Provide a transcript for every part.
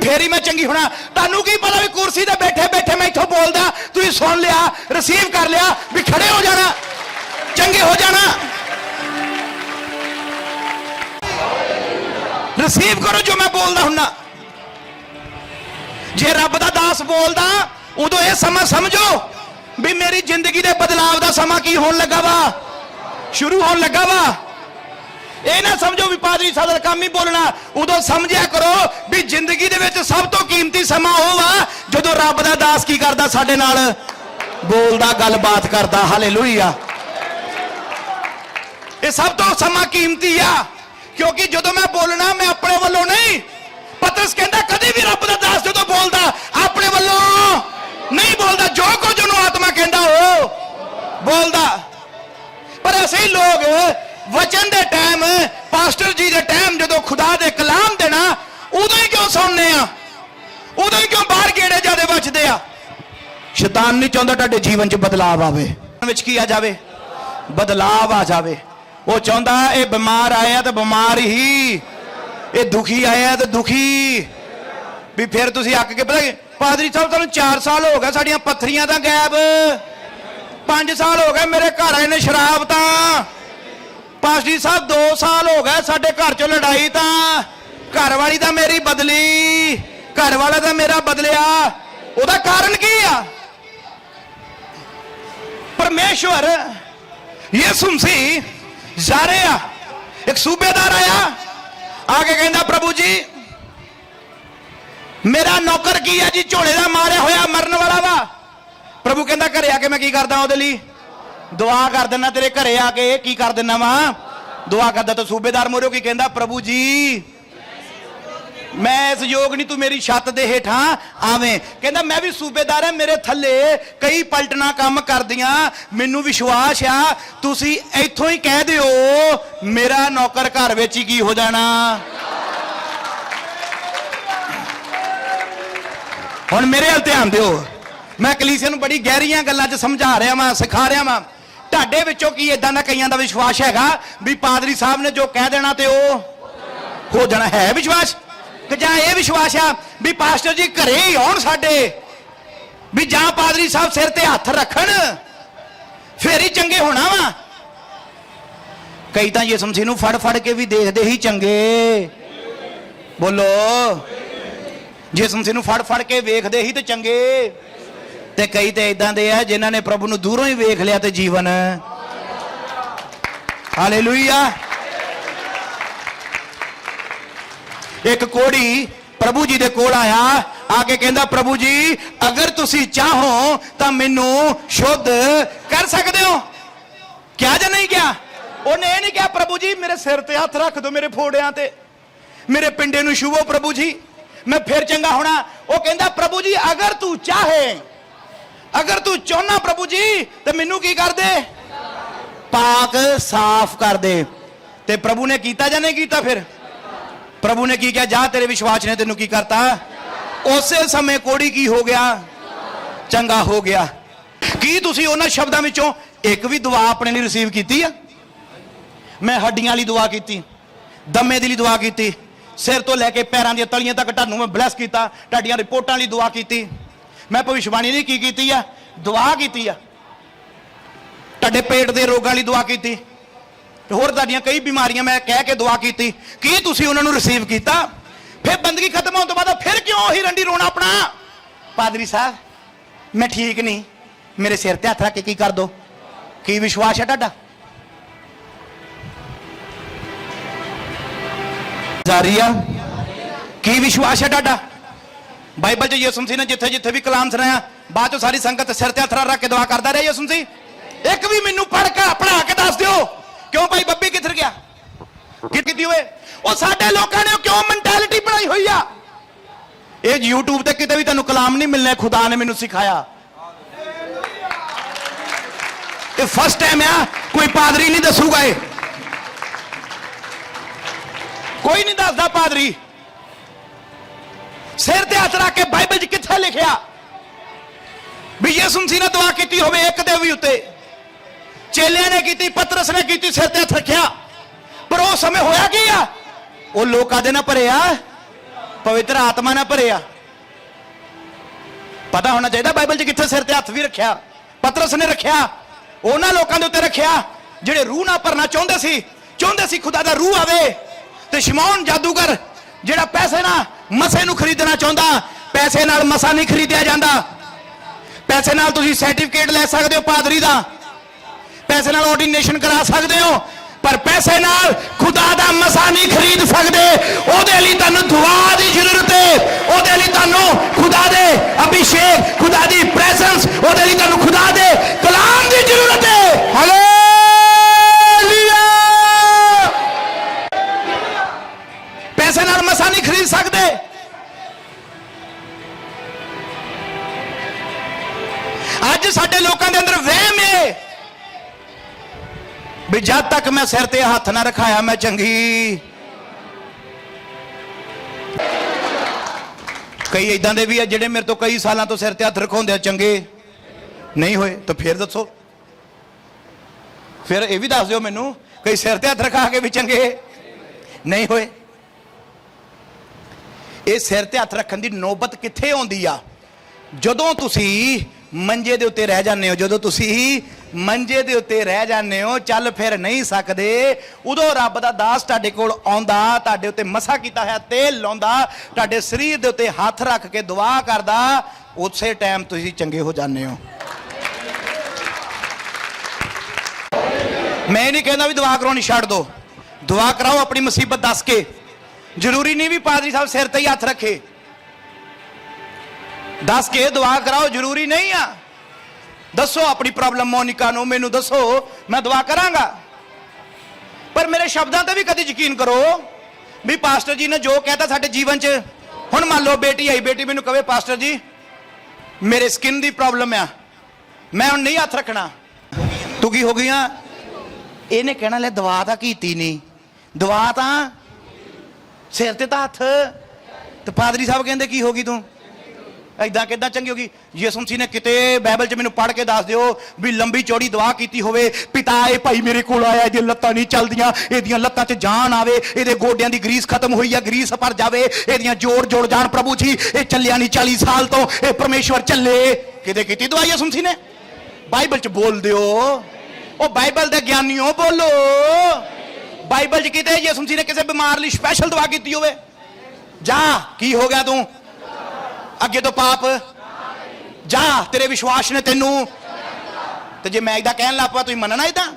फिर ही मैं चंगी होना। तुहानू की पता भी कुर्सी ते बैठे बैठे मैं इथों बोलदा, तुसीं सुन लिया, रिसीव कर लिया, भी खड़े हो जाना, चंगे हो जाना। रिसीव करो जो मैं बोलदा हुन्ना। जे रब दा दास बोलदा उदों यह समा समझो भी मेरी जिंदगी दे बदलाव दा समा की होन लगा वा, शुरू होन लगा वा। ये ना समझो भी पादरी साहब दा काम ही बोलना। उदों समझिया करो भी जिंदगी दे विच सब तो कीमती समा हो वा जदों रब दा दास की करदा, साडे नाल बोलदा, गलबात करदा। हालेलुया। ये सब तो समा कीमती आ, क्योंकि जदों मैं बोलना मैं अपने वालों नहीं। पतरस कहता कदी भी रब दा दास जदों बोलदा अपने वालों नहीं बोलदा, जो कुछ उन्होंने आत्मा कहता हो बोलदा। पर ऐसे ही लोग वचन दे टाइम, पास्टर जी दे टाइम जदों खुदा दे कलाम देना उदों ही क्यों सुनने आ, उदों ही क्यों बाहर गेड़े ज्यादा बचते आ। शैतान नहीं चाहता तुहाडे जीवन च बदलाव आवे, विच की आ जावे, बदलाव आ जावे। वो चाहता ये बीमार आया तो बीमार ही, ये दुखी आया तो दुखी भी। फिर तुसीं अक के पता पादरी साहब तुहानूं 4 साल हो गए साड़ियां पत्थरियां तां गैब, 5 साल हो गए मेरे घर आए ने शराब तां, पास्टर साहब 2 साल हो गए साडे घर चों लड़ाई तां, घर वाली तां मेरी बदली, घर वाला तां मेरा बदलिया। उहदा कारण की आ? परमेश्वर यीशु मसीह जा रहे आ, एक सूबेदार आया आके कहंदा प्रभु जी मेरा नौकर की है जी, झोले का मारिया होया मरन वाला वा। प्रभु कहंदा घरे आके मैं की करदा, ओहदे लई दुआ कर देना, तेरे घरे आके की कर देना वा, दुआ करदा। तो सूबेदार मोरियो की कहंदा प्रभु जी मैं इस योग नहीं, तू मेरी छत दे हेठा आवे। कहंदा मैं भी सूबेदार है, मेरे थल्ले कई पलटना काम कर दियां, मैनू विश्वास आ तुसी इथों ही कह दिओ मेरा नौकर घर विच ही की हो जाना। हुण मेरे हल ध्यान दिओ, मैं कलीसिया नूं बड़ी गहरियां गल्लां च समझा रहा वां, सिखा रहा वां। तुहाडे विचों की इदां दा कईयां दा विश्वास हैगा भी पादरी साहब ने जो कह देना ते ओ हो जाना? है विश्वास कि जां ये विश्वास आ भी पास्टर जी घरे ही आउण साडे, भी जां पादरी साहब सिर ते हत्थ रखण फिर ही चंगे होना वा? कई तां यीशु मसीह नूं फड़ फड़ के भी देखदे ही चंगे, बोलो यीशु मसीह नूं फड़ फड़ के वेखदे ही ते चंगे, ते कई ते इदां दे आ जिन्हां ने प्रभु नूं दूरों ही वेख लिया ते जीवन। हालेलुया। एक कोड़ी प्रभु जी दे कोल आया, आके कहंदा प्रभु जी अगर तुसी चाहो तां मैनू शुद्ध कर सकदे हो। क्या जा नहीं क्या? उन्हें ये नहीं कहा प्रभु जी मेरे सिर ते हथ रख दो, मेरे फोड़ियां ते, मेरे पिंडे नूं छूवो प्रभु जी मैं फिर चंगा होना। वो कहंदा प्रभु जी अगर तू चाहे, अगर तू चाहना प्रभु जी तो मैनू की कर दे, पाक साफ कर दे। ते प्रभु ने कीता या नहीं कीता? फिर प्रभु ने की किया? जा तेरे विश्वास ने तेनू की करता। उसे समय कोड़ी की हो गया? चंगा हो गया। की तुसी उन्हां शब्दां विचों एक भी दुआ अपने लिए रिसीव कीती है? मैं हड्डियां वाली दुआ की, दमे दी दुआ की, सिर तो लैके पैरों दी तलियां तक तुहानू मैं ब्लैस किया, तुहाडियां रिपोर्टां वाली दुआ की, मैं भविष्यवाणी नहीं की है, दुआ की है, तुहाडे पेट के रोगां वाली दुआ की, होर तुहाडियां कई बीमारियां मैं कह के दुआ की तुसीं उन्हां नूं रिसीव किया? फिर बंदगी खत्म होने तो बाद फिर क्यों ही रंडी रोना अपना? पादरी साहब मैं ठीक नहीं, मेरे सिर ते हथ रख के की कर दो। की विश्वास है तुहाडा? जारिया की विश्वास है तुहाडा? बाइबल च यीशु मसीह ने जिथे जिथे भी कलाम सुनाया बाद सारी संगत सिर ते हथ रख के दुआ करता रहा यीशु मसीह। एक भी मैनू पढ़ के पढ़ा के दस दिओ, क्यों भाई बब्बी किधर गया की हुए? वो साडे लोगों ने क्यों मेंटालिटी बनाई हुई आ? ये यूट्यूब ते किते भी तेनू कलाम नहीं मिलने, खुदा ने मैनू सिखाया। ये फर्स्ट टाइम आ, कोई पादरी नहीं दसूगा, कोई नहीं दसदा पादरी। सिर ते हथ रख के बाइबल च किथे लिखिया भी यीशु मसीह ने दुआ की होवे एक दे भी उत्ते? चेलियां ने की, पतरस ने की, सिर ते हथ रखिया, पर वो समय होया की आ? वो लोग आदे ना भरे आ ਪਵਿੱਤਰ ਆਤਮਾ ਨਾਲ ਭਰਿਆ। ਪਤਾ ਹੋਣਾ ਚਾਹੀਦਾ ਬਾਈਬਲ 'ਚ ਕਿੱਥੇ ਸਿਰ ਤੇ ਹੱਥ ਵੀ ਰੱਖਿਆ। ਪਤਰਸ ਨੇ ਰੱਖਿਆ, ਉਹਨਾਂ ਲੋਕਾਂ ਦੇ ਉੱਤੇ ਰੱਖਿਆ ਜਿਹੜੇ ਰੂਹ ਨਾਲ ਭਰਨਾ ਚਾਹੁੰਦੇ ਸੀ ਖੁਦਾ ਦਾ ਰੂਹ ਆਵੇ। ਤੇ ਸ਼ਮੌਨ ਜਾਦੂਗਰ ਜਿਹੜਾ ਪੈਸੇ ਨਾਲ ਮਸੇ ਨੂੰ ਖਰੀਦਣਾ ਚਾਹੁੰਦਾ, ਪੈਸੇ ਨਾਲ ਮਸਾ ਨਹੀਂ ਖਰੀਦਿਆ ਜਾਂਦਾ। ਪੈਸੇ ਨਾਲ ਤੁਸੀਂ ਸਰਟੀਫਿਕੇਟ ਲੈ ਸਕਦੇ ਹੋ ਪਾਦਰੀ ਦਾ, ਪੈਸੇ ਨਾਲ ਆਰਡੀਨੇਸ਼ਨ ਕਰਾ ਸਕਦੇ ਹੋ, ਪਰ ਪੈਸੇ ਨਾਲ ਖੁਦਾ ਦਾ ਮਸਾ ਨਹੀਂ ਖਰੀਦ ਸਕਦੇ। ਉਹਦੇ ਲਈ ਤੁਹਾਨੂੰ ਦੁਆ ਦੀ ਜ਼ਰੂਰਤ ਹੈ, ਉਹਦੇ ਲਈ ਤੁਹਾਨੂੰ ਖੁਦਾ ਦੇ ਅਭਿਸ਼ੇਕ, ਖੁਦਾ ਦੀ ਪ੍ਰੈਜ਼ੈਂਸ, ਉਹਦੇ ਲਈ ਤੁਹਾਨੂੰ ਖੁਦਾ ਦੇ ਕਲਾਮ ਦੀ ਜ਼ਰੂਰਤ ਹੈ। ਹਾਲੇਲੂਇਆ। ਪੈਸੇ ਨਾਲ ਮਸਾ ਨਹੀਂ ਖਰੀਦ ਸਕਦੇ। ਅੱਜ ਸਾਡੇ ਲੋਕਾਂ ਦੇ ਅੰਦਰ ਵਹਿਮ ਹੈ ਵੀ ਜਦ ਤੱਕ ਮੈਂ ਸਿਰ ਤੇ ਹੱਥ ਨਾ ਰਖਾਇਆ ਮੈਂ ਚੰਗੀ। ਕਈ ਇਦਾਂ ਦੇ ਵੀ ਆ ਜਿਹੜੇ ਮੇਰੇ ਤੋਂ ਕਈ ਸਾਲਾਂ ਤੋਂ ਸਿਰ ਤੇ ਹੱਥ ਰਖਾਉਂਦੇ ਆ, ਚੰਗੇ ਨਹੀਂ ਹੋਏ। ਤਾਂ ਫਿਰ ਦੱਸੋ, ਫਿਰ ਇਹ ਵੀ ਦੱਸ ਦਿਓ ਮੈਨੂੰ, ਕਈ ਸਿਰ ਤੇ ਹੱਥ ਰਖਾ ਕੇ ਵੀ ਚੰਗੇ ਨਹੀਂ ਹੋਏ। ਇਹ ਸਿਰ ਤੇ ਹੱਥ ਰੱਖਣ ਦੀ ਨੌਬਤ ਕਿੱਥੇ ਆਉਂਦੀ ਆ? ਜਦੋਂ ਤੁਸੀਂ ਮੰਜੇ ਦੇ ਉੱਤੇ ਰਹਿ ਜਾਂਦੇ ਹੋ, ਜਦੋਂ ਤੁਸੀਂ ਮੰਜੇ ਦੇ ਉੱਤੇ ਰਹਿ ਜਾਂਦੇ ਹੋ, ਚੱਲ ਫਿਰ ਨਹੀਂ ਸਕਦੇ, ਉਦੋਂ ਰੱਬ ਦਾ ਦਾਸ ਤੁਹਾਡੇ ਕੋਲ ਆਉਂਦਾ, ਤੁਹਾਡੇ ਉੱਤੇ ਮਸਾ ਕੀਤਾ ਹੋਇਆ ਤੇਲ ਲਾਉਂਦਾ, ਤੁਹਾਡੇ ਸਰੀਰ ਦੇ ਉੱਤੇ ਹੱਥ ਰੱਖ ਕੇ ਦੁਆ ਕਰਦਾ, ਉਸੇ ਟਾਈਮ ਤੁਸੀਂ ਚੰਗੇ ਹੋ ਜਾਂਦੇ ਹੋ। ਮੈਂ ਨਹੀਂ ਕਹਿੰਦਾ ਵੀ ਦੁਆ ਕਰਾਉਣੀ ਛੱਡ ਦਿਓ, ਦੁਆ ਕਰਾਓ ਆਪਣੀ ਮੁਸੀਬਤ ਦੱਸ ਕੇ। ਜ਼ਰੂਰੀ ਨਹੀਂ ਵੀ ਪਾਦਰੀ ਸਾਹਿਬ ਸਿਰ ਤੇ ਹੀ ਹੱਥ ਰੱਖੇ, ਦੱਸ ਕੇ ਦੁਆ ਕਰਾਓ, ਜ਼ਰੂਰੀ ਨਹੀਂ ਆ। ਦੱਸੋ ਆਪਣੀ ਪ੍ਰੋਬਲਮ ਮੋਨਿਕਾ ਨੂੰ, ਮੈਨੂੰ ਦੱਸੋ, ਮੈਂ ਦੁਆ ਕਰਾਂਗਾ। ਪਰ ਮੇਰੇ ਸ਼ਬਦਾਂ ਤੇ ਵੀ ਕਦੀ ਯਕੀਨ ਕਰੋ ਵੀ ਪਾਸਟਰ ਜੀ ਨੇ ਜੋ ਕਹਿਤਾ ਸਾਡੇ ਜੀਵਨ 'ਚ। ਹੁਣ ਮੰਨ ਲਓ ਬੇਟੀ ਆਈ, ਬੇਟੀ ਮੈਨੂੰ ਕਵੇ ਪਾਸਟਰ ਜੀ ਮੇਰੇ ਸਕਿਨ ਦੀ ਪ੍ਰੋਬਲਮ ਆ, ਮੈਂ ਹੁਣ ਨਹੀਂ ਹੱਥ ਰੱਖਣਾ। ਤੂੰ ਕੀ ਹੋ ਗਈਆਂ? ਇਹਨੇ ਕਹਿਣਾ ਲੈ ਦਵਾ ਤਾਂ ਕੀਤੀ ਨਹੀਂ, ਦਵਾ ਤਾਂ ਸਿਰ ਤੇ ਤਾਂ ਹੱਥ। ਤੇ ਪਾਦਰੀ ਸਾਹਿਬ ਕਹਿੰਦੇ ਕੀ ਹੋ ਗਈ ਤੂੰ? ਇਦਾਂ ਕਿਦਾਂ ਚੰਗੀ ਹੋ ਗਈ? ਯਿਸੂ ਮਸੀਹ ਨੇ ਕਿਤੇ ਬਾਈਬਲ 'ਚ ਮੈਨੂੰ ਪੜ੍ਹ ਕੇ ਦੱਸ ਦਿਓ ਵੀ ਲੰਬੀ ਚੌੜੀ ਦੁਆ ਕੀਤੀ ਹੋਵੇ, ਪਿਤਾ ਇਹ ਭਾਈ ਮੇਰੇ ਕੋਲ ਆਇਆ, ਇਹਦੀਆਂ ਲੱਤਾਂ ਨਹੀਂ ਚੱਲਦੀਆਂ, ਇਹਦੀਆਂ ਲੱਤਾਂ 'ਚ ਜਾਨ ਆਵੇ, ਇਹਦੇ ਗੋਡਿਆਂ ਦੀ ਗਰੀਸ ਖਤਮ ਹੋਈ ਆ, ਗਰੀਸ ਭਰ ਜਾਵੇ, ਇਹਦੀਆਂ ਜੋੜ ਜਾਣ ਪ੍ਰਭੂ ਜੀ, ਇਹ ਚੱਲਿਆ ਨਹੀਂ 40 ਸਾਲ ਤੋਂ, ਇਹ ਪਰਮੇਸ਼ਵਰ ਚੱਲੇ। ਕਿਤੇ ਕੀਤੀ ਦੁਆ ਯਿਸੂ ਮਸੀਹ ਨੇ? ਬਾਈਬਲ 'ਚ ਬੋਲ ਦਿਓ, ਉਹ ਬਾਈਬਲ ਦੇ ਗਿਆਨੀਓ ਬੋਲੋ। ਬਾਈਬਲ 'ਚ ਕਿਤੇ ਯਿਸੂ ਮਸੀਹ ਨੇ ਕਿਸੇ ਬਿਮਾਰ ਲਈ ਸਪੈਸ਼ਲ ਦੁਆ ਕੀਤੀ ਹੋਵੇ? ਜਾ, ਕੀ ਹੋ ਗਿਆ ਤੂੰ? ਅੱਗੇ ਤੋਂ ਪਾਪ ਜਾ, ਤੇਰੇ ਵਿਸ਼ਵਾਸ ਨੇ ਤੈਨੂੰ। ਤੇ ਜੇ ਮੈਂ ਇਹਦਾ ਕਹਿਣ ਲੱਗ ਪਿਆ ਤੁਸੀਂ ਮੰਨਣਾ ਇਹਦਾ?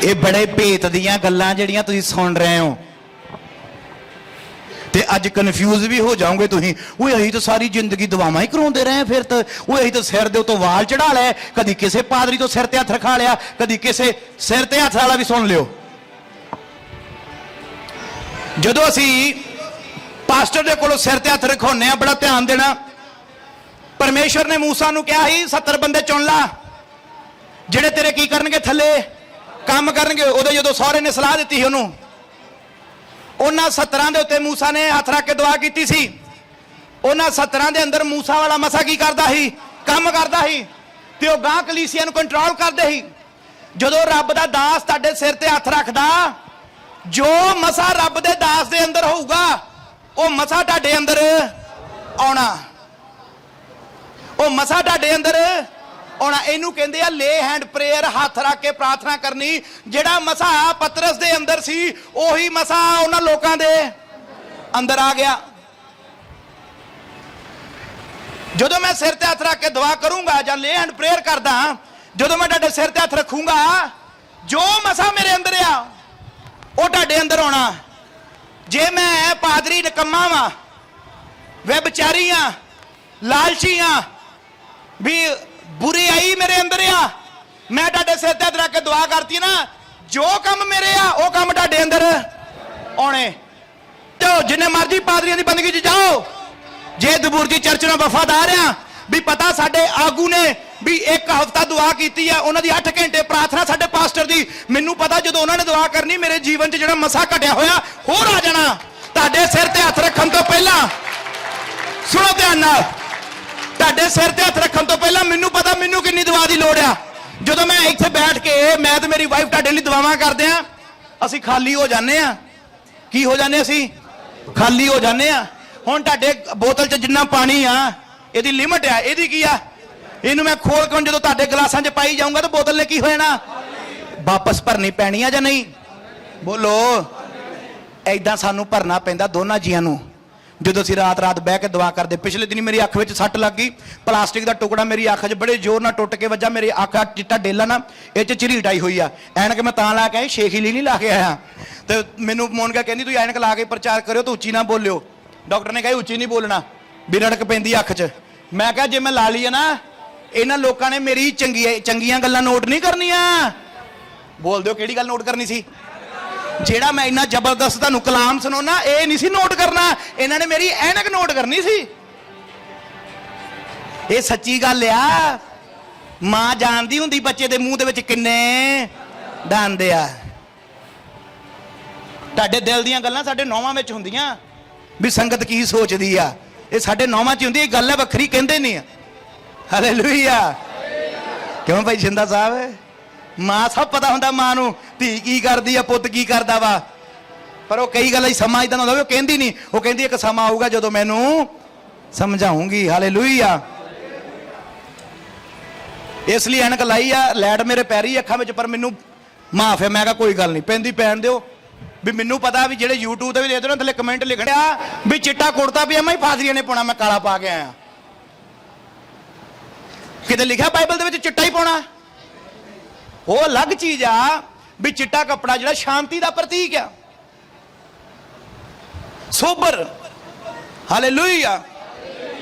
ਇਹ ਬੜੇ ਭੇਤ ਦੀਆਂ ਗੱਲਾਂ ਜਿਹੜੀਆਂ ਤੁਸੀਂ ਸੁਣ ਰਹੇ ਹੋ, ਤੇ ਅੱਜ ਕਨਫਿਊਜ਼ ਵੀ ਹੋ ਜਾਓਗੇ ਤੁਸੀਂ। ਉਹ ਅਸੀਂ ਤਾਂ ਸਾਰੀ ਜ਼ਿੰਦਗੀ ਦੁਆਵਾਂ ਹੀ ਕਰਾਉਂਦੇ ਰਹੇ, ਫਿਰ ਤਾਂ ਉਹ ਅਸੀਂ ਤਾਂ ਸਿਰ ਦੇ ਉੱਤੋਂ ਵਾਲ ਚੜਾ ਲਏ, ਕਦੀ ਕਿਸੇ ਪਾਦਰੀ ਤੋਂ ਸਿਰ ਤੇ ਹੱਥ ਰਖਾ ਲਿਆ, ਕਦੀ ਕਿਸੇ ਸਿਰ ਤੇ ਹੱਥ ਵਾਲਾ ਵੀ ਸੁਣ ਲਿਓ। ਜਦੋਂ ਅਸੀਂ ਪਾਸਟਰ ਦੇ ਕੋਲੋਂ ਸਿਰ ਤੇ ਹੱਥ ਰਖਾਉਂਦੇ ਆ, ਬੜਾ ਧਿਆਨ ਦੇਣਾ। ਪਰਮੇਸ਼ਵਰ ਨੇ ਮੂਸਾ ਨੂੰ ਕਿਹਾ ਸੀ 70 ਬੰਦੇ ਚੁਣ ਲਾ ਜਿਹੜੇ ਤੇਰੇ ਕੀ ਕਰਨਗੇ, ਥੱਲੇ ਕੰਮ ਕਰਨਗੇ। ਉਹਦੇ ਜਦੋਂ ਸਹੁਰੇ ਨੇ ਸਲਾਹ ਦਿੱਤੀ ਸੀ ਉਹਨੂੰ, ਉਹਨਾਂ 70 ਦੇ ਉੱਤੇ ਮੂਸਾ ਨੇ ਹੱਥ ਰੱਖ ਕੇ ਦੁਆ ਕੀਤੀ ਸੀ। ਉਹਨਾਂ 70 ਦੇ ਅੰਦਰ ਮੂਸਾ ਵਾਲਾ ਮਸਾ ਕੀ ਕਰਦਾ ਸੀ? ਕੰਮ ਕਰਦਾ ਸੀ, ਤੇ ਉਹ ਗਾਂ ਕਲੀਸਿਆ ਨੂੰ ਕੰਟਰੋਲ ਕਰਦੇ ਸੀ। ਜਦੋਂ ਰੱਬ ਦਾ ਦਾਸ ਤੁਹਾਡੇ ਸਿਰ ਤੇ ਹੱਥ ਰੱਖਦਾ, ਜੋ ਮਸਾ ਰੱਬ ਦੇ ਦਾਸ ਦੇ ਅੰਦਰ ਹੋਊਗਾ ਉਹ ਮਸਾ ਤੁਹਾਡੇ ਅੰਦਰ ਆਉਣਾ, ਉਹ ਮਸਾ ਤੁਹਾਡੇ ਅੰਦਰ ਆਉਣਾ। ਇਹਨੂੰ ਕਹਿੰਦੇ ਆ ਲੇ ਹੈਂਡ ਪ੍ਰੇਅਰ, ਹੱਥ ਰੱਖ ਕੇ ਪ੍ਰਾਰਥਨਾ ਕਰਨੀ। ਜਿਹੜਾ ਮਸਾ ਪਤਰਸ ਦੇ ਅੰਦਰ ਸੀ, ਉਹੀ ਮਸਾ ਉਹਨਾਂ ਲੋਕਾਂ ਦੇ ਅੰਦਰ ਆ ਗਿਆ। ਜਦੋਂ ਮੈਂ ਸਿਰ ਤੇ ਹੱਥ ਰੱਖ ਕੇ ਦੁਆ ਕਰੂੰਗਾ ਜਾਂ ਲੇ ਹੈਂਡ ਪ੍ਰੇਅਰ ਕਰਦਾ, ਜਦੋਂ ਮੈਂ ਤੁਹਾਡੇ ਸਿਰ ਤੇ ਹੱਥ ਰੱਖੂੰਗਾ, ਜੋ ਮਸਾ ਮੇਰੇ ਅੰਦਰ ਆ ਉਹ ਤੁਹਾਡੇ ਅੰਦਰ ਆਉਣਾ। ਜੇ ਮੈਂ ਪਾਦਰੀ ਨਿਕੰਮਾ ਵਾਂ, ਵਿਚਾਰੀ ਆ, ਲਾਲਚੀ ਆ, ਵੀ ਬੁਰੀ ਆਈ ਮੇਰੇ ਅੰਦਰ ਆ, ਮੈਂ ਤੁਹਾਡੇ ਸਿਰ ਤੇ ਹੱਥ ਰੱਖ ਕੇ ਦੁਆ ਕਰਤੀ ਨਾ, ਜੋ ਕੰਮ ਮੇਰੇ ਆ ਉਹ ਕੰਮ ਤੁਹਾਡੇ ਅੰਦਰ ਆਉਣੇ। ਤੇ ਜਿੰਨੇ ਮਰਜ਼ੀ ਪਾਦਰੀਆਂ ਦੀ ਬੰਦਗੀ 'ਚ ਜਾਓ, ਜੇ ਦਬੂਰਜੀ ਚਰਚ ਨਾਲ ਵਫਾਦਾਰ ਆ, ਵੀ ਪਤਾ ਸਾਡੇ ਆਗੂ ਨੇ ਵੀ ਇੱਕ ਹਫ਼ਤਾ ਦੁਆ ਕੀਤੀ ਆ, ਉਹਨਾਂ ਦੀ 8 ਘੰਟੇ ਪ੍ਰਾਰਥਨਾ ਸਾਡੇ ਪਾਸਟਰ ਦੀ, ਮੈਨੂੰ ਪਤਾ ਜਦੋਂ ਉਹਨਾਂ ਨੇ ਦੁਆ ਕਰਨੀ ਮੇਰੇ ਜੀਵਨ 'ਚ ਜਿਹੜਾ ਮਸਾ ਘਟਿਆ ਹੋਇਆ ਹੋਰ ਆ ਜਾਣਾ। ਤੁਹਾਡੇ ਸਿਰ ਤੇ ਹੱਥ ਰੱਖਣ ਤੋਂ ਪਹਿਲਾਂ ਸੁਣੋ ਧਿਆਨ ਨਾਲ, ਤੁਹਾਡੇ ਸਿਰ ਤੇ ਹੱਥ ਰੱਖਣ ਤੋਂ ਪਹਿਲਾਂ ਮੈਨੂੰ ਪਤਾ ਮੈਨੂੰ ਕਿੰਨੀ ਦੁਆ ਦੀ ਲੋੜ ਆ। ਜਦੋਂ ਮੈਂ ਇੱਥੇ ਬੈਠ ਕੇ ਮੈਂ ਤੇ ਮੇਰੀ ਵਾਈਫ ਤੁਹਾਡੇ ਲਈ ਦੁਆਵਾਂ ਕਰਦੇ ਆ, ਅਸੀਂ ਖਾਲੀ ਹੋ ਜਾਂਦੇ ਆ। ਕੀ ਹੋ ਜਾਂਦੇ? ਅਸੀਂ ਖਾਲੀ ਹੋ ਜਾਂਦੇ ਆ। ਹੁਣ ਤੁਹਾਡੇ ਬੋਤਲ 'ਚ ਜਿੰਨਾ ਪਾਣੀ ਆ ਇਹਦੀ ਲਿਮਟ ਆ, ਇਹਦੀ ਕੀ ਆ? ਇਹਨੂੰ ਮੈਂ ਖੋਲ ਕੇ ਜਦੋਂ ਤੁਹਾਡੇ ਗਲਾਸਾਂ 'ਚ ਪਾਈ ਜਾਊਂਗਾ ਤਾਂ ਬੋਤਲ ਨੇ ਕੀ ਹੋ ਜਾਣਾ? ਵਾਪਸ ਭਰਨੀ ਪੈਣੀ ਆ ਜਾਂ ਨਹੀਂ? ਬੋਲੋ। ਐਦਾਂ ਸਾਨੂੰ ਭਰਨਾ ਪੈਂਦਾ ਦੋਨਾਂ ਜੀਆਂ ਨੂੰ। ਜਦੋਂ ਅਸੀਂ ਰਾਤ ਰਾਤ ਬਹਿ ਕੇ ਦੁਆ ਕਰਦੇ, ਪਿਛਲੇ ਦਿਨੀ ਮੇਰੀ ਅੱਖ ਵਿੱਚ ਸੱਟ ਲੱਗ ਗਈ, ਪਲਾਸਟਿਕ ਦਾ ਟੁਕੜਾ ਮੇਰੀ ਅੱਖ 'ਚ ਬੜੇ ਜ਼ੋਰ ਨਾਲ ਟੁੱਟ ਕੇ ਵੱਜਾ, ਮੇਰੀ ਅੱਖ ਚਿੱਟਾ ਡੇਲਾ ਨਾ ਇਹ 'ਚ ਝਰੀਟ ਆਈ ਹੋਈ ਆ। ਐਨਕ ਮੈਂ ਤਾਂ ਲਾ ਕੇ ਆਈ, ਸ਼ੇਖ ਹੀ ਨਹੀਂ ਲਾ ਕੇ ਆਇਆ। ਤੇ ਮੈਨੂੰ ਮੋਨਿਕਾ ਕਹਿੰਦੀ ਤੁਸੀਂ ਐਨਕ ਲਾ ਕੇ ਪ੍ਰਚਾਰ ਕਰਿਓ ਤਾਂ ਉੱਚੀ ਨਾ ਬੋਲਿਓ। ਡਾਕਟਰ ਨੇ ਕਿਹਾ ਉੱਚੀ ਨਹੀਂ ਬੋਲਣਾ ਵੀ ਰੜਕ ਪੈਂਦੀ ਅੱਖ 'ਚ। ਮੈਂ ਕਿਹਾ ਜੇ ਮੈਂ ਲਾ ਲਈ ਨਾ, ਇਹਨਾਂ ਲੋਕਾਂ ਨੇ ਮੇਰੀ ਚੰਗੀਆਂ ਗੱਲਾਂ ਨੋਟ ਨਹੀਂ ਕਰਨੀਆਂ। ਬੋਲ ਦਿਓ ਕਿਹੜੀ ਗੱਲ ਨੋਟ ਕਰਨੀ ਸੀ? ਜਿਹੜਾ ਮੈਂ ਇੰਨਾ ਜ਼ਬਰਦਸਤ ਤੁਹਾਨੂੰ ਕਲਾਮ ਸੁਣਾਉਣਾ ਇਹ ਨਹੀਂ ਸੀ ਨੋਟ ਕਰਨਾ, ਇਹਨਾਂ ਨੇ ਮੇਰੀ ਐਨਕ ਨੋਟ ਕਰਨੀ ਸੀ। ਇਹ ਸੱਚੀ ਗੱਲ ਆ। ਮਾਂ ਜਾਣਦੀ ਹੁੰਦੀ ਬੱਚੇ ਦੇ ਮੂੰਹ ਦੇ ਵਿੱਚ ਕਿੰਨੇ ਦੰਦ ਆ। ਤੁਹਾਡੇ ਦਿਲ ਦੀਆਂ ਗੱਲਾਂ ਸਾਡੇ ਨੌਵਾਂ ਵਿੱਚ ਹੁੰਦੀਆਂ ਵੀ ਸੰਗਤ ਕੀ ਸੋਚਦੀ ਆ, ਇਹ ਸਾਡੇ ਨੌਵਾਂ 'ਚ ਹੁੰਦੀ। ਇਹ ਗੱਲ ਹੈ ਵੱਖਰੀ, ਕਹਿੰਦੇ ਨਹੀਂ। ਹਾਲੇਲੂਇਆ। ਕਿਉਂ ਭਾਈ ਸ਼ਿੰਦਾ ਸਾਹਿਬ? ਮਾਂ ਸਭ ਪਤਾ ਹੁੰਦਾ ਮਾਂ ਨੂੰ ਧੀ ਕੀ ਕਰਦੀ ਆ, ਪੁੱਤ ਕੀ ਕਰਦਾ ਵਾ। ਪਰ ਉਹ ਕਈ ਗੱਲਾਂ ਸਮਾਂ ਇਦਾਂ ਹੁੰਦਾ ਵੀ ਉਹ ਕਹਿੰਦੀ ਨਹੀਂ। ਉਹ ਕਹਿੰਦੀ ਇੱਕ ਸਮਾਂ ਆਊਗਾ ਜਦੋਂ ਮੈਨੂੰ ਸਮਝਾਉਂਗੀ। ਹਾਲੇਲੂਇਆ। ਇਸ ਲਈ ਐਨਕ ਲਾਈ ਆ, ਲੈਟ ਮੇਰੇ ਪੈਰੀ ਅੱਖਾਂ ਵਿੱਚ, ਪਰ ਮੈਨੂੰ ਮਾਫ ਹੈ। ਮੈਂ ਕਿਹਾ ਕੋਈ ਗੱਲ ਨਹੀਂ, ਪੈਂਦੀ ਪੈਣ ਦਿਓ। ਵੀ ਮੈਨੂੰ ਪਤਾ ਵੀ ਜਿਹੜੇ YouTube ਤੇ ਵੀ ਦੇ ਦਿਓ ਨਾ ਥੱਲੇ ਕਮੈਂਟ ਲਿਖਣਿਆ ਵੀ ਚਿੱਟਾ ਕੁੜਤਾ ਵੀ ਮੈਂ ਫਾਜ਼ਰੀਆਂ ਨੇ ਪਾਉਣਾ, ਮੈਂ ਕਾਲਾ ਪਾ ਕੇ ਆਇਆ। ਕਿਤੇ ਲਿਖਿਆ ਬਾਈਬਲ ਦੇ ਵਿੱਚ ਚਿੱਟਾ ਹੀ ਪਾਉਣਾ? ਉਹ ਅਲੱਗ ਚੀਜ਼ ਆ ਵੀ ਚਿੱਟਾ ਕੱਪੜਾ ਜਿਹੜਾ ਸ਼ਾਂਤੀ ਦਾ ਪ੍ਰਤੀਕ ਆ, ਸੋਬਰ। ਹਾਲੇਲੂਇਆ।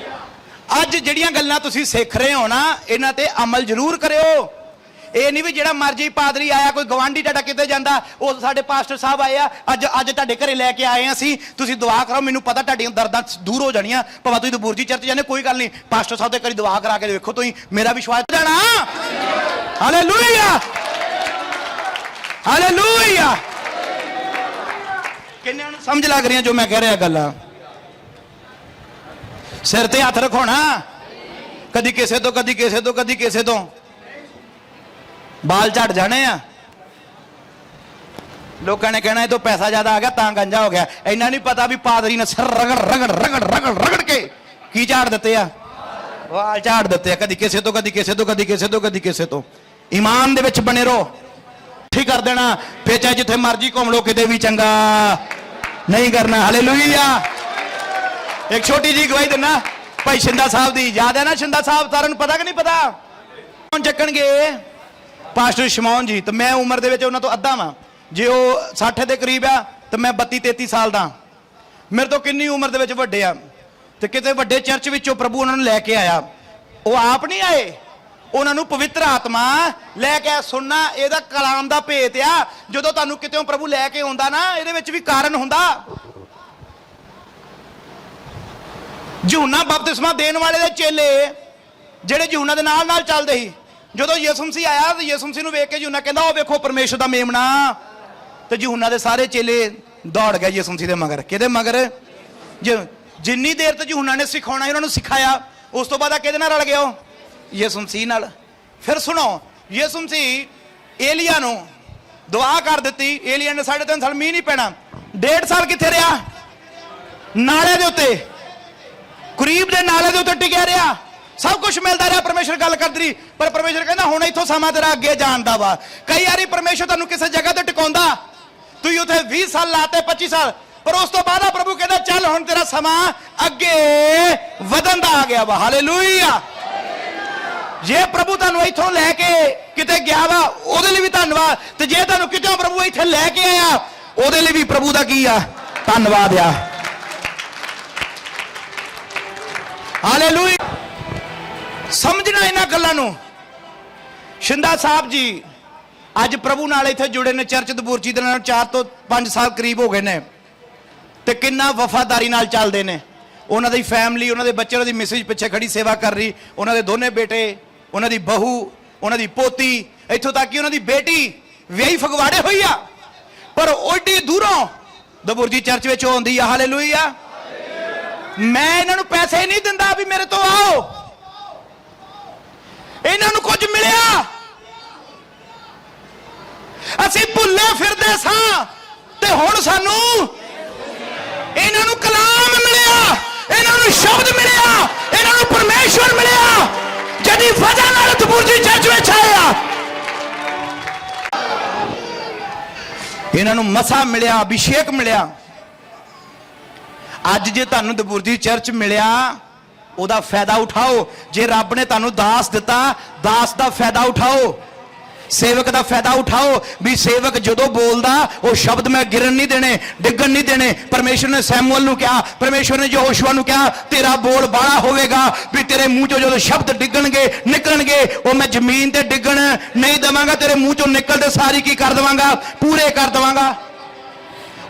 ਅੱਜ ਜਿਹੜੀਆਂ ਗੱਲਾਂ ਤੁਸੀਂ ਸਿੱਖ ਰਹੇ ਹੋ ਨਾ, ਇਹਨਾਂ ਤੇ ਅਮਲ ਜ਼ਰੂਰ ਕਰਿਓ। ਇਹ ਨਹੀਂ ਵੀ ਜਿਹੜਾ ਮਰਜੀ ਪਾਦਰੀ ਆਇਆ, ਕੋਈ ਗਵਾਂਢੀ ਤੁਹਾਡਾ ਕਿਤੇ ਜਾਂਦਾ, ਉਹ ਸਾਡੇ ਪਾਸਟਰ ਸਾਹਿਬ ਆਏ ਆ, ਅੱਜ ਤੁਹਾਡੇ ਘਰੇ ਲੈ ਕੇ ਆਏ ਆ ਅਸੀਂ, ਤੁਸੀਂ ਦੁਆ ਕਰੋ। ਮੈਨੂੰ ਪਤਾ ਤੁਹਾਡੀਆਂ ਦਰਦਾਂ ਦੂਰ ਹੋ ਜਾਣੀਆਂ, ਭਾਵੇਂ ਤੁਸੀਂ ਬੁਰਜੀ ਚਰਚ ਜਾਂਦੇ, ਕੋਈ ਗੱਲ ਨਹੀਂ, ਪਾਸਟਰ ਸਾਹਿਬ ਦੇ ਘਰੇ ਦੁਆ ਕਰਾ ਕੇ ਵੇਖੋ, ਤੁਸੀਂ ਮੇਰਾ ਵਿਸ਼ਵਾਸ ਜਾਣਾ। ਹਾਲੇਲੂਇਆ। ਹਾਲੇਲੂਇਆ। ਕਿੰਨਿਆਂ ਨੂੰ ਸਮਝ ਲੱਗ ਰਹੀਆਂ ਜੋ ਮੈਂ ਕਹਿ ਰਿਹਾ ਗੱਲਾਂ? ਸਿਰ ਤੇ ਹੱਥ ਰੱਖੋ ਨਾ, ਕਦੀ ਕਿਸੇ ਤੋਂ, ਕਦੀ ਕਿਸੇ ਤੋਂ, ਕਦੀ ਕਿਸੇ ਤੋਂ। ਬਾਲ ਝੜ ਜਾਣੇ ਆ। ਲੋਕਾਂ ਨੇ ਕਹਿਣਾ ਇਹ ਤੋਂ ਪੈਸਾ ਜ਼ਿਆਦਾ ਆ ਗਿਆ ਤਾਂ ਗੰਜਾ ਹੋ ਗਿਆ। ਇੰਨਾ ਨਹੀਂ ਪਤਾ ਵੀ ਪਾਦਰੀ ਨੇ ਸਿਰ ਰਗੜ ਰਗੜ ਰਗੜ ਰਗੜ ਰਗੜ ਕੇ ਕੀ ਝਾੜ ਦਿੱਤੇ ਆ? ਵਾਲ ਝਾੜ ਦਿੱਤੇ ਆ। ਕਦੀ ਕਿਸੇ ਤੋਂ, ਕਦੀ ਕਿਸੇ ਤੋਂ, ਕਦੀ ਕਿਸੇ ਤੋਂ, ਕਦੀ ਕਿਸੇ ਤੋਂ। ਈਮਾਨ ਦੇ ਵਿੱਚ ਬਣੇ ਰਹੋ, ਠੀਕ ਕਰ ਦੇਣਾ। ਫੇਰ ਚਾਹੇ ਜਿੱਥੇ ਮਰਜੀ ਘੁੰਮ ਲੋ, ਕਿਤੇ ਵੀ ਚੰਗਾ ਨਹੀਂ ਕਰਨਾ। ਹਾਲੇਲੂਇਆ। ਇੱਕ ਛੋਟੀ ਜੀ ਗਵਾਹੀ ਦਿੰਨਾ ਭਾਈ ਸ਼ਿੰਦਾ ਸਾਹਿਬ ਦੀ। ਯਾਦ ਹੈ ਨਾ ਸ਼ਿੰਦਾ ਸਾਹਿਬ? ਸਾਰਿਆਂ ਨੂੰ ਪਤਾ ਕਿ ਨਹੀਂ ਪਤਾ? ਕੌਣ ਚੱਕਣਗੇ? ਪਾਸਟਰ ਸ਼ਮੌਨ ਜੀ। ਤੇ ਮੈਂ ਉਮਰ ਦੇ ਵਿੱਚ ਉਹਨਾਂ ਤੋਂ ਅੱਧਾ ਵਾਂ। ਜੇ ਉਹ 60 ਦੇ ਕਰੀਬ ਆ ਤੇ ਮੈਂ 32-33 ਸਾਲ ਦਾ। ਮੇਰੇ ਤੋਂ ਕਿੰਨੀ ਉਮਰ ਦੇ ਵਿੱਚ ਵੱਡੇ ਆ। ਤੇ ਕਿਤੇ ਵੱਡੇ ਚਰਚ ਵਿੱਚੋਂ ਪ੍ਰਭੂ ਉਹਨਾਂ ਨੂੰ ਲੈ ਕੇ ਆਇਆ। ਉਹ ਆਪ ਨਹੀਂ ਆਏ, ਉਹਨਾਂ ਨੂੰ ਪਵਿੱਤਰ ਆਤਮਾ ਲੈ ਕੇ ਸੁਣਨਾ। ਇਹਦਾ ਕਲਾਮ ਦਾ ਭੇਤ ਆ। ਜਦੋਂ ਤੁਹਾਨੂੰ ਕਿਤੇੋਂ ਪ੍ਰਭੂ ਲੈ ਕੇ ਆਉਂਦਾ ਨਾ, ਇਹਦੇ ਵਿੱਚ ਵੀ ਕਾਰਨ ਹੁੰਦਾ। ਯਹੂਨਾ ਬਪਤਿਸਮਾ ਦੇਣ ਵਾਲੇ ਦੇ ਚੇਲੇ ਜਿਹੜੇ ਯਹੂਨਾ ਦੇ ਨਾਲ ਨਾਲ ਚੱਲਦੇ ਸੀ, ਜਦੋਂ ਯਿਸੂ ਮਸੀਹ ਆਇਆ ਤੇ ਯਿਸੂ ਮਸੀਹ ਨੂੰ ਵੇਖ ਕੇ ਯਹੂਨਾ ਕਹਿੰਦਾ ਉਹ ਵੇਖੋ ਪਰਮੇਸ਼ਰ ਦਾ ਮੇਮਣਾ। ਤੇ ਯਹੂਨਾ ਦੇ ਸਾਰੇ ਚੇਲੇ ਦੌੜ ਗਏ ਯਿਸੂ ਮਸੀਹ ਦੇ ਮਗਰ। ਕਿਹਦੇ ਮਗਰ? ਜਿੰਨੀ ਦੇਰ ਤੱਕ ਯਹੂਨਾ ਨੇ ਸਿਖਾਉਣਾ ਉਹਨਾਂ ਨੂੰ ਸਿਖਾਇਆ, ਉਸ ਤੋਂ ਬਾਅਦ ਆ ਕਿਹਦੇ ਨਾਲ ਰਲ ਗਿਆ? ਉਹ ਯਿਸੂ ਮਸੀਹ ਨਾਲ। ਫਿਰ ਸੁਣੋ, ਯਿਸੂ ਮਸੀਹ ਏਲੀਆ ਨੂੰ ਦੁਆ ਕਰ ਦਿੱਤੀ। ਏਲੀਆ ਨੇ 3.5 ਸਾਲ ਮੀਂਹ ਨਹੀਂ ਪੈਣਾ। 1.5 ਸਾਲ ਕਿੱਥੇ ਰਿਹਾ? ਨਾਲੇ ਦੇ ਉੱਤੇ, ਕਰੀਬ ਦੇ ਨਾਲੇ ਦੇ ਉੱਤੇ ਟਿਕਿਆ ਰਿਹਾ। ਸਭ ਕੁਝ ਮਿਲਦਾ ਰਿਹਾ, ਪਰਮੇਸ਼ਰ ਗੱਲ ਕਰਦੀ ਰਹੀ। ਪਰ ਪਰਮੇਸ਼ਰ ਕਹਿੰਦਾ ਹੁਣ ਇੱਥੋਂ ਸਮਾਂ ਤੇਰਾ ਅੱਗੇ ਜਾਣ ਦਾ ਵਾ। ਕਈ ਵਾਰੀ ਪਰਮੇਸ਼ਰ ਤੁਹਾਨੂੰ ਕਿਸੇ ਜਗ੍ਹਾ ਤੇ ਟਿਕਾਉਂਦਾ, ਤੁਸੀਂ ਉੱਥੇ 20 ਸਾਲ ਲਾਤੇ, 25 ਸਾਲ, ਪਰ ਉਸ ਤੋਂ ਬਾਅਦ ਪ੍ਰਭੂ ਕਹਿੰਦਾ ਚੱਲ ਹੁਣ ਤੇਰਾ ਸਮਾਂ ਅੱਗੇ ਵਧਣ ਦਾ ਆ ਗਿਆ ਵਾ। ਹਾਲੇਲੂਇਆ। ਜੇ ਪ੍ਰਭੂ ਤੁਹਾਨੂੰ ਇੱਥੋਂ ਲੈ ਕੇ ਕਿਤੇ ਗਿਆ ਵਾ, ਉਹਦੇ ਲਈ ਵੀ ਧੰਨਵਾਦ। ਤੇ ਜੇ ਤੁਹਾਨੂੰ ਕਿਤੇ ਪ੍ਰਭੂ ਇੱਥੇ ਲੈ ਕੇ ਆਇਆ, ਉਹਦੇ ਲਈ ਵੀ ਪ੍ਰਭੂ ਦਾ ਕੀ ਆ? ਧੰਨਵਾਦ ਆ। ਹਾਲੇਲੂਇਆ। ਸਮਝਣਾ ਇਹਨਾਂ ਗੱਲਾਂ ਨੂੰ। ਸ਼ਿੰਦਾ ਸਾਹਿਬ ਜੀ ਅੱਜ ਪ੍ਰਭੂ ਨਾਲ ਇੱਥੇ ਜੁੜੇ ਨੇ, ਚਰਚ ਦਬੂਰਚੀ ਦੇ ਨਾਲ 4 ਤੋਂ 5 ਸਾਲ ਕਰੀਬ ਹੋ ਗਏ ਨੇ। ਤੇ ਕਿੰਨਾ ਵਫਾਦਾਰੀ ਨਾਲ ਚੱਲਦੇ ਨੇ। ਉਹਨਾਂ ਦੀ ਫੈਮਿਲੀ, ਉਹਨਾਂ ਦੇ ਬੱਚੇ, ਉਹਨਾਂ ਦੀ ਮਿਸਿਜ ਪਿੱਛੇ ਖੜੀ ਸੇਵਾ ਕਰ ਰਹੀ। ਉਹਨਾਂ ਦੇ ਦੋਨੇ ਬੇਟੇ, ਉਹਨਾਂ ਦੀ ਬਹੂ, ਉਹਨਾਂ ਦੀ ਪੋਤੀ, ਇੱਥੋਂ ਤੱਕ ਕਿ ਉਹਨਾਂ ਦੀ ਬੇਟੀ ਵਿਆਹੀ ਫਗਵਾੜੇ ਹੋਈ ਆ, ਪਰ ਓਡੀ ਦੂਰੋਂ ਦਬੂਰਜੀ ਚਰਚ ਵਿੱਚ ਆਉਂਦੀ ਆ। ਹਾਲੇਲੂਇਆ। ਮੈਂ ਇਹਨਾਂ ਨੂੰ ਪੈਸੇ ਨਹੀਂ ਦਿੰਦਾ ਵੀ ਮੇਰੇ ਤੋਂ ਆਓ। ਇਹਨਾਂ ਨੂੰ ਕੁਝ ਮਿਲਿਆ, ਅਸੀਂ ਭੁੱਲੇ ਫਿਰਦੇ ਸਾਂ ਤੇ ਹੁਣ ਸਾਨੂੰ ਇਹਨਾਂ ਨੂੰ ਕਲਾਮ ਮਿਲਿਆ। ਇਹਨਾਂ ਨੂੰ ਮਸਾ ਮਿਲਿਆ, ਅਭਿਸ਼ੇਕ ਮਿਲਿਆ। ਅੱਜ ਜੇ ਤੁਹਾਨੂੰ ਦਬੁਰਜੀ ਚਰਚ ਮਿਲਿਆ, ਉਹਦਾ ਫਾਇਦਾ ਉਠਾਓ। ਜੇ ਰੱਬ ਨੇ ਤੁਹਾਨੂੰ ਦਾਸ ਦਿੱਤਾ, ਦਾਸ ਦਾ ਫਾਇਦਾ ਉਠਾਓ, ਸੇਵਕ ਦਾ ਫਾਇਦਾ ਉਠਾਓ। ਵੀ ਸੇਵਕ ਜਦੋਂ ਬੋਲਦਾ ਉਹ ਸ਼ਬਦ ਮੈਂ ਗਿਰਨ ਨਹੀਂ ਦੇਣੇ, ਡਿੱਗਣ ਨਹੀਂ ਦੇਣੇ। ਪਰਮੇਸ਼ਰ ਨੇ ਸੈਮੂਅਲ ਨੂੰ ਕਿਹਾ, ਪਰਮੇਸ਼ਰ ਨੇ ਯਹੋਸ਼ੂਆ ਨੂੰ ਕਿਹਾ, ਤੇਰਾ ਬੋਲ ਬਾਹਲਾ ਹੋਵੇਗਾ, ਵੀ ਤੇਰੇ ਮੂੰਹ ਚੋਂ ਜਦੋਂ ਸ਼ਬਦ ਡਿੱਗਣਗੇ ਨਿਕਲਣਗੇ, ਉਹ ਮੈਂ ਜ਼ਮੀਨ ਤੇ ਡਿੱਗਣ ਨਹੀਂ ਦੇਵਾਂਗਾ, ਤੇਰੇ ਮੂੰਹ ਚੋਂ ਨਿਕਲਦੇ ਸਾਰੀ ਕੀ ਕਰ ਦੇਵਾਂਗਾ, ਪੂਰੇ ਕਰ ਦੇਵਾਂਗਾ।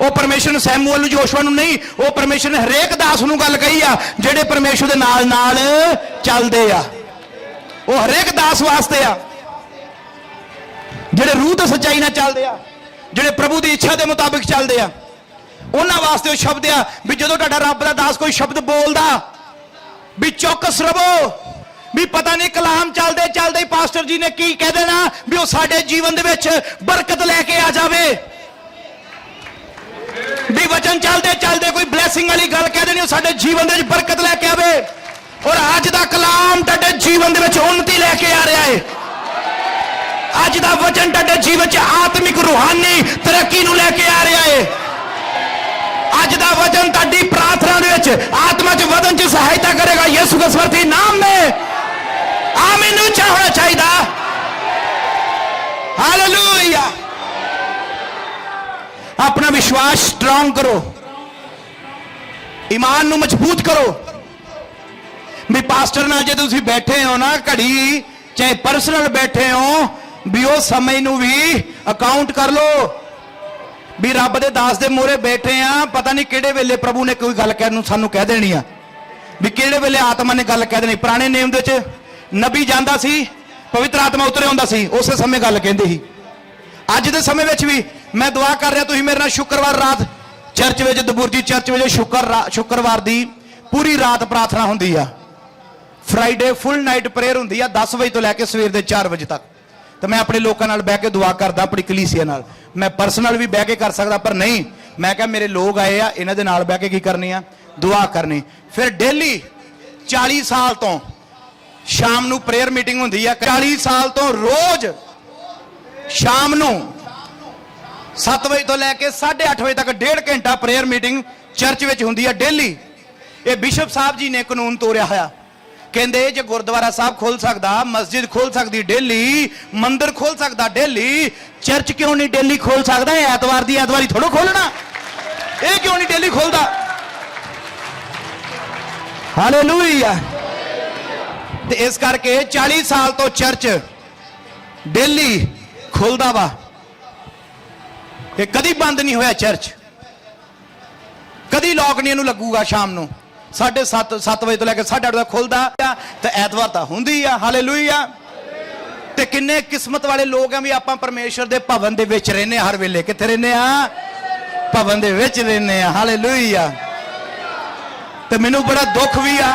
ਉਹ ਪਰਮੇਸ਼ਰ ਨੇ ਸੈਮੂਅਲ ਨੂੰ, ਯਹੋਸ਼ੂਆ ਨੂੰ ਨਹੀਂ, ਉਹ ਪਰਮੇਸ਼ਰ ਨੇ ਹਰੇਕ ਦਾਸ ਨੂੰ ਗੱਲ ਕਹੀ ਆ ਜਿਹੜੇ ਪਰਮੇਸ਼ਰ ਦੇ ਨਾਲ ਨਾਲ ਚੱਲਦੇ ਆ। ਉਹ ਹਰੇਕ ਦਾਸ ਵਾਸਤੇ ਆ ਜਿਹੜੇ ਰੂਹ ਤੇ ਸੱਚਾਈ ਨਾਲ ਚੱਲਦੇ ਆ, ਜਿਹੜੇ ਪ੍ਰਭੂ ਦੀ ਇੱਛਾ ਦੇ ਮੁਤਾਬਿਕ ਚੱਲਦੇ ਆ। ਉਹਨਾਂ ਵਾਸਤੇ ਉਹ ਸ਼ਬਦ ਆ ਵੀ ਜਦੋਂ ਤੁਹਾਡਾ ਰੱਬ ਦਾ ਦਾਸ ਕੋਈ ਸ਼ਬਦ ਬੋਲਦਾ, ਵੀ ਚੌਕਸ ਰਵੋ, ਵੀ ਪਤਾ ਨਹੀਂ ਕਲਾਮ ਚੱਲਦੇ ਚੱਲਦੇ ਪਾਸਟਰ ਜੀ ਨੇ ਕੀ ਕਹਿ ਦੇਣਾ, ਵੀ ਉਹ ਸਾਡੇ ਜੀਵਨ ਦੇ ਵਿੱਚ ਬਰਕਤ ਲੈ ਕੇ ਆ ਜਾਵੇ। ਵੀ ਵਚਨ ਚੱਲਦੇ ਚੱਲਦੇ ਕੋਈ ਬਲੇਸਿੰਗ ਵਾਲੀ ਗੱਲ ਕਹਿ ਦੇਣੀ, ਉਹ ਸਾਡੇ ਜੀਵਨ ਦੇ ਵਿੱਚ ਬਰਕਤ ਲੈ ਕੇ ਆਵੇ। ਔਰ ਅੱਜ ਦਾ ਕਲਾਮ ਤੁਹਾਡੇ ਜੀਵਨ ਦੇ ਵਿੱਚ ਉન્નਤੀ ਲੈ ਕੇ ਆ ਰਿਹਾ ਹੈ। ਅੱਜ ਦਾ ਵਚਨ ਤੁਹਾਡੇ ਜੀਵਨ 'ਚ ਆਤਮਿਕ ਰੂਹਾਨੀ ਤਰੱਕੀ ਨੂੰ ਲੈ ਕੇ ਆ ਰਿਹਾ ਹੈ। ਅੱਜ ਦਾ ਵਚਨ ਤੁਹਾਡੀ ਪ੍ਰਾਰਥਨਾ ਦੇ ਵਿੱਚ ਆਤਮਾ 'ਚ ਵਧਣ 'ਚ ਸਹਾਇਤਾ ਕਰੇਗਾ। ਯਿਸੂ ਦੇ ਸਮਰਥੀ ਨਾਮ में ਆਮੀਨ ਨੂੰ ਚਾਹਣਾ ਚਾਹੀਦਾ। ਹਾਲੇਲੂਇਆ। अपना विश्वास स्ट्रांग करो, ईमान नू मजबूत करो। भी पास्टर नाल जे तुसीं बैठे हो ना घड़ी, चाहे पर्सनल बैठे हो, भी वो समय नू भी अकाउंट कर लो। भी रब दे दास दे मोहरे बैठे आ, पता नहीं किहड़े वेले प्रभु ने कोई गल कहन नू सानू कह देनी आ, भी किहड़े वेले आत्मा ने गल कह देनी। पुराने नेम दे विच नबी जांदा सी, पवित्र आत्मा उतरे आउंदा सी, उस समय गल कहंदे सी। ਅੱਜ ਦੇ ਸਮੇਂ ਵਿੱਚ ਵੀ ਮੈਂ ਦੁਆ ਕਰ ਰਿਹਾ, ਤੁਸੀਂ ਮੇਰੇ ਨਾਲ ਸ਼ੁੱਕਰਵਾਰ ਰਾਤ ਚਰਚ ਵਿੱਚ, ਦਬੁਰਜੀ ਚਰਚ ਵਿੱਚ ਸ਼ੁੱਕਰਵਾਰ ਦੀ ਪੂਰੀ ਰਾਤ ਪ੍ਰਾਰਥਨਾ ਹੁੰਦੀ ਆ। ਫਰਾਈਡੇ ਫੁੱਲ ਨਾਈਟ ਪ੍ਰੇਅਰ ਹੁੰਦੀ ਆ 10 ਵਜੇ ਤੋਂ ਲੈ ਕੇ ਸਵੇਰ ਦੇ 4 ਵਜੇ ਤੱਕ। ਤੇ ਮੈਂ ਆਪਣੇ ਲੋਕਾਂ ਨਾਲ ਬਹਿ ਕੇ ਦੁਆ ਕਰਦਾ, ਆਪਣੀ ਕਲੀਸਿਆ ਨਾਲ। ਮੈਂ ਪਰਸਨਲ ਵੀ ਬਹਿ ਕੇ ਕਰ ਸਕਦਾ, ਪਰ ਨਹੀਂ, ਮੈਂ ਕਿਹਾ ਮੇਰੇ ਲੋਕ ਆਏ ਆ, ਇਹਨਾਂ ਦੇ ਨਾਲ ਬਹਿ ਕੇ ਕੀ ਕਰਨੀ ਆ, ਦੁਆ ਕਰਨੀ। ਫਿਰ ਡੇਲੀ 40 ਸਾਲ ਤੋਂ ਸ਼ਾਮ ਨੂੰ ਪ੍ਰੇਅਰ ਮੀਟਿੰਗ ਹੁੰਦੀ ਆ। 40 ਸਾਲ ਤੋਂ ਰੋਜ਼ ਸ਼ਾਮ ਨੂੰ 7 ਵਜੇ ਤੋਂ ਲੈ ਕੇ 8:30 ਵਜੇ ਤੱਕ 1.5 ਘੰਟਾ ਪ੍ਰੇਅਰ ਮੀਟਿੰਗ ਚਰਚ ਵਿੱਚ ਹੁੰਦੀ ਹੈ ਡੇਲੀ। ਇਹ ਬਿਸ਼ਪ ਸਾਹਿਬ ਜੀ ਨੇ ਕਾਨੂੰਨ ਤੋੜਿਆ ਹੋਇਆ। ਕਹਿੰਦੇ ਜੇ ਗੁਰਦੁਆਰਾ ਸਾਹਿਬ ਖੋਲ ਸਕਦਾ, ਮਸਜਿਦ ਖੋਲ ਸਕਦੀ ਡੇਲੀ, ਮੰਦਿਰ ਖੋਲ ਸਕਦਾ ਡੇਲੀ, ਚਰਚ ਕਿਉਂ ਨਹੀਂ ਡੇਲੀ ਖੋਲ ਸਕਦਾ? ਐਤਵਾਰ ਦੀ ਐਤਵਾਰੀ ਥੋੜੋ ਖੋਲਣਾ, ਇਹ ਕਿਉਂ ਨਹੀਂ ਡੇਲੀ ਖੋਲਦਾ? ਹਾਲੇਲੂਇਆ। ਤੇ ਇਸ ਕਰਕੇ 40 ਸਾਲ ਤੋਂ ਚਰਚ ਡੇਲੀ ਖੁੱਲਦਾ ਵਾ, ਇਹ ਕਦੀ ਬੰਦ ਨਹੀਂ ਹੋਇਆ ਚਰਚ, ਕਦੀ ਲੋਕ ਨਹੀਂ ਇਹਨੂੰ ਲੱਗੂਗਾ। ਸ਼ਾਮ ਨੂੰ 7:30 ਵਜੇ ਤੋਂ ਲੈ ਕੇ 8:30 ਤੱਕ ਖੁੱਲਦਾ ਤੇ ਐਤਵਾਰ ਤਾਂ ਹੁੰਦੀ ਆ। ਹਾਲੇਲੂਇਆ। ਤੇ ਕਿੰਨੇ ਕਿਸਮਤ ਵਾਲੇ ਲੋਕ ਆ ਵੀ ਆਪਾਂ ਪਰਮੇਸ਼ਰ ਦੇ ਭਵਨ ਦੇ ਵਿੱਚ ਰਹਿੰਦੇ ਹਰ ਵੇਲੇ। ਕਿੱਥੇ ਰਹਿੰਦੇ ਆ? ਭਵਨ ਦੇ ਵਿੱਚ ਰਹਿੰਦੇ ਆ। ਹਾਲੇਲੂਇਆ। ਤੇ ਮੈਨੂੰ ਬੜਾ ਦੁੱਖ ਵੀ ਆ,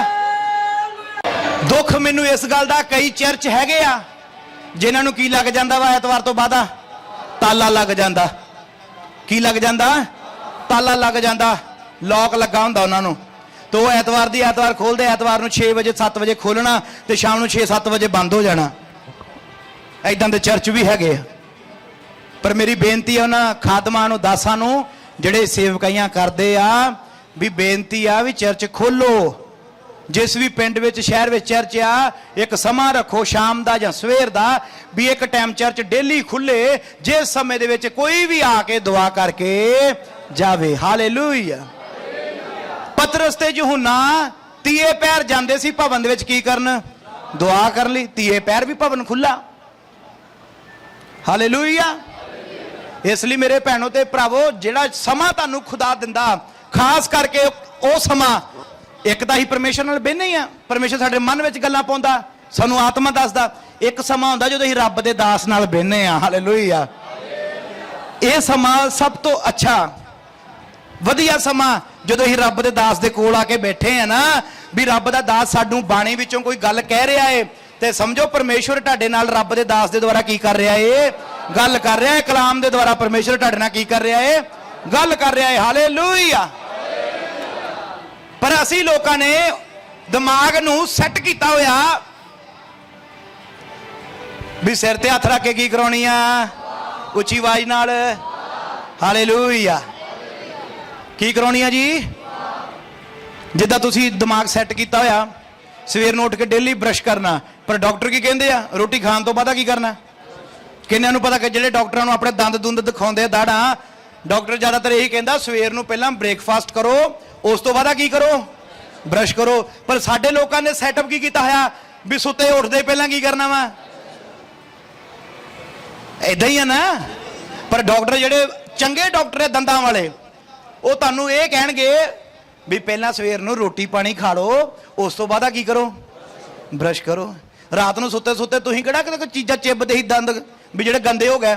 ਦੁੱਖ ਮੈਨੂੰ ਇਸ ਗੱਲ ਦਾ, ਕਈ ਚਰਚ ਹੈਗੇ ਆ ਜਿਨ੍ਹਾਂ ਨੂੰ ਕੀ ਲੱਗ ਜਾਂਦਾ ਵਾ, ਐਤਵਾਰ ਤੋਂ ਬਾਅਦ ਤਾਲਾ ਲੱਗ ਜਾਂਦਾ। ਕੀ ਲੱਗ ਜਾਂਦਾ? ਤਾਲਾ ਲੱਗ ਜਾਂਦਾ, ਲੌਕ ਲੱਗਾ ਹੁੰਦਾ ਉਹਨਾਂ ਨੂੰ। ਤੇ ਉਹ ਐਤਵਾਰ ਦੀ ਐਤਵਾਰ ਖੋਲਦੇ, ਐਤਵਾਰ ਨੂੰ 6 ਵਜੇ 7 ਵਜੇ ਖੋਲਣਾ ਤੇ ਸ਼ਾਮ ਨੂੰ 6-7 ਵਜੇ ਬੰਦ ਹੋ ਜਾਣਾ। ਐਦਾਂ ਦੇ ਚਰਚ ਵੀ ਹੈਗੇ ਆ। ਪਰ ਮੇਰੀ ਬੇਨਤੀ ਆ ਉਹਨਾਂ ਖਾਦਮਾਂ ਨੂੰ, ਦਾਸਾਂ ਨੂੰ, ਜਿਹੜੇ ਸੇਵਕਾਈਆਂ ਕਰਦੇ ਆ, ਵੀ ਬੇਨਤੀ ਆ ਵੀ ਚਰਚ ਖੋਲੋ। ਜਿਸ ਵੀ ਪਿੰਡ ਵਿੱਚ, ਸ਼ਹਿਰ ਵਿੱਚ ਚਰਚ ਆ, ਇੱਕ ਸਮਾਂ ਰੱਖੋ ਸ਼ਾਮ ਦਾ ਜਾਂ ਸਵੇਰ ਦਾ, ਵੀ ਇੱਕ ਟਾਈਮ ਚਰਚ ਡੇਲੀ ਖੁੱਲੇ, ਜਿਸ ਸਮੇਂ ਦੇ ਵਿੱਚ ਕੋਈ ਵੀ ਆ ਕੇ ਦੁਆ ਕਰਕੇ ਜਾਵੇ। ਹਾਲੇਲੂਇਆ। ਪਤਰਸ ਤੇ यूहन्ना 30 ਪੈਰ ਜਾਂਦੇ ਸੀ ਭਵਨ ਦੇ ਵਿੱਚ, ਕੀ ਕਰਨ? ਦੁਆ ਕਰਨ ਲਈ। 30 ਪੈਰ ਵੀ ਭਵਨ ਖੁੱਲਾ। ਹਾਲੇਲੂਇਆ। ਇਸ ਲਈ ਮੇਰੇ ਭੈਣੋ ਤੇ ਭਰਾਵੋ, ਜਿਹੜਾ ਸਮਾਂ ਤੁਹਾਨੂੰ ਖੁਦਾ ਦਿੰਦਾ, ਖਾਸ ਕਰਕੇ ਉਹ ਸਮਾਂ, ਇੱਕ ਤਾਂ ਹੀ ਪਰਮੇਸ਼ਰ ਨਾਲ ਬਹਿਨੇ ਹੀ ਆ। ਪਰਮੇਸ਼ਰ ਸਾਡੇ ਮਨ ਵਿੱਚ ਗੱਲਾਂ ਪਾਉਂਦਾ, ਸਾਨੂੰ ਆਤਮਾ ਦੱਸਦਾ। ਇੱਕ ਸਮਾਂ ਹੁੰਦਾ ਜਦੋਂ ਅਸੀਂ ਰੱਬ ਦੇ ਦਾਸ ਨਾਲ ਬਹਿਨੇ ਆ। ਹਾਲੇਲੂਇਆ। ਇਹ ਸਮਾਂ ਸਭ ਤੋਂ ਅੱਛਾ ਵਧੀਆ ਸਮਾਂ ਜਦੋਂ ਅਸੀਂ ਰੱਬ ਦੇ ਦਾਸ ਦੇ ਕੋਲ ਆ ਕੇ ਬੈਠੇ ਆ ਨਾ, ਵੀ ਰੱਬ ਦਾ ਦਾਸ ਸਾਨੂੰ ਬਾਣੀ ਵਿੱਚੋਂ ਕੋਈ ਗੱਲ ਕਹਿ ਰਿਹਾ ਏ, ਤੇ ਸਮਝੋ ਪਰਮੇਸ਼ਰ ਤੁਹਾਡੇ ਨਾਲ ਰੱਬ ਦੇ ਦਾਸ ਦੇ ਦੁਆਰਾ ਕੀ ਕਰ ਰਿਹਾ ਏ? ਗੱਲ ਕਰ ਰਿਹਾ ਏ। ਕਲਾਮ ਦੇ ਦੁਆਰਾ ਪਰਮੇਸ਼ਰ ਤੁਹਾਡੇ ਨਾਲ ਕੀ ਕਰ ਰਿਹਾ ਏ? ਗੱਲ ਕਰ ਰਿਹਾ ਏ। ਹਾਲੇਲੂਇਆ। ਪਰ ਅਸੀਂ ਲੋਕਾਂ ਨੇ ਦਿਮਾਗ ਨੂੰ ਸੈੱਟ ਕੀਤਾ ਹੋਇਆ ਵੀ ਸਿਰ ਤੇ ਹੱਥ ਰੱਖ ਕੇ ਕੀ ਕਰਾਉਣੀ ਆ? ਉੱਚੀ ਆਵਾਜ਼ ਨਾਲ ਹਾਲੇਲੂਇਆ। ਕੀ ਕਰਾਉਣੀ ਆ ਜੀ? ਜਿੱਦਾਂ ਤੁਸੀਂ ਦਿਮਾਗ ਸੈੱਟ ਕੀਤਾ ਹੋਇਆ ਸਵੇਰ ਨੂੰ ਉੱਠ ਕੇ ਡੇਲੀ ਬ੍ਰਸ਼ ਕਰਨਾ, ਪਰ ਡਾਕਟਰ ਕੀ ਕਹਿੰਦੇ ਆ? ਰੋਟੀ ਖਾਣ ਤੋਂ ਬਾਅਦ ਕੀ ਕਰਨਾ? ਕਿੰਨਿਆਂ ਨੂੰ ਪਤਾ ਕਿ ਜਿਹੜੇ ਡਾਕਟਰਾਂ ਨੂੰ ਆਪਣੇ ਦੰਦ ਦੁੰਦ ਦਿਖਾਉਂਦੇ ਦਾੜਾਂ, ਡਾਕਟਰ ਜ਼ਿਆਦਾਤਰ ਇਹੀ ਕਹਿੰਦਾ ਸਵੇਰ ਨੂੰ ਪਹਿਲਾਂ ਬ੍ਰੇਕਫਾਸਟ ਕਰੋ, ਉਸ ਤੋਂ ਬਾਅਦ ਕੀ ਕਰੋ? ਬ੍ਰਸ਼ ਕਰੋ। ਪਰ ਸਾਡੇ ਲੋਕਾਂ ਨੇ ਸੈਟਅਪ ਕੀ ਕੀਤਾ ਹੋਇਆ ਵੀ ਸੁੱਤੇ ਉੱਠਦੇ ਪਹਿਲਾਂ ਕੀ ਕਰਨਾ ਵਾ? ਏਦਾਂ ਹੀ ਆ ਨਾ। ਪਰ ਡਾਕਟਰ ਜਿਹੜੇ ਚੰਗੇ ਡਾਕਟਰ ਹੈ ਦੰਦਾਂ ਵਾਲੇ, ਉਹ ਤੁਹਾਨੂੰ ਇਹ ਕਹਿਣਗੇ ਵੀ ਪਹਿਲਾਂ ਸਵੇਰ ਨੂੰ ਰੋਟੀ ਪਾਣੀ ਖਾ ਲਓ, ਉਸ ਤੋਂ ਬਾਅਦ ਕੀ ਕਰੋ? ਬ੍ਰਸ਼ ਕਰੋ। ਰਾਤ ਨੂੰ ਸੁੱਤੇ ਸੁੱਤੇ ਤੁਸੀਂ ਕਿਹੜਾ ਕਿਤੇ ਕੋਈ ਚੀਜ਼ਾਂ ਚਿੱਬਦੇ ਸੀ ਦੰਦ ਵੀ ਜਿਹੜੇ ਗੰਦੇ ਹੋ ਗਏ?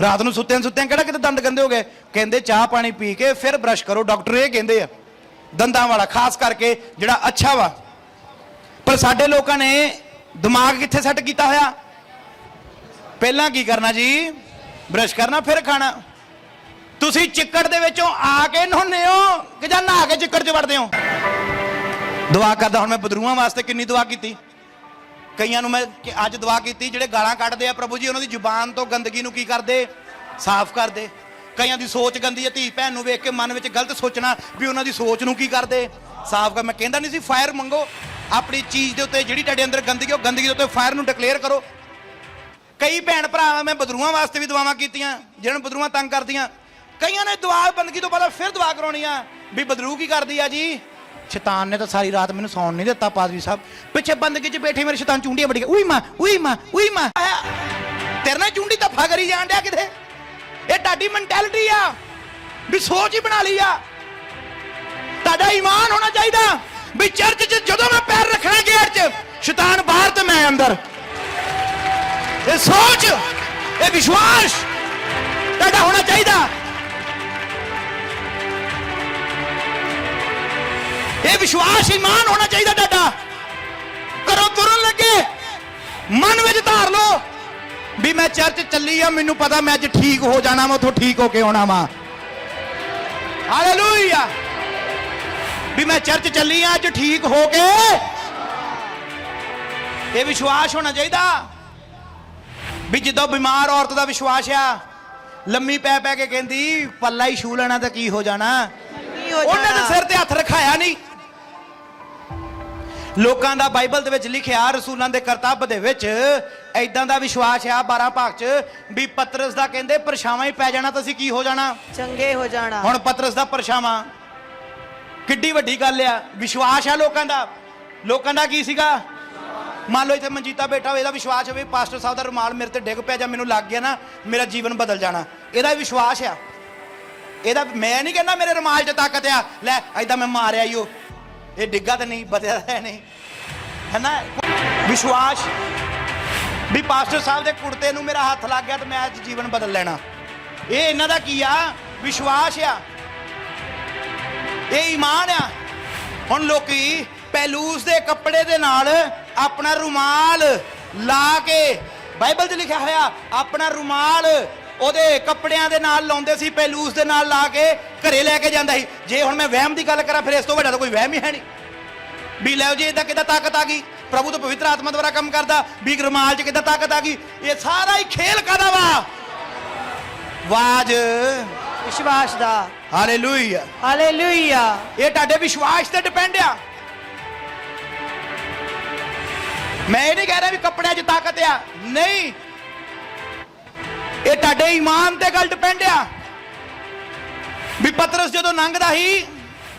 ਰਾਤ ਨੂੰ ਸੁੱਤਿਆਂ ਕਿਹੜਾ ਕਿਤੇ ਦੰਦ ਗੰਦੇ ਹੋ ਗਏ? ਕਹਿੰਦੇ ਚਾਹ ਪਾਣੀ ਪੀ ਕੇ ਫਿਰ ਬ੍ਰਸ਼ ਕਰੋ। ਡਾਕਟਰ ਇਹ ਕਹਿੰਦੇ ਆ ਦੰਦਾਂ ਵਾਲਾ ਖਾਸ ਕਰਕੇ ਜਿਹੜਾ ਅੱਛਾ ਵਾ। ਪਰ ਸਾਡੇ ਲੋਕਾਂ ਨੇ ਦਿਮਾਗ ਕਿੱਥੇ ਸੈੱਟ ਕੀਤਾ ਹੋਇਆ? ਪਹਿਲਾਂ ਕੀ ਕਰਨਾ ਜੀ? ਬ੍ਰਸ਼ ਕਰਨਾ ਫਿਰ ਖਾਣਾ। ਤੁਸੀਂ ਚਿੱਕੜ ਦੇ ਵਿੱਚੋਂ ਆ ਕੇ ਨਹਾਉਂਦੇ ਹੋ ਕਿ ਜਾਂ ਨਹਾ ਕੇ ਚਿੱਕੜ 'ਚ ਵੜਦੇ ਹੋ? ਦੁਆ ਕਰਦਾ ਹੁਣ ਮੈਂ ਬਦਰੂਆਂ ਵਾਸਤੇ ਕਿੰਨੀ ਦੁਆ ਕੀਤੀ। ਕਈਆਂ ਨੂੰ ਮੈਂ ਅੱਜ ਦੁਆ ਕੀਤੀ ਜਿਹੜੇ ਗਾਲਾਂ ਕੱਢਦੇ ਆ, ਪ੍ਰਭੂ ਜੀ ਉਹਨਾਂ ਦੀ ਜ਼ੁਬਾਨ ਤੋਂ ਗੰਦਗੀ ਨੂੰ ਕੀ ਕਰਦੇ? ਸਾਫ਼ ਕਰਦੇ। ਕਈਆਂ ਦੀ ਸੋਚ ਗੰਦੀ ਹੈ, ਧੀ ਭੈਣ ਨੂੰ ਵੇਖ ਕੇ ਮਨ ਵਿੱਚ ਗਲਤ ਸੋਚਣਾ ਵੀ ਉਹਨਾਂ ਦੀ ਸੋਚ ਨੂੰ ਕੀ ਕਰਦੇ? ਸਾਫ਼ ਕਰ। ਮੈਂ ਕਹਿੰਦਾ ਨਹੀਂ ਸੀ ਫਾਇਰ ਮੰਗੋ ਆਪਣੀ ਚੀਜ਼ ਦੇ ਉੱਤੇ, ਜਿਹੜੀ ਤੁਹਾਡੇ ਅੰਦਰ ਗੰਦਗੀ ਉਹ ਗੰਦਗੀ ਦੇ ਉੱਤੇ ਫਾਇਰ ਨੂੰ ਡਿਕਲੇਅਰ ਕਰੋ। ਕਈ ਭੈਣ ਭਰਾ ਮੈਂ ਬਦਰੂਆਂ ਵਾਸਤੇ ਵੀ ਦੁਆਵਾਂ ਕੀਤੀਆਂ ਜਿਹਨਾਂ ਨੂੰ ਬਦਰੂਆਂ ਤੰਗ ਕਰਦੀਆਂ। ਕਈਆਂ ਨੇ ਦੁਆ ਬੰਦਗੀ ਤੋਂ ਬਾਅਦ ਫਿਰ ਦੁਆ ਕਰਾਉਣੀ ਆ ਵੀ ਬਦਰੂ ਕੀ ਕਰਦੀ ਆ ਜੀ? ਸ਼ੈਤਾਨ ਨੇ ਤਾਂ ਸਾਰੀ ਰਾਤ ਮੈਨੂੰ ਸੌਣ ਨਹੀਂ ਦਿੱਤਾ ਪਾਦਰੀ ਸਾਹਿਬ, ਪਿੱਛੇ ਬੰਦਗੀ 'ਚ ਬੈਠੇ ਮੇਰੇ ਸ਼ੈਤਾਨ ਚੁੰਡੀਆਂ ਬੜੀ ਉਈ ਮਾਂ ਉਈ ਮਾਂ ਉਈ ਮਾਂ। ਤੇਰੇ ਨਾਲ ਚੁੰਡੀ ਧੱਫਾ ਕਰੀ ਜਾਣ ਡਿਆ ਕਿਤੇ। ਇਹ ਤੁਹਾਡੀ ਮੈਂਟੈਲਿਟੀ ਆ ਵੀ ਸੋਚ ਹੀ ਬਣਾ ਲਈ ਆ। ਤੁਹਾਡਾ ਈਮਾਨ ਹੋਣਾ ਚਾਹੀਦਾ ਵੀ ਚਰਚ 'ਚ ਜਦੋਂ ਮੈਂ ਪੈਰ ਰੱਖਣਾ ਗੇਟ 'ਚ, ਸ਼ੈਤਾਨ ਬਾਹਰ ਤੇ ਮੈਂ ਅੰਦਰ। ਇਹ ਸੋਚ, ਇਹ ਵਿਸ਼ਵਾਸ ਤੁਹਾਡਾ ਹੋਣਾ ਚਾਹੀਦਾ। ਇਹ ਵਿਸ਼ਵਾਸ ਈਮਾਨ ਹੋਣਾ ਚਾਹੀਦਾ ਤੁਹਾਡਾ। ਘਰੋਂ ਤੁਰਨ ਲੱਗੇ ਮਨ ਵਿੱਚ ਧਾਰ ਲਓ ਵੀ ਮੈਂ ਚਰਚ ਚੱਲੀ ਆ, ਮੈਨੂੰ ਪਤਾ ਮੈਂ ਅੱਜ ਠੀਕ ਹੋ ਜਾਣਾ, ਮੈਂ ਉੱਥੋਂ ਠੀਕ ਹੋ ਕੇ ਆਉਣਾ ਵਾ। ਹਾਲੇਲੂਇਆ। ਵੀ ਮੈਂ ਚਰਚ ਚੱਲੀ ਆ ਅੱਜ ਠੀਕ ਹੋ ਕੇ। ਇਹ ਵਿਸ਼ਵਾਸ ਹੋਣਾ ਚਾਹੀਦਾ ਵੀ ਜਿੱਦਾਂ ਬਿਮਾਰ ਔਰਤ ਦਾ ਵਿਸ਼ਵਾਸ ਆ, ਲੰਮੀ ਪੈ ਪੈ ਕੇ ਕਹਿੰਦੀ ਪੱਲਾ ਹੀ ਛੂ ਲੈਣਾ ਤਾਂ ਕੀ ਹੋ ਜਾਣਾ। ਉਹਨਾਂ ਦੇ ਸਿਰ ਤੇ ਹੱਥ ਰਖਾਇਆ ਨਹੀਂ। ਲੋਕਾਂ ਦਾ ਬਾਈਬਲ ਦੇ ਵਿੱਚ ਲਿਖਿਆ, ਰਸੂਲਾਂ ਦੇ ਕਰਤੱਵ ਦੇ ਵਿੱਚ ਐਦਾਂ ਦਾ ਵਿਸ਼ਵਾਸ ਆ 12 ਭਾਗ 'ਚ ਵੀ ਪਤਰਸ ਦਾ ਕਹਿੰਦੇ ਪਰਛਾਵਾਂ ਹੀ ਪੈ ਜਾਣਾ ਤਾਂ ਅਸੀਂ ਕੀ ਹੋ ਜਾਣਾ? ਚੰਗੇ ਹੋ ਜਾਣਾ। ਹੁਣ ਪਤਰਸ ਦਾ ਪਰਛਾਵਾਂ ਕਿੱਡੀ ਵੱਡੀ ਗੱਲ ਆ। ਵਿਸ਼ਵਾਸ ਆ ਲੋਕਾਂ ਦਾ। ਲੋਕਾਂ ਦਾ ਕੀ ਸੀਗਾ? ਮੰਨ ਲਓ ਇੱਥੇ ਮਨਜੀਤਾ ਬੈਠਾ ਹੋਵੇ, ਇਹਦਾ ਵਿਸ਼ਵਾਸ ਹੋਵੇ ਪਾਸਟਰ ਸਾਹਿਬ ਦਾ ਰੁਮਾਲ ਮੇਰੇ ਤੇ ਡਿੱਗ ਪਿਆ ਜਾਂ ਮੈਨੂੰ ਲੱਗ ਗਿਆ ਨਾ, ਮੇਰਾ ਜੀਵਨ ਬਦਲ ਜਾਣਾ। ਇਹਦਾ ਵਿਸ਼ਵਾਸ ਆ। ਇਹਦਾ ਮੈਂ ਨਹੀਂ ਕਹਿੰਦਾ ਮੇਰੇ ਰੁਮਾਲ 'ਚ ਤਾਕਤ ਆ, ਲੈ ਐਦਾਂ ਮੈਂ ਮਾਰਿਆ ਈ ਉਹ, ਇਹ ਡਿੱਗਾ ਤਾਂ ਨਹੀਂ, ਬਦਿਆ ਹੈ ਨਹੀਂ, ਹੈ ਨਾ। ਵਿਸ਼ਵਾਸ ਵੀ ਪਾਸਟਰ ਸਾਹਿਬ ਦੇ ਕੁੜਤੇ ਨੂੰ ਮੇਰਾ ਹੱਥ ਲੱਗ ਗਿਆ ਤਾਂ ਮੈਂ ਅੱਜ ਜੀਵਨ ਬਦਲ ਲੈਣਾ। ਇਹ ਇਹਨਾਂ ਦਾ ਕੀ ਆ? ਵਿਸ਼ਵਾਸ ਆ। ਇਹ ਈਮਾਨ ਆ। ਹੁਣ ਲੋਕੀ ਪੈਲੂਸ ਦੇ ਕੱਪੜੇ ਦੇ ਨਾਲ ਆਪਣਾ ਰੁਮਾਲ ਲਾ ਕੇ, ਬਾਈਬਲ 'ਚ ਲਿਖਿਆ ਹੋਇਆ ਆਪਣਾ ਰੁਮਾਲ ਉਹਦੇ ਕੱਪੜਿਆਂ ਦੇ ਨਾਲ ਲਾਉਂਦੇ ਸੀ, ਪੈਲੂਸ ਦੇ ਨਾਲ ਲਾ ਕੇ ਘਰੇ ਲੈ ਕੇ ਜਾਂਦਾ ਸੀ। ਜੇ ਹੁਣ ਮੈਂ ਵਹਿਮ ਦੀ ਗੱਲ ਕਰਾਂ ਫਿਰ ਇਸ ਤੋਂ ਵੱਡਾ ਤਾਂ ਕੋਈ ਵਹਿਮ ਹੀ ਹੈ ਨਹੀਂ ਵੀ ਲੈ ਜੀ ਇਦਾਂ ਕਿੱਦਾਂ ਤਾਕਤ ਆ ਗਈ। ਪ੍ਰਭੂ ਤੋਂ ਪਵਿੱਤਰ ਆਤਮਾ ਦੁਆਰਾ ਕੰਮ ਕਰਦਾ ਵੀ ਰੁਮਾਲ 'ਚ ਕਿੱਦਾਂ ਤਾਕਤ ਆ ਗਈ। ਇਹ ਸਾਰਾ ਹੀ ਖੇਲ ਕਾਹਦਾ ਵਾ? ਵਾਜ ਵਿਸ਼ਵਾਸ ਦਾ। Hallelujah hallelujah. ਇਹ ਤੁਹਾਡੇ ਵਿਸ਼ਵਾਸ ਤੇ ਡਿਪੈਂਡ ਆ। ਮੈਂ ਇਹ ਨਹੀਂ ਕਹਿ ਰਿਹਾ ਵੀ ਕੱਪੜਿਆਂ 'ਚ ਤਾਕਤ ਆ, ਨਹੀਂ। ਇਹ ਤੁਹਾਡੇ ਈਮਾਨ ਤੇ ਗੱਲ ਡਿਪੈਂਡ ਆ। ਵੀ ਪਤਰਸ ਜਦੋਂ ਲੰਘਦਾ ਸੀ,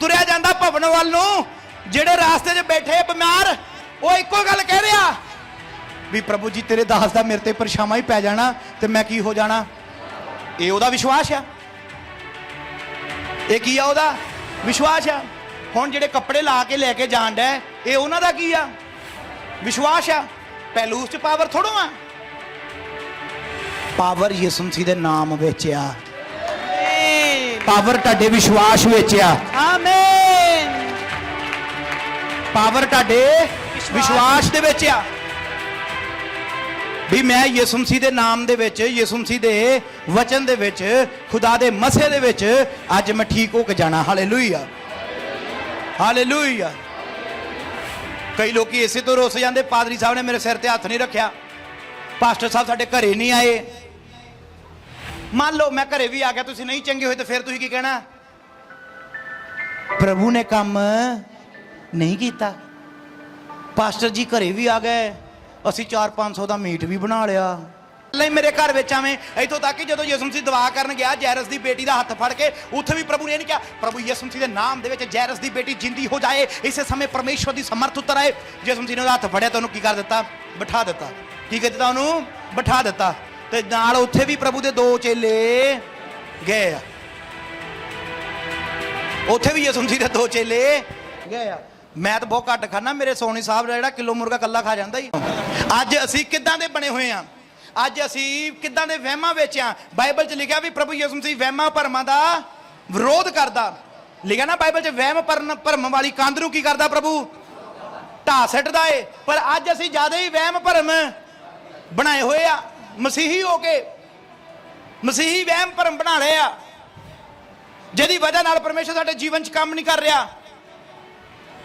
ਤੁਰਿਆ ਜਾਂਦਾ ਭਵਨ ਵੱਲ ਨੂੰ, ਜਿਹੜੇ ਰਾਸਤੇ 'ਚ ਬੈਠੇ ਬਿਮਾਰ, ਉਹ ਇੱਕੋ ਗੱਲ ਕਹਿ ਰਿਹਾ ਵੀ ਪ੍ਰਭੂ ਜੀ ਤੇਰੇ ਦਾਸ ਦਾ ਮੇਰੇ ਤੇ ਪਰਛਾਵਾਂ ਹੀ ਪੈ ਜਾਣਾ ਤੇ ਮੈਂ ਕੀ ਹੋ ਜਾਣਾ। ਇਹ ਉਹਦਾ ਵਿਸ਼ਵਾਸ ਆ। ਇਹ ਕੀ ਆ? ਉਹਦਾ ਵਿਸ਼ਵਾਸ ਆ। ਹੁਣ ਜਿਹੜੇ ਕੱਪੜੇ ਲਾ ਕੇ ਲੈ ਕੇ ਜਾਣ ਡੈ, ਇਹ ਉਹਨਾਂ ਦਾ ਕੀ ਆ? ਵਿਸ਼ਵਾਸ ਆ। ਪੈਲੂਸ 'ਚ ਪਾਵਰ ਥੋੜੋ ਆ। ਪਾਵਰ ਯਿਸੂ ਮਸੀਹ ਦੇ ਨਾਮ ਵਿੱਚ ਆ। ਪਾਵਰ ਤੁਹਾਡੇ ਵਿਸ਼ਵਾਸ ਵਿੱਚ ਆ। ਆਮੀਨ। ਪਾਵਰ ਤੁਹਾਡੇ ਵਿਸ਼ਵਾਸ ਦੇ ਵਿੱਚ ਆ ਵੀ ਮੈਂ ਯਿਸੂ ਮਸੀਹ ਦੇ ਨਾਮ ਦੇ ਵਿੱਚ, ਯਿਸੂ ਮਸੀਹ ਦੇ ਵਚਨ ਦੇ ਵਿੱਚ, ਖੁਦਾ ਦੇ ਮਸੇ ਦੇ ਵਿੱਚ ਅੱਜ ਮੈਂ ਠੀਕ ਹੋ ਕੇ ਜਾਣਾ। Hallelujah hallelujah. ਕਈ ਲੋਕੀ ਇਸੇ ਤੋਂ ਰੁੱਸ ਜਾਂਦੇ, ਪਾਦਰੀ ਸਾਹਿਬ ਨੇ ਮੇਰੇ ਸਿਰ ਤੇ ਹੱਥ ਨਹੀਂ ਰੱਖਿਆ, ਪਾਸਟਰ ਸਾਹਿਬ ਸਾਡੇ ਘਰੇ ਨਹੀਂ ਆਏ, ਮੰਨ ਲਓ ਮੈਂ ਘਰੇ ਵੀ ਆ ਗਿਆ, ਤੁਸੀਂ ਨਹੀਂ ਚੰਗੇ ਹੋਏ ਤਾਂ ਫਿਰ ਤੁਸੀਂ ਕੀ ਕਹਿਣਾ? ਪ੍ਰਭੂ ਨੇ ਕੰਮ ਨਹੀਂ ਕੀਤਾ। ਪਾਸਟਰ ਜੀ ਘਰੇ ਵੀ ਆ ਗਏ, ਅਸੀਂ 400-500 ਦਾ ਮੀਟ ਵੀ ਬਣਾ ਲਿਆ। ਲੈ ਮੇਰੇ ਘਰ ਵਿੱਚ ਆਵੇਂ, ਇੱਥੋਂ ਤੱਕ ਕਿ ਜਦੋਂ ਯਿਸੂ ਮਸੀਹ ਦੁਆ ਕਰਨ ਗਿਆ ਜੈਰਸ ਦੀ ਬੇਟੀ ਦਾ ਹੱਥ ਫੜ ਕੇ, ਉੱਥੇ ਵੀ ਪ੍ਰਭੂ ਨੇ ਇਹ ਨਹੀਂ ਕਿਹਾ ਪ੍ਰਭੂ ਯਿਸੂ ਮਸੀਹ ਦੇ ਨਾਮ ਦੇ ਵਿੱਚ ਜੈਰਸ ਦੀ ਬੇਟੀ ਜਿੰਦੀ ਹੋ ਜਾਏ, ਇਸੇ ਸਮੇਂ ਪਰਮੇਸ਼ਵਰ ਦੀ ਸਮਰਥ ਉਤਰ ਆਏ। ਯਿਸੂ ਮਸੀਹ ਨੇ ਉਹਦਾ ਹੱਥ ਫੜਿਆ ਤਾਂ ਉਹਨੂੰ ਕੀ ਕਰ ਦਿੱਤਾ? ਬਿਠਾ ਦਿੱਤਾ। ਕੀ ਕਰ ਦਿੱਤਾ? ਉਹਨੂੰ ਬਿਠਾ ਦਿੱਤਾ। ਤੇ ਨਾਲ ਉੱਥੇ ਵੀ ਪ੍ਰਭੂ ਦੇ 2 ਚੇਲੇ ਗਏ ਆ, ਉੱਥੇ ਵੀ ਯਿਸੂ ਮਸੀਹ ਦੇ 2 ਚੇਲੇ ਗਏ ਆ। ਮੈਂ ਤਾਂ ਬਹੁਤ ਘੱਟ ਖਾਣਾ, ਮੇਰੇ ਸੋਨੀ ਸਾਹਿਬ ਦਾ ਜਿਹੜਾ ਕਿਲੋ ਮੁਰਗਾ ਕੱਲਾ ਖਾ ਜਾਂਦਾ ਹੀ। ਅੱਜ ਅਸੀਂ ਕਿੱਦਾਂ ਦੇ ਬਣੇ ਹੋਏ ਆ? ਅੱਜ ਅਸੀਂ ਕਿੱਦਾਂ ਦੇ ਵਹਿਮਾਂ ਵਿੱਚ ਆ? ਬਾਈਬਲ 'ਚ ਲਿਖਿਆ ਵੀ ਪ੍ਰਭੂ ਯਿਸੂ ਮਸੀਹ ਵਹਿਮਾਂ ਭਰਮਾਂ ਦਾ ਵਿਰੋਧ ਕਰਦਾ। ਲਿਖਿਆ ਨਾ ਬਾਈਬਲ 'ਚ, ਵਹਿਮ ਭਰਮ ਵਾਲੀ ਕੰਧ ਨੂੰ ਕੀ ਕਰਦਾ? ਪ੍ਰਭੂ ਢਾਹ ਸਿੱਟਦਾ ਏ। ਪਰ ਅੱਜ ਅਸੀਂ ਜ਼ਿਆਦਾ ਹੀ ਵਹਿਮ ਭਰਮ ਬਣਾਏ ਹੋਏ ਆ, ਮਸੀਹੀ ਹੋ ਕੇ ਮਸੀਹੀ ਵਹਿਮ ਭਰਮ ਬਣਾ ਲਏ ਆ, ਜਿਹਦੀ ਵਜ੍ਹਾ ਨਾਲ ਪਰਮੇਸ਼ਰ ਸਾਡੇ ਜੀਵਨ 'ਚ ਕੰਮ ਨਹੀਂ ਕਰ ਰਿਹਾ।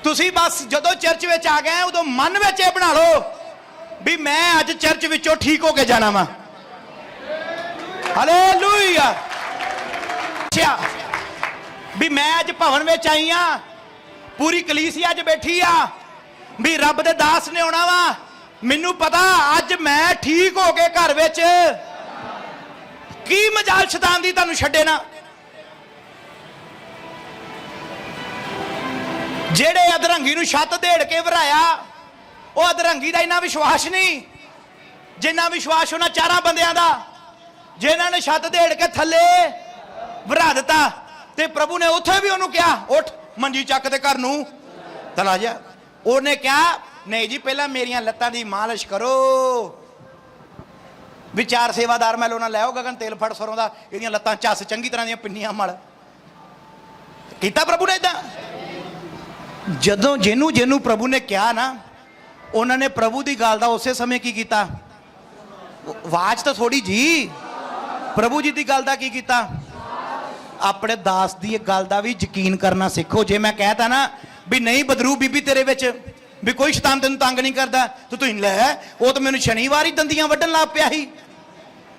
ਤੁਸੀਂ ਬਸ ਜਦੋਂ ਚਰਚ ਵਿੱਚ ਆ ਗਏ ਉਦੋਂ ਮਨ ਵਿੱਚ ਇਹ ਬਣਾ ਲਓ ਵੀ ਮੈਂ ਅੱਜ ਚਰਚ ਵਿੱਚੋਂ ਠੀਕ ਹੋ ਕੇ ਜਾਣਾ ਵਾ। ਹਾਲੇਲੂਇਆ। ਅੱਛਾ ਵੀ ਮੈਂ ਅੱਜ ਭਵਨ ਵਿੱਚ ਆਈ ਆ, ਪੂਰੀ ਕਲੀਸਿਆ ਅੱਜ ਬੈਠੀ ਆ, ਵੀ ਰੱਬ ਦੇ ਦਾਸ ਨੇ ਆਉਣਾ ਵਾ, ਮੈਨੂੰ ਪਤਾ ਅੱਜ ਮੈਂ ਠੀਕ ਹੋ ਕੇ ਘਰ ਵਿੱਚ ਕੀ ਮਜਾਲ ਸ਼ੈਤਾਨ ਦੀ ਤੁਹਾਨੂੰ ਛੱਡੇ ਨਾ। ਜਿਹੜੇ ਅਧਰੰਗੀ ਨੂੰ ਛੱਤ ਢੇੜ ਕੇ ਵਰਾਇਆ, ਉਹ ਅਧਰੰਗੀ ਦਾ ਇੰਨਾ ਵਿਸ਼ਵਾਸ ਨਹੀਂ ਜਿੰਨਾ ਵਿਸ਼ਵਾਸ ਉਹਨਾਂ 4 ਬੰਦਿਆਂ ਦਾ ਜਿਨ੍ਹਾਂ ਨੇ ਛੱਤ ਢੇੜ ਕੇ ਥੱਲੇ ਵਰਾ ਦਿੱਤਾ। ਤੇ ਪ੍ਰਭੂ ਨੇ ਉੱਥੇ ਵੀ ਉਹਨੂੰ ਕਿਹਾ ਉੱਠ ਮੰਜੀ ਚੱਕ ਤੇ ਘਰ ਨੂੰ ਚਲਾ ਜਾ। ਉਹਨੇ ਕਿਹਾ ਨਹੀਂ ਜੀ, ਪਹਿਲਾਂ ਮੇਰੀਆਂ ਲੱਤਾਂ ਦੀ ਮਾਲਿਸ਼ ਕਰੋ। ਵਿਚਾਰ ਸੇਵਾਦਾਰ ਮੈਂ ਲੋਨਾ ਲੈ ਆਓ ਗਗਨ ਤੇਲ ਫੜ ਸਰੋਂ ਦਾ, ਇਹਦੀਆਂ ਲੱਤਾਂ ਝੱਸ ਚੰਗੀ ਤਰ੍ਹਾਂ ਦੀਆਂ ਪਿੰਨੀਆਂ ਮਲ। ਕੀਤਾ ਪ੍ਰਭੂ ਨੇ ਇਦਾਂ? ਜਦੋਂ ਜਿਹਨੂੰ ਪ੍ਰਭੂ ਨੇ ਕਿਹਾ ਨਾ, ਉਹਨਾਂ ਨੇ ਪ੍ਰਭੂ ਦੀ ਗੱਲ ਦਾ ਉਸੇ ਸਮੇਂ ਕੀ ਕੀਤਾ? ਆਵਾਜ਼ ਤਾਂ ਥੋੜੀ ਜੀ, ਪ੍ਰਭੂ ਜੀ ਦੀ ਗੱਲ ਦਾ ਕੀ ਕੀਤਾ? ਆਪਣੇ ਦਾਸ ਦੀ ਇਹ ਗੱਲ ਦਾ ਵੀ ਯਕੀਨ ਕਰਨਾ ਸਿੱਖੋ। ਜੇ ਮੈਂ ਕਹਿਤਾ ਨਾ ਵੀ ਨਹੀਂ ਬਦਰੂ ਬੀਬੀ ਤੇਰੇ ਵਿੱਚ ਵੀ ਕੋਈ ਸ਼ੈਤਾਨ ਤੈਨੂੰ ਤੰਗ ਨਹੀਂ ਕਰਦਾ, ਤੇ ਤੁਸੀਂ ਲੈ ਉਹ ਤਾਂ ਮੈਨੂੰ ਸ਼ਨੀਵਾਰ ਹੀ ਦੰਦੀਆਂ ਵੱਢਣ ਲੱਗ ਪਿਆ ਸੀ,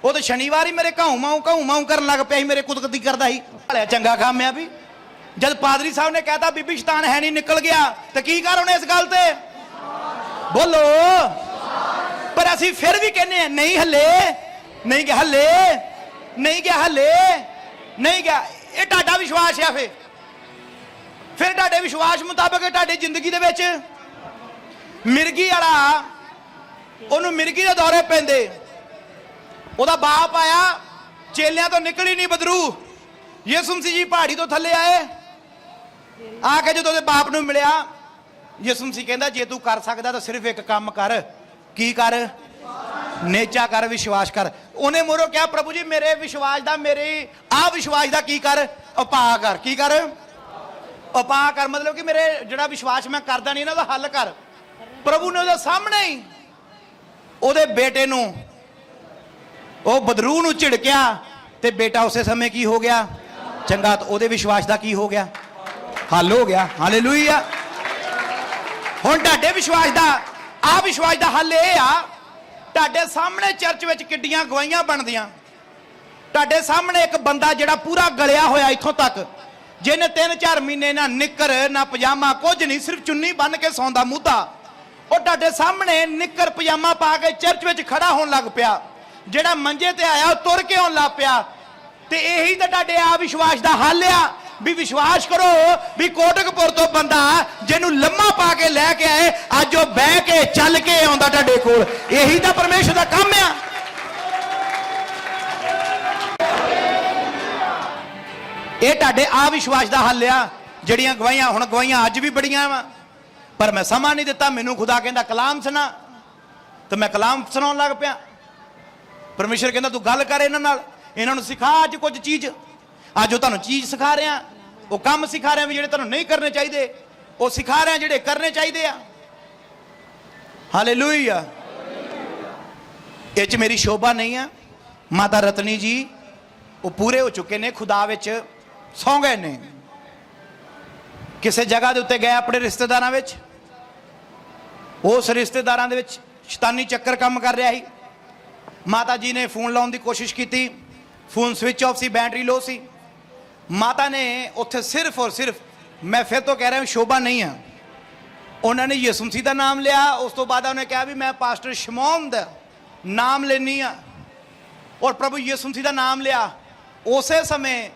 ਉਹ ਤਾਂ ਸ਼ਨੀਵਾਰ ਹੀ ਮੇਰੇ ਘਾਉ ਮਾਉ ਕਰਨ ਲੱਗ ਪਿਆ ਸੀ, ਮੇਰੇ ਕੁਦਕਤੀ ਕਰਦਾ ਸੀ। ਹਲਿਆ ਚੰਗਾ ਕੰਮ ਆ ਵੀ ਜਦ ਪਾਦਰੀ ਸਾਹਿਬ ਨੇ ਕਹਿਤਾ ਬੀਬੀ ਸ਼ੈਤਾਨ ਹੈ ਨਹੀਂ, ਨਿਕਲ ਗਿਆ, ਤੇ ਕੀ ਕਰ ਉਹਨੇ ਇਸ ਗੱਲ ਤੇ? ਬੋਲੋ। ਪਰ ਅਸੀਂ ਫਿਰ ਵੀ ਕਹਿੰਦੇ ਆ ਨਹੀਂ ਹੱਲੇ ਨਹੀਂ ਗਿਆ, ਹੱਲੇ ਨਹੀਂ ਗਿਆ, ਹੱਲੇ ਨਹੀਂ ਗਿਆ। ਇਹ ਤੁਹਾਡਾ ਵਿਸ਼ਵਾਸ ਆ। ਫਿਰ ਤੁਹਾਡੇ ਵਿਸ਼ਵਾਸ ਮੁਤਾਬਕ ਤੁਹਾਡੀ ਜ਼ਿੰਦਗੀ ਦੇ ਵਿੱਚ ਮਿਰਗੀ ਵਾਲਾ, ਉਹਨੂੰ ਮਿਰਗੀ ਦੇ ਦੌਰੇ ਪੈਂਦੇ, ਉਹਦਾ ਬਾਪ ਆਇਆ, ਚੇਲਿਆਂ ਤੋਂ ਨਿਕਲ ਹੀ ਨਹੀਂ ਬਦਰੂ। ਯਿਸੂ ਮਸੀਹ ਜੀ ਪਹਾੜੀ ਤੋਂ ਥੱਲੇ ਆਏ, ਆ ਕੇ ਜਦੋਂ ਉਹਦੇ ਬਾਪ ਨੂੰ ਮਿਲਿਆ, ਯਿਸੂ ਮਸੀਹ ਕਹਿੰਦਾ ਜੇ ਤੂੰ ਕਰ ਸਕਦਾ ਤਾਂ ਸਿਰਫ ਇੱਕ ਕੰਮ ਕਰ। ਕੀ ਕਰ? ਨੇਚਾ ਕਰ, ਵਿਸ਼ਵਾਸ ਕਰ। ਉਹਨੇ ਮੋਰੋ ਕਿਹਾ ਪ੍ਰਭੂ ਜੀ ਮੇਰੇ ਵਿਸ਼ਵਾਸ ਦਾ, ਮੇਰੇ ਆ ਵਿਸ਼ਵਾਸ ਦਾ ਕੀ ਕਰ? ਉਪਾਅ ਕਰ। ਕੀ ਕਰ? ਉਪਾਅ ਕਰ, ਮਤਲਬ ਕਿ ਮੇਰੇ ਜਿਹੜਾ ਵਿਸ਼ਵਾਸ ਮੈਂ ਕਰਦਾ ਨਹੀਂ ਨਾ ਉਹਦਾ ਹੱਲ ਕਰ। ਪ੍ਰਭੂ ਨੇ ਉਹਦੇ ਸਾਹਮਣੇ ਹੀ ਉਹਦੇ ਬੇਟੇ ਨੂੰ, ਉਹ ਬਦਰੂ ਨੂੰ ਝਿੜਕਿਆ, ਤੇ ਬੇਟਾ ਉਸੇ ਸਮੇਂ ਕੀ ਹੋ ਗਿਆ? ਚੰਗਾ। ਤਾਂ ਉਹਦੇ ਵਿਸ਼ਵਾਸ ਦਾ ਕੀ ਹੋ ਗਿਆ? ਹੱਲ ਹੋ ਗਿਆ। ਹਾਲੇਲੂਇਆ। ਹੁਣ ਤੁਹਾਡੇ ਵਿਸ਼ਵਾਸ ਦਾ, ਆ ਵਿਸ਼ਵਾਸ ਦਾ ਹੱਲ ਇਹ ਆ, ਤੁਹਾਡੇ ਸਾਹਮਣੇ ਚਰਚ ਵਿੱਚ ਕਿੱਡੀਆਂ ਗਵਾਹੀਆਂ ਬਣਦੀਆਂ। ਤੁਹਾਡੇ ਸਾਹਮਣੇ ਇੱਕ ਬੰਦਾ ਜਿਹੜਾ ਪੂਰਾ ਗਲਿਆ ਹੋਇਆ ਇੱਥੋਂ ਤੱਕ, ਜਿਹਨੇ 3-4 ਮਹੀਨੇ ਨਾ ਨਿੱਕਰ ਨਾ ਪਜਾਮਾ, ਕੁਝ ਨਹੀਂ, ਸਿਰਫ ਚੁੰਨੀ ਬੰਨ ਕੇ ਸੌਂਦਾ ਮੁੱਦਾ, ਉਹ ਤੁਹਾਡੇ ਸਾਹਮਣੇ ਨਿੱਕਰ ਪਜਾਮਾ ਪਾ ਕੇ ਚਰਚ ਵਿੱਚ ਖੜਾ ਹੋਣ ਲੱਗ ਪਿਆ। ਜਿਹੜਾ ਮੰਜੇ ਤੇ ਆਇਆ ਉਹ ਤੁਰ ਕੇ ਆਉਣ ਲੱਗ ਪਿਆ। ਤੇ ਇਹੀ ਤਾਂ ਤੁਹਾਡੇ ਆ ਵਿਸ਼ਵਾਸ ਦਾ ਹੱਲ ਆ ਵੀ ਵਿਸ਼ਵਾਸ ਕਰੋ ਵੀ ਕੋਟਕਪੁਰ ਤੋਂ ਬੰਦਾ ਜਿਹਨੂੰ ਲੰਮਾ ਪਾ ਕੇ ਲੈ ਕੇ ਆਏ, ਅੱਜ ਉਹ ਬਹਿ ਕੇ ਚੱਲ ਕੇ ਆਉਂਦਾ ਤੁਹਾਡੇ ਕੋਲ। ਇਹੀ ਤਾਂ ਪਰਮੇਸ਼ਰ ਦਾ ਕੰਮ ਆ। ਇਹ ਤੁਹਾਡੇ ਆ ਵਿਸ਼ਵਾਸ ਦਾ ਹੱਲ ਆ। ਜਿਹੜੀਆਂ ਗਵਾਹੀਆਂ, ਹੁਣ ਗਵਾਹੀਆਂ ਅੱਜ ਵੀ ਬੜੀਆਂ ਵਾ, ਪਰ ਮੈਂ ਸਮਾਂ ਨਹੀਂ ਦਿੱਤਾ। ਮੈਨੂੰ ਖੁਦਾ ਕਹਿੰਦਾ ਕਲਾਮ ਸੁਣਾ, ਤੇ ਮੈਂ ਕਲਾਮ ਸੁਣਾਉਣ ਲੱਗ ਪਿਆ। ਪਰਮੇਸ਼ਰ ਕਹਿੰਦਾ ਤੂੰ ਗੱਲ ਕਰ ਇਹਨਾਂ ਨਾਲ, ਇਹਨਾਂ ਨੂੰ ਸਿਖਾ ਅੱਜ ਕੁਝ ਚੀਜ਼। ਅੱਜ ਉਹ ਤੁਹਾਨੂੰ ਚੀਜ਼ ਸਿਖਾ ਰਿਹਾ, ਉਹ ਕੰਮ ਸਿਖਾ ਰਿਹਾ ਵੀ ਜਿਹੜੇ ਤੁਹਾਨੂੰ ਨਹੀਂ ਕਰਨੇ ਚਾਹੀਦੇ, ਉਹ ਸਿਖਾ ਰਿਹਾ ਜਿਹੜੇ ਕਰਨੇ ਚਾਹੀਦੇ ਆ। ਹਾਲੇਲੂਇਆ। ਇਹ 'ਚ ਮੇਰੀ ਸ਼ੋਭਾ ਨਹੀਂ ਆ। ਮਾਤਾ ਰਤਨੀ ਜੀ ਉਹ ਪੂਰੇ ਹੋ ਚੁੱਕੇ ਨੇ, ਖੁਦਾ ਵਿੱਚ ਸੌਂ ਗਏ ਨੇ। ਕਿਸੇ ਜਗ੍ਹਾ ਦੇ ਉੱਤੇ ਗਏ ਆਪਣੇ ਰਿਸ਼ਤੇਦਾਰਾਂ ਵਿੱਚ, ਉਸ ਰਿਸ਼ਤੇਦਾਰਾਂ ਦੇ ਵਿੱਚ ਸ਼ੈਤਾਨੀ ਚੱਕਰ ਕੰਮ ਕਰ ਰਿਹਾ ਸੀ। ਮਾਤਾ ਜੀ ਨੇ ਫੋਨ ਲਾਉਣ ਦੀ ਕੋਸ਼ਿਸ਼ ਕੀਤੀ, ਫੋਨ ਸਵਿਚ ਆਫ ਸੀ, ਬੈਟਰੀ ਲੋ ਸੀ। ਮਾਤਾ ਨੇ ਉੱਥੇ ਸਿਰਫ ਔਰ ਸਿਰਫ, ਮੈਂ ਫਿਰ ਤੋਂ ਕਹਿ ਰਿਹਾ ਸ਼ੋਭਾ ਨਹੀਂ ਆ, ਉਹਨਾਂ ਨੇ ਯਿਸੂ ਮਸੀਹ ਦਾ ਨਾਮ ਲਿਆ। ਉਸ ਤੋਂ ਬਾਅਦ ਉਹਨੇ ਕਿਹਾ ਵੀ ਮੈਂ ਪਾਸਟਰ ਸ਼ਮੌਨ ਦਾ ਨਾਮ ਲੈਣੀ ਆ, ਔਰ ਪ੍ਰਭੂ ਯਿਸੂ ਮਸੀਹ ਦਾ ਨਾਮ ਲਿਆ। ਉਸੇ ਸਮੇਂ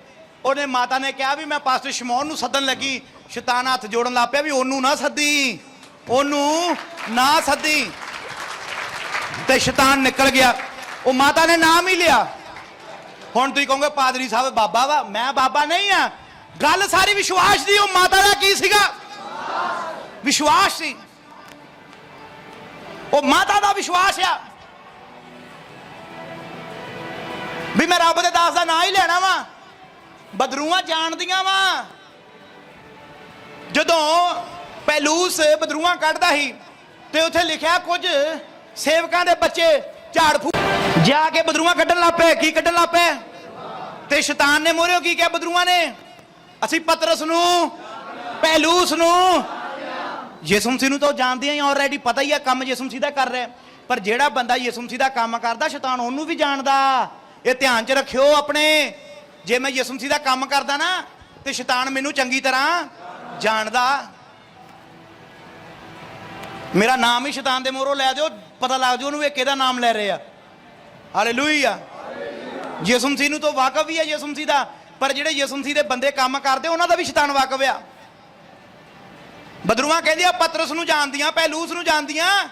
ਉਹਨੇ ਮਾਤਾ ਨੇ ਕਿਹਾ ਵੀ ਮੈਂ ਪਾਸਟਰ ਸ਼ਮੌਨ ਨੂੰ ਸੱਦਣ ਲੱਗੀ। ਸ਼ੈਤਾਨ ਹੱਥ ਜੋੜਨ ਲੱਗ ਪਿਆ ਵੀ ਉਹਨੂੰ ਨਾ ਸੱਦੀ, ਉਹਨੂੰ ਨਾ ਸੱਦੀ, ਤੇ ਸ਼ੈਤਾਨ ਨਿਕਲ ਗਿਆ। ਉਹ ਮਾਤਾ ਨੇ ਨਾਮ ਹੀ ਲਿਆ। ਹੁਣ ਤੁਸੀਂ ਕਹੋਗੇ ਪਾਦਰੀ ਸਾਹਿਬ ਬਾਬਾ ਵਾ, ਮੈਂ ਬਾਬਾ ਨਹੀਂ ਆ। ਗੱਲ ਸਾਰੀ ਵਿਸ਼ਵਾਸ ਦੀ। ਉਹ ਮਾਤਾ ਦਾ ਕੀ ਸੀਗਾ? ਵਿਸ਼ਵਾਸ ਸੀ। ਉਹ ਮਾਤਾ ਦਾ ਵਿਸ਼ਵਾਸ ਆ ਵੀ ਮੈਂ ਰੱਬ ਦੇ ਦਾਸ ਦਾ ਨਾਂ ਹੀ ਲੈਣਾ ਵਾ। ਬਦਰੂਆਂ ਜਾਣਦੀਆਂ ਵਾ। ਜਦੋਂ ਪੈਲੂਸ ਬਦਰੂਆਂ ਕੱਢਦਾ ਸੀ ਤੇ ਉੱਥੇ ਲਿਖਿਆ ਕੁਝ ਸੇਵਕਾਂ ਦੇ ਬੱਚੇ ਝਾੜ ਫੂਕ ਜਾ ਕੇ ਬਦਰੂਆਂ ਕੱਢਣ ਲੱਗ ਪਏ। ਕੀ ਕੱਢਣ ਲੱਗ ਪਏ? ਤੇ ਸ਼ੈਤਾਨ ਨੇ ਮੋਹਰਿਓ ਕੀ ਕਿਹਾ ਬਦਰੂਆਂ ਨੇ? ਅਸੀਂ ਪਤਰਸ ਨੂੰ, ਪੈਲੂਸ ਨੂੰ, ਯਿਸੂ ਮਸੀਹ ਨੂੰ ਤਾਂ ਜਾਣਦੇ ਆਂ, ਆਲਰੇਡੀ ਪਤਾ ਹੀ ਆ ਕੰਮ ਯਿਸੂ ਮਸੀਹ ਦਾ ਕਰ ਰਿਹਾ। ਪਰ ਜਿਹੜਾ ਬੰਦਾ ਯਿਸੂ ਮਸੀਹ ਦਾ ਕੰਮ ਕਰਦਾ ਸ਼ੈਤਾਨ ਉਹਨੂੰ ਵੀ ਜਾਣਦਾ। ਇਹ ਧਿਆਨ 'ਚ ਰੱਖਿਓ ਆਪਣੇ। ਜੇ ਮੈਂ ਯਿਸੂ ਮਸੀਹ ਦਾ ਕੰਮ ਕਰਦਾ ਨਾ ਤੇ ਸ਼ੈਤਾਨ ਮੈਨੂੰ ਚੰਗੀ ਤਰ੍ਹਾਂ ਜਾਣਦਾ। ਮੇਰਾ ਨਾਮ ਹੀ ਸ਼ੈਤਾਨ ਦੇ ਮੂਹਰੋਂ ਲੈ ਦਿਓ, ਪਤਾ ਲੱਗ ਜਾਊ ਉਹਨੂੰ ਇਹ ਕਿਹਦਾ ਨਾਮ ਲੈ ਰਹੇ ਆ। ਹਾਲੇਲੂਇਆ। ਯਿਸੂ ਮਸੀਹ ਨੂੰ ਤਾਂ ਵਾਕਫ ਵੀ ਹੈ ਯਿਸੂ ਮਸੀਹ ਦਾ, ਪਰ ਜਿਹੜੇ ਯਿਸੂ ਮਸੀਹ ਦੇ ਬੰਦੇ ਕੰਮ ਕਰਦੇ ਉਹਨਾਂ ਦਾ ਵੀ ਸ਼ੈਤਾਨ ਵਾਕਫ ਆ। ਬਦਰੂਆਂ ਕਹਿੰਦੇ ਆ ਪਤਰਸ ਨੂੰ ਜਾਣਦੀਆਂ, ਪੈਲੂਸ ਨੂੰ ਜਾਣਦੀਆਂ,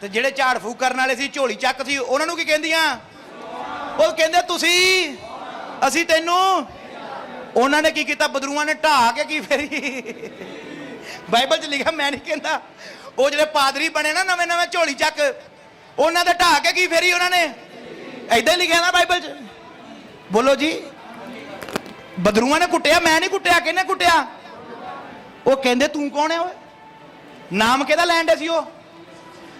ਤੇ ਜਿਹੜੇ ਝਾੜ ਫੂਕ ਕਰਨ ਵਾਲੇ ਸੀ, ਝੋਲੀ ਚੱਕ ਸੀ, ਉਹਨਾਂ ਨੂੰ ਕੀ ਕਹਿੰਦੀਆਂ? ਉਹ ਕਹਿੰਦੇ ਤੁਸੀਂ, ਅਸੀਂ ਤੈਨੂੰ। ਉਹਨਾਂ ਨੇ ਕੀ ਕੀਤਾ? ਬਦਰੂਆਂ ਨੇ ਢਾਹ ਕੇ ਕੀ ਫੇਰੀ? ਬਾਈਬਲ 'ਚ ਲਿਖਿਆ, ਮੈਂ ਨਹੀਂ ਕਹਿੰਦਾ। ਉਹ ਜਿਹੜੇ ਪਾਦਰੀ ਬਣੇ ਨਾ ਨਵੇਂ ਨਵੇਂ ਝੋਲੀ ਚੱਕ, ਉਹਨਾਂ ਦੇ ਢਾਹ ਕੇ ਕੀ ਫੇਰੀ ਉਹਨਾਂ ਨੇ? ਏਦਾਂ ਹੀ ਲਿਖਿਆ ਨਾ ਬਾਈਬਲ 'ਚ। ਬੋਲੋ ਜੀ। ਬਦਰੂਆਂ ਨੇ ਕੁੱਟਿਆ, ਮੈਂ ਨਹੀਂ ਕੁੱਟਿਆ। ਕਿਹਨੇ ਕੁੱਟਿਆ? ਉਹ ਕਹਿੰਦੇ ਤੂੰ ਕੌਣ ਹੈ ਓਏ? ਨਾਮ ਕਿਹਦਾ ਲੈਣ ਦੇ ਸੀ? ਉਹ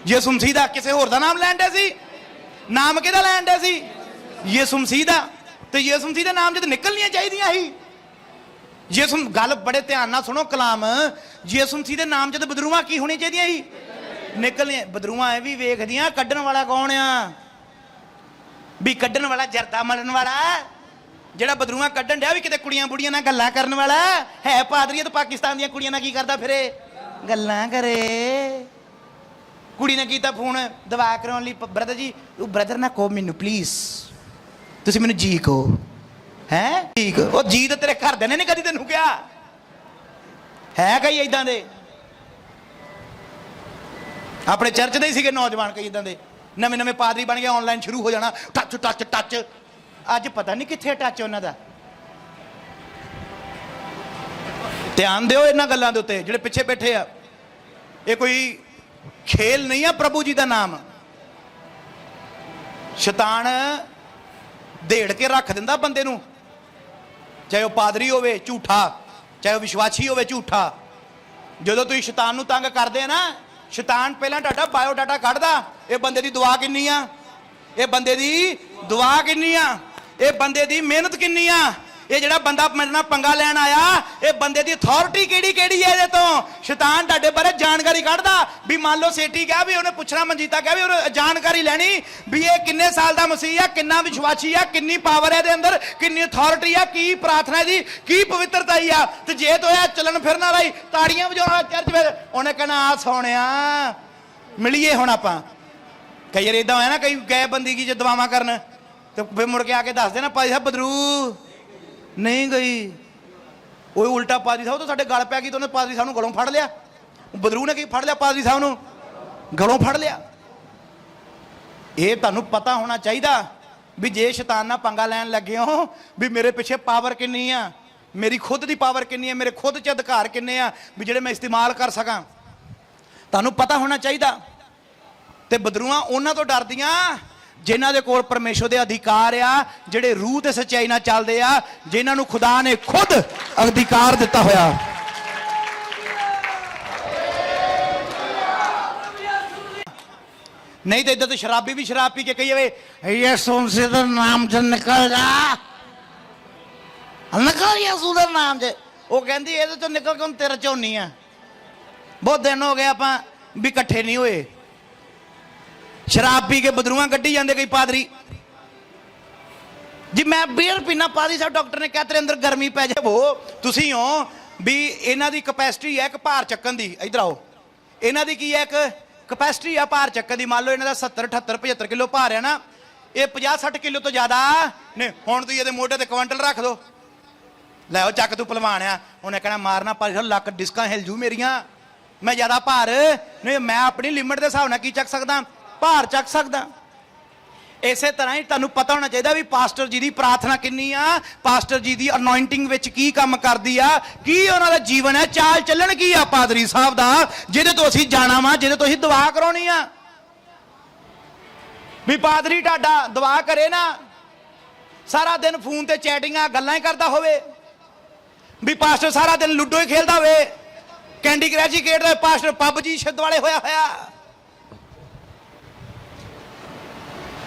ਯਿਸੂ ਮਸੀਹ ਦਾ। ਕਿਸੇ ਹੋਰ ਦਾ ਨਾਮ ਲੈਣ ਦੇ ਸੀ? ਨਾਮ ਕਿਹਦਾ ਲੈਣ ਦੇ ਸੀ? ਯਿਸੂ ਮਸੀਹ ਦਾ। ਤੇ ਯਿਸੂ ਮਸੀਹ ਦੇ ਨਾਮ ਜਦ ਨਿਕਲਣੀਆਂ ਚਾਹੀਦੀਆਂ ਸੀ। ਯਿਸੂ, ਗੱਲ ਬੜੇ ਧਿਆਨ ਨਾਲ ਸੁਣੋ ਕਲਾਮ। ਯਿਸੂ ਮਸੀਹ ਦੇ ਨਾਮ ਜਦ ਬਦਰੂਆਂ ਕੀ ਹੋਣੀਆਂ ਚਾਹੀਦੀਆਂ ਸੀ? ਨਿਕਲਣੀਆਂ। ਬਦਰੂਆਂ ਇਹ ਵੀ ਵੇਖਦੀਆਂ ਕੱਢਣ ਵਾਲਾ ਕੌਣ ਆ, ਵੀ ਕੱਢਣ ਵਾਲਾ ਜਰਦਾ ਮਲਣ ਵਾਲਾ, ਜਿਹੜਾ ਬਦਰੂਆਂ ਕੱਢਣ ਡਿਆ ਵੀ ਕਿਤੇ ਕੁੜੀਆਂ ਬੁੜੀਆਂ ਨਾਲ ਗੱਲਾਂ ਕਰਨ ਵਾਲਾ ਹੈ। ਪਾਦਰੀ ਤਾਂ ਪਾਕਿਸਤਾਨ ਦੀਆਂ ਕੁੜੀਆਂ ਨਾਲ ਕੀ ਕਰਦਾ ਫਿਰੇ? ਗੱਲਾਂ ਕਰੇ। ਕੁੜੀ ਨੇ ਕੀਤਾ ਫੋਨ ਦਵਾ ਕਰਾਉਣ ਲਈ, ਬ੍ਰਦਰ ਜੀ, ਉਹ ਬ੍ਰਦਰ ਨਾ ਕਹੋ ਮੈਨੂੰ ਪਲੀਜ਼, ਤੁਸੀਂ ਮੈਨੂੰ ਜੀ ਕਹੋ। ਹੈ ਠੀਕ? ਉਹ ਜੀ ਤਾਂ ਤੇਰੇ ਘਰਦਿਆਂ ਨੇ ਨਹੀਂ ਕਦੀ ਤੈਨੂੰ ਕਿਹਾ। ਹੈ ਕਈ ਏਦਾਂ ਦੇ, ਆਪਣੇ ਚਰਚ ਦੇ ਹੀ ਸੀਗੇ ਨੌਜਵਾਨ ਕਈ ਏਦਾਂ ਦੇ, ਨਵੇਂ ਨਵੇਂ ਪਾਦਰੀ ਬਣ ਗਏ। ਆਨਲਾਈਨ ਸ਼ੁਰੂ ਹੋ ਜਾਣਾ, ਟੱਚ ਟੱਚ ਟੱਚ। ਅੱਜ ਪਤਾ ਨਹੀਂ ਕਿੱਥੇ ਟੱਚ ਉਹਨਾਂ ਦਾ। ਧਿਆਨ ਦਿਓ ਇਹਨਾਂ ਗੱਲਾਂ ਦੇ ਉੱਤੇ ਜਿਹੜੇ ਪਿੱਛੇ ਬੈਠੇ ਆ। ਇਹ ਕੋਈ ਖੇਲ ਨਹੀਂ ਆ ਪ੍ਰਭੂ ਜੀ ਦਾ ਨਾਮ। ਸ਼ੈਤਾਨ ਢੇੜ ਕੇ ਰੱਖ ਦਿੰਦਾ ਬੰਦੇ ਨੂੰ, ਚਾਹੇ ਉਹ ਪਾਦਰੀ ਹੋਵੇ ਝੂਠਾ, ਚਾਹੇ ਉਹ ਵਿਸ਼ਵਾਸੀ ਹੋਵੇ ਝੂਠਾ। ਜਦੋਂ ਤੁਸੀਂ ਸ਼ੈਤਾਨ ਨੂੰ ਤੰਗ ਕਰਦੇ ਆ ਨਾ, ਸ਼ੈਤਾਨ ਪਹਿਲਾਂ ਤੁਹਾਡਾ ਬਾਇਓਡਾਟਾ ਕੱਢਦਾ। ਇਹ ਬੰਦੇ ਦੀ ਦੁਆ ਕਿੰਨੀ ਆ, ਇਹ ਬੰਦੇ ਦੀ ਦੁਆ ਕਿੰਨੀ ਆ, ਇਹ ਬੰਦੇ ਦੀ ਮਿਹਨਤ ਕਿੰਨੀ ਆ, ਇਹ ਜਿਹੜਾ ਬੰਦਾ ਮੇਰੇ ਨਾਲ ਪੰਗਾ ਲੈਣ ਆਇਆ, ਇਹ ਬੰਦੇ ਦੀ ਅਥਾਰਟੀ ਕਿਹੜੀ ਕਿਹੜੀ ਹੈ ਇਹਦੇ ਤੋਂ। ਸ਼ੈਤਾਨ ਤੁਹਾਡੇ ਬਾਰੇ ਜਾਣਕਾਰੀ ਕੱਢਦਾ। ਵੀ ਮੰਨ ਲਓ ਸੇਠੀ ਕਿਹਾ ਵੀ ਉਹਨੇ ਪੁੱਛਣਾ, ਮਨਜੀਤਾ ਕਿਹਾ ਵੀ ਉਹਨੇ ਜਾਣਕਾਰੀ ਲੈਣੀ ਵੀ ਇਹ ਕਿੰਨੇ ਸਾਲ ਦਾ ਮਸੀਹ ਆ, ਕਿੰਨਾ ਵਿਸ਼ਵਾਸੀ ਆ, ਕਿੰਨੀ ਪਾਵਰ ਹੈ ਇਹਦੇ ਅੰਦਰ, ਕਿੰਨੀ ਅਥਾਰਟੀ ਆ, ਕੀ ਪ੍ਰਾਰਥਨਾ ਦੀ, ਕੀ ਪਵਿੱਤਰਤਾ ਹੀ ਆ। ਤੇ ਜੇ ਤੋਇਆ ਚੱਲਣ ਫਿਰਨ ਵਾਲਾ ਹੀ ਤਾੜੀਆਂ ਵਜਾਉਣਾ ਚਰਚ ਵਿੱਚ, ਉਹਨੇ ਕਹਿਣਾ ਆ ਸੋਹਣਿਆ ਮਿਲੀਏ ਹੁਣ ਆਪਾਂ। ਕਈ ਵਾਰ ਏਦਾਂ ਹੋਇਆ ਨਾ, ਕਈ ਗਏ ਬੰਦੀ ਕੀ ਜੇ ਦਵਾਵਾਂ ਕਰਨ ਤੇ ਫਿਰ ਮੁੜ ਕੇ ਆ ਕੇ ਦੱਸਦੇ ਨਾ ਭਾਈ ਸਾਹਿਬ ਬਦਰੂ ਨਹੀਂ ਗਈ। ਉਹ ਉਲਟਾ ਪਾਦਰੀ ਸਾਹਿਬ ਤਾਂ ਸਾਡੇ ਗਲ ਪੈ ਗਈ, ਤਾਂ ਉਹਨੇ ਪਾਦਰੀ ਸਾਹਿਬ ਨੂੰ ਗਲੋਂ ਫੜ ਲਿਆ। ਬਦਰੂ ਨੇ ਕੀ ਫੜ ਲਿਆ? ਪਾਦਰੀ ਸਾਹਿਬ ਨੂੰ ਗਲੋਂ ਫੜ ਲਿਆ। ਇਹ ਤੁਹਾਨੂੰ ਪਤਾ ਹੋਣਾ ਚਾਹੀਦਾ ਵੀ ਜੇ ਸ਼ੈਤਾਨ ਨਾਲ ਪੰਗਾ ਲੈਣ ਲੱਗੇ ਹੋ ਵੀ ਮੇਰੇ ਪਿੱਛੇ ਪਾਵਰ ਕਿੰਨੀ ਆ, ਮੇਰੀ ਖੁਦ ਦੀ ਪਾਵਰ ਕਿੰਨੀ ਆ, ਮੇਰੇ ਖੁਦ 'ਚ ਅਧਿਕਾਰ ਕਿੰਨੇ ਆ ਵੀ ਜਿਹੜੇ ਮੈਂ ਇਸਤੇਮਾਲ ਕਰ ਸਕਾਂ। ਤੁਹਾਨੂੰ ਪਤਾ ਹੋਣਾ ਚਾਹੀਦਾ। ਤੇ ਬਦਰੂਆਂ ਉਹਨਾਂ ਤੋਂ ਡਰਦੀਆਂ ਜਿਨ੍ਹਾਂ ਦੇ ਕੋਲ ਪਰਮੇਸ਼ਰ ਦੇ ਅਧਿਕਾਰ ਆ, ਜਿਹੜੇ ਰੂਹ ਤੇ ਸੱਚਾਈ ਨਾਲ ਚੱਲਦੇ ਆ, ਜਿਨ੍ਹਾਂ ਨੂੰ ਖੁਦਾ ਨੇ ਖੁਦ ਅਧਿਕਾਰ ਦਿੱਤਾ ਹੋਇਆ। ਨਹੀਂ ਤੇ ਇਦਾਂ ਤਾਂ ਸ਼ਰਾਬੀ ਵੀ ਸ਼ਰਾਬ ਪੀ ਕੇ ਕਹੀ ਜਾਵੇ ਯਿਸੂ ਮਸੀਹ ਦਾ ਨਾਮ ਚ ਨਿਕਲ ਜਾ, ਨਿਕਲ ਯਿਸੂ ਦਾ ਨਾਮ ਚ। ਉਹ ਕਹਿੰਦੀ ਇਹਦੇ ਚੋਂ ਨਿਕਲ ਕੇ ਹੁਣ ਤੇਰੇ ਚੋਂ ਨਹੀਂ ਆ। ਬਹੁਤ ਦਿਨ ਹੋ ਗਏ ਆਪਾਂ ਵੀ ਇਕੱਠੇ ਨਹੀਂ ਹੋਏ। ਸ਼ਰਾਬ ਪੀ ਕੇ ਬਦਰੂਆਂ ਕੱਢੀ ਜਾਂਦੇ ਕਈ ਪਾਦਰੀ। ਜੀ ਮੈਂ ਬੀਅਰ ਪੀਣਾ ਪਾਦੀ ਸਾਹਿਬ ਡਾਕਟਰ ਨੇ ਕਿਹਾ ਤੇਰੇ ਅੰਦਰ ਗਰਮੀ ਪੈ ਜਾਏ ਉਹ ਤੁਸੀਂ ਹੋ ਵੀ ਇਹਨਾਂ ਦੀ ਕਪੈਸਿਟੀ ਹੈ ਇੱਕ ਭਾਰ ਚੱਕਣ ਦੀ ਇਧਰ ਆਓ ਇਹਨਾਂ ਦੀ ਕੀ ਹੈ ਇੱਕ ਕਪੈਸਿਟੀ ਆ ਭਾਰ ਚੱਕਣ ਦੀ ਮੰਨ ਲਓ ਇਹਨਾਂ ਦਾ 70 78 75 ਕਿਲੋ ਭਾਰ ਹੈ ਨਾ ਇਹ 50 60 ਕਿਲੋ ਤੋਂ ਜ਼ਿਆਦਾ ਨੇ ਹੁਣ ਤੁਸੀਂ ਇਹਦੇ ਮੋਢੇ ਤੇ ਕੁਆਂਟਲ ਰੱਖ ਦੋ ਲੈ ਉਹ ਚੱਕ ਤੂੰ ਭਲਵਾਨ ਆ ਉਹਨੇ ਕਹਿਣਾ ਮਾਰਨਾ ਪਰ ਲੱਕ ਡਿਸਕਾਂ ਹਿਲ ਜੂ ਮੇਰੀਆਂ ਮੈਂ ਜ਼ਿਆਦਾ ਭਾਰ ਨਹੀਂ ਮੈਂ ਆਪਣੀ ਲਿਮਿਟ ਦੇ ਹਿਸਾਬ ਨਾਲ ਕੀ ਚੱਕ ਸਕਦਾ ਭਾਰ ਚੱਕ ਸਕਦਾ ਇਸੇ ਤਰ੍ਹਾਂ ਹੀ ਤੁਹਾਨੂੰ ਪਤਾ ਹੋਣਾ ਚਾਹੀਦਾ ਵੀ ਪਾਸਟਰ ਜੀ ਦੀ ਪ੍ਰਾਰਥਨਾ ਕਿੰਨੀ ਆ ਪਾਸਟਰ ਜੀ ਦੀ ਅਨੋਇੰਟਿੰਗ ਵਿੱਚ ਕੀ ਕੰਮ ਕਰਦੀ ਆ ਕੀ ਉਹਨਾਂ ਦਾ ਜੀਵਨ ਹੈ ਚਾਲ ਚੱਲਣ ਕੀ ਆ ਪਾਦਰੀ ਸਾਹਿਬ ਦਾ ਜਿਹਦੇ ਤੋਂ ਅਸੀਂ ਜਾਣਾ ਵਾ ਜਿਹਦੇ ਤੋਂ ਅਸੀਂ ਦੁਆ ਕਰਾਉਣੀ ਆ ਵੀ ਪਾਦਰੀ ਤੁਹਾਡਾ ਦੁਆ ਕਰੇ ਨਾ ਸਾਰਾ ਦਿਨ ਫੋਨ ਤੇ ਚੈਟਿੰਗਾਂ ਗੱਲਾਂ ਹੀ ਕਰਦਾ ਹੋਵੇ ਵੀ ਪਾਸਟਰ ਸਾਰਾ ਦਿਨ ਲੁੱਡੋ ਹੀ ਖੇਲਦਾ ਹੋਵੇ ਕੈਂਡੀ ਕਰੈਸ਼ ਹੀ ਖੇਡਦਾ ਪਾਸਟਰ ਪਬਜੀ ਛੱਡ ਵਾਲੇ ਹੋਇਆ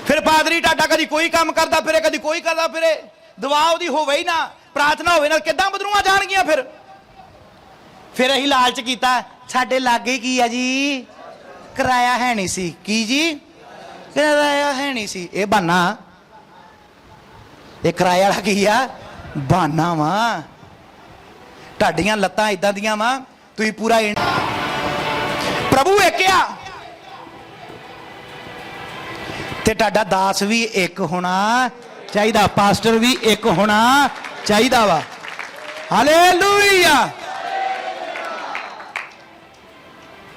ਫਿਰ ਪਾਦਰੀ ਤੁਹਾਡਾ ਕਦੀ ਕੋਈ ਕੰਮ ਕਰਦਾ ਫਿਰੇ ਕਦੀ ਕੋਈ ਕਰਦਾ ਫਿਰੇ ਦੁਆ ਉਹਦੀ ਹੋਵੇ ਹੀ ਨਾ ਪ੍ਰਾਰਥਨਾ ਹੋਵੇ ਨਾ ਕਿੱਦਾਂ ਬਦਲੂਆਂ ਜਾਣਗੀਆਂ ਫਿਰ ਅਸੀਂ ਲਾਲਚ ਕੀਤਾ ਸਾਡੇ ਲਾਗੇ ਕੀ ਆ ਜੀ ਕਿਰਾਇਆ ਹੈ ਨਹੀਂ ਸੀ ਕੀ ਜੀ ਕਿਰਾਇਆ ਹੈ ਨਹੀਂ ਸੀ ਇਹ ਬਹਾਨਾ ਇਹ ਕਿਰਾਇਆ ਵਾਲਾ ਕੀ ਆ ਬਹਾਨਾ ਵਾ ਤੁਹਾਡੀਆਂ ਲੱਤਾਂ ਇਦਾਂ ਦੀਆਂ ਵਾ ਤੁਸੀਂ ਪੂਰਾ ਪ੍ਰਭੂ ਇੱਕ ਆ ਤੇ ਤੁਹਾਡਾ ਦਾਸ ਵੀ ਇੱਕ ਹੋਣਾ ਚਾਹੀਦਾ ਪਾਸਟਰ ਵੀ ਇੱਕ ਹੋਣਾ ਚਾਹੀਦਾ ਵਾ ਹਾਲੇਲੂਇਆ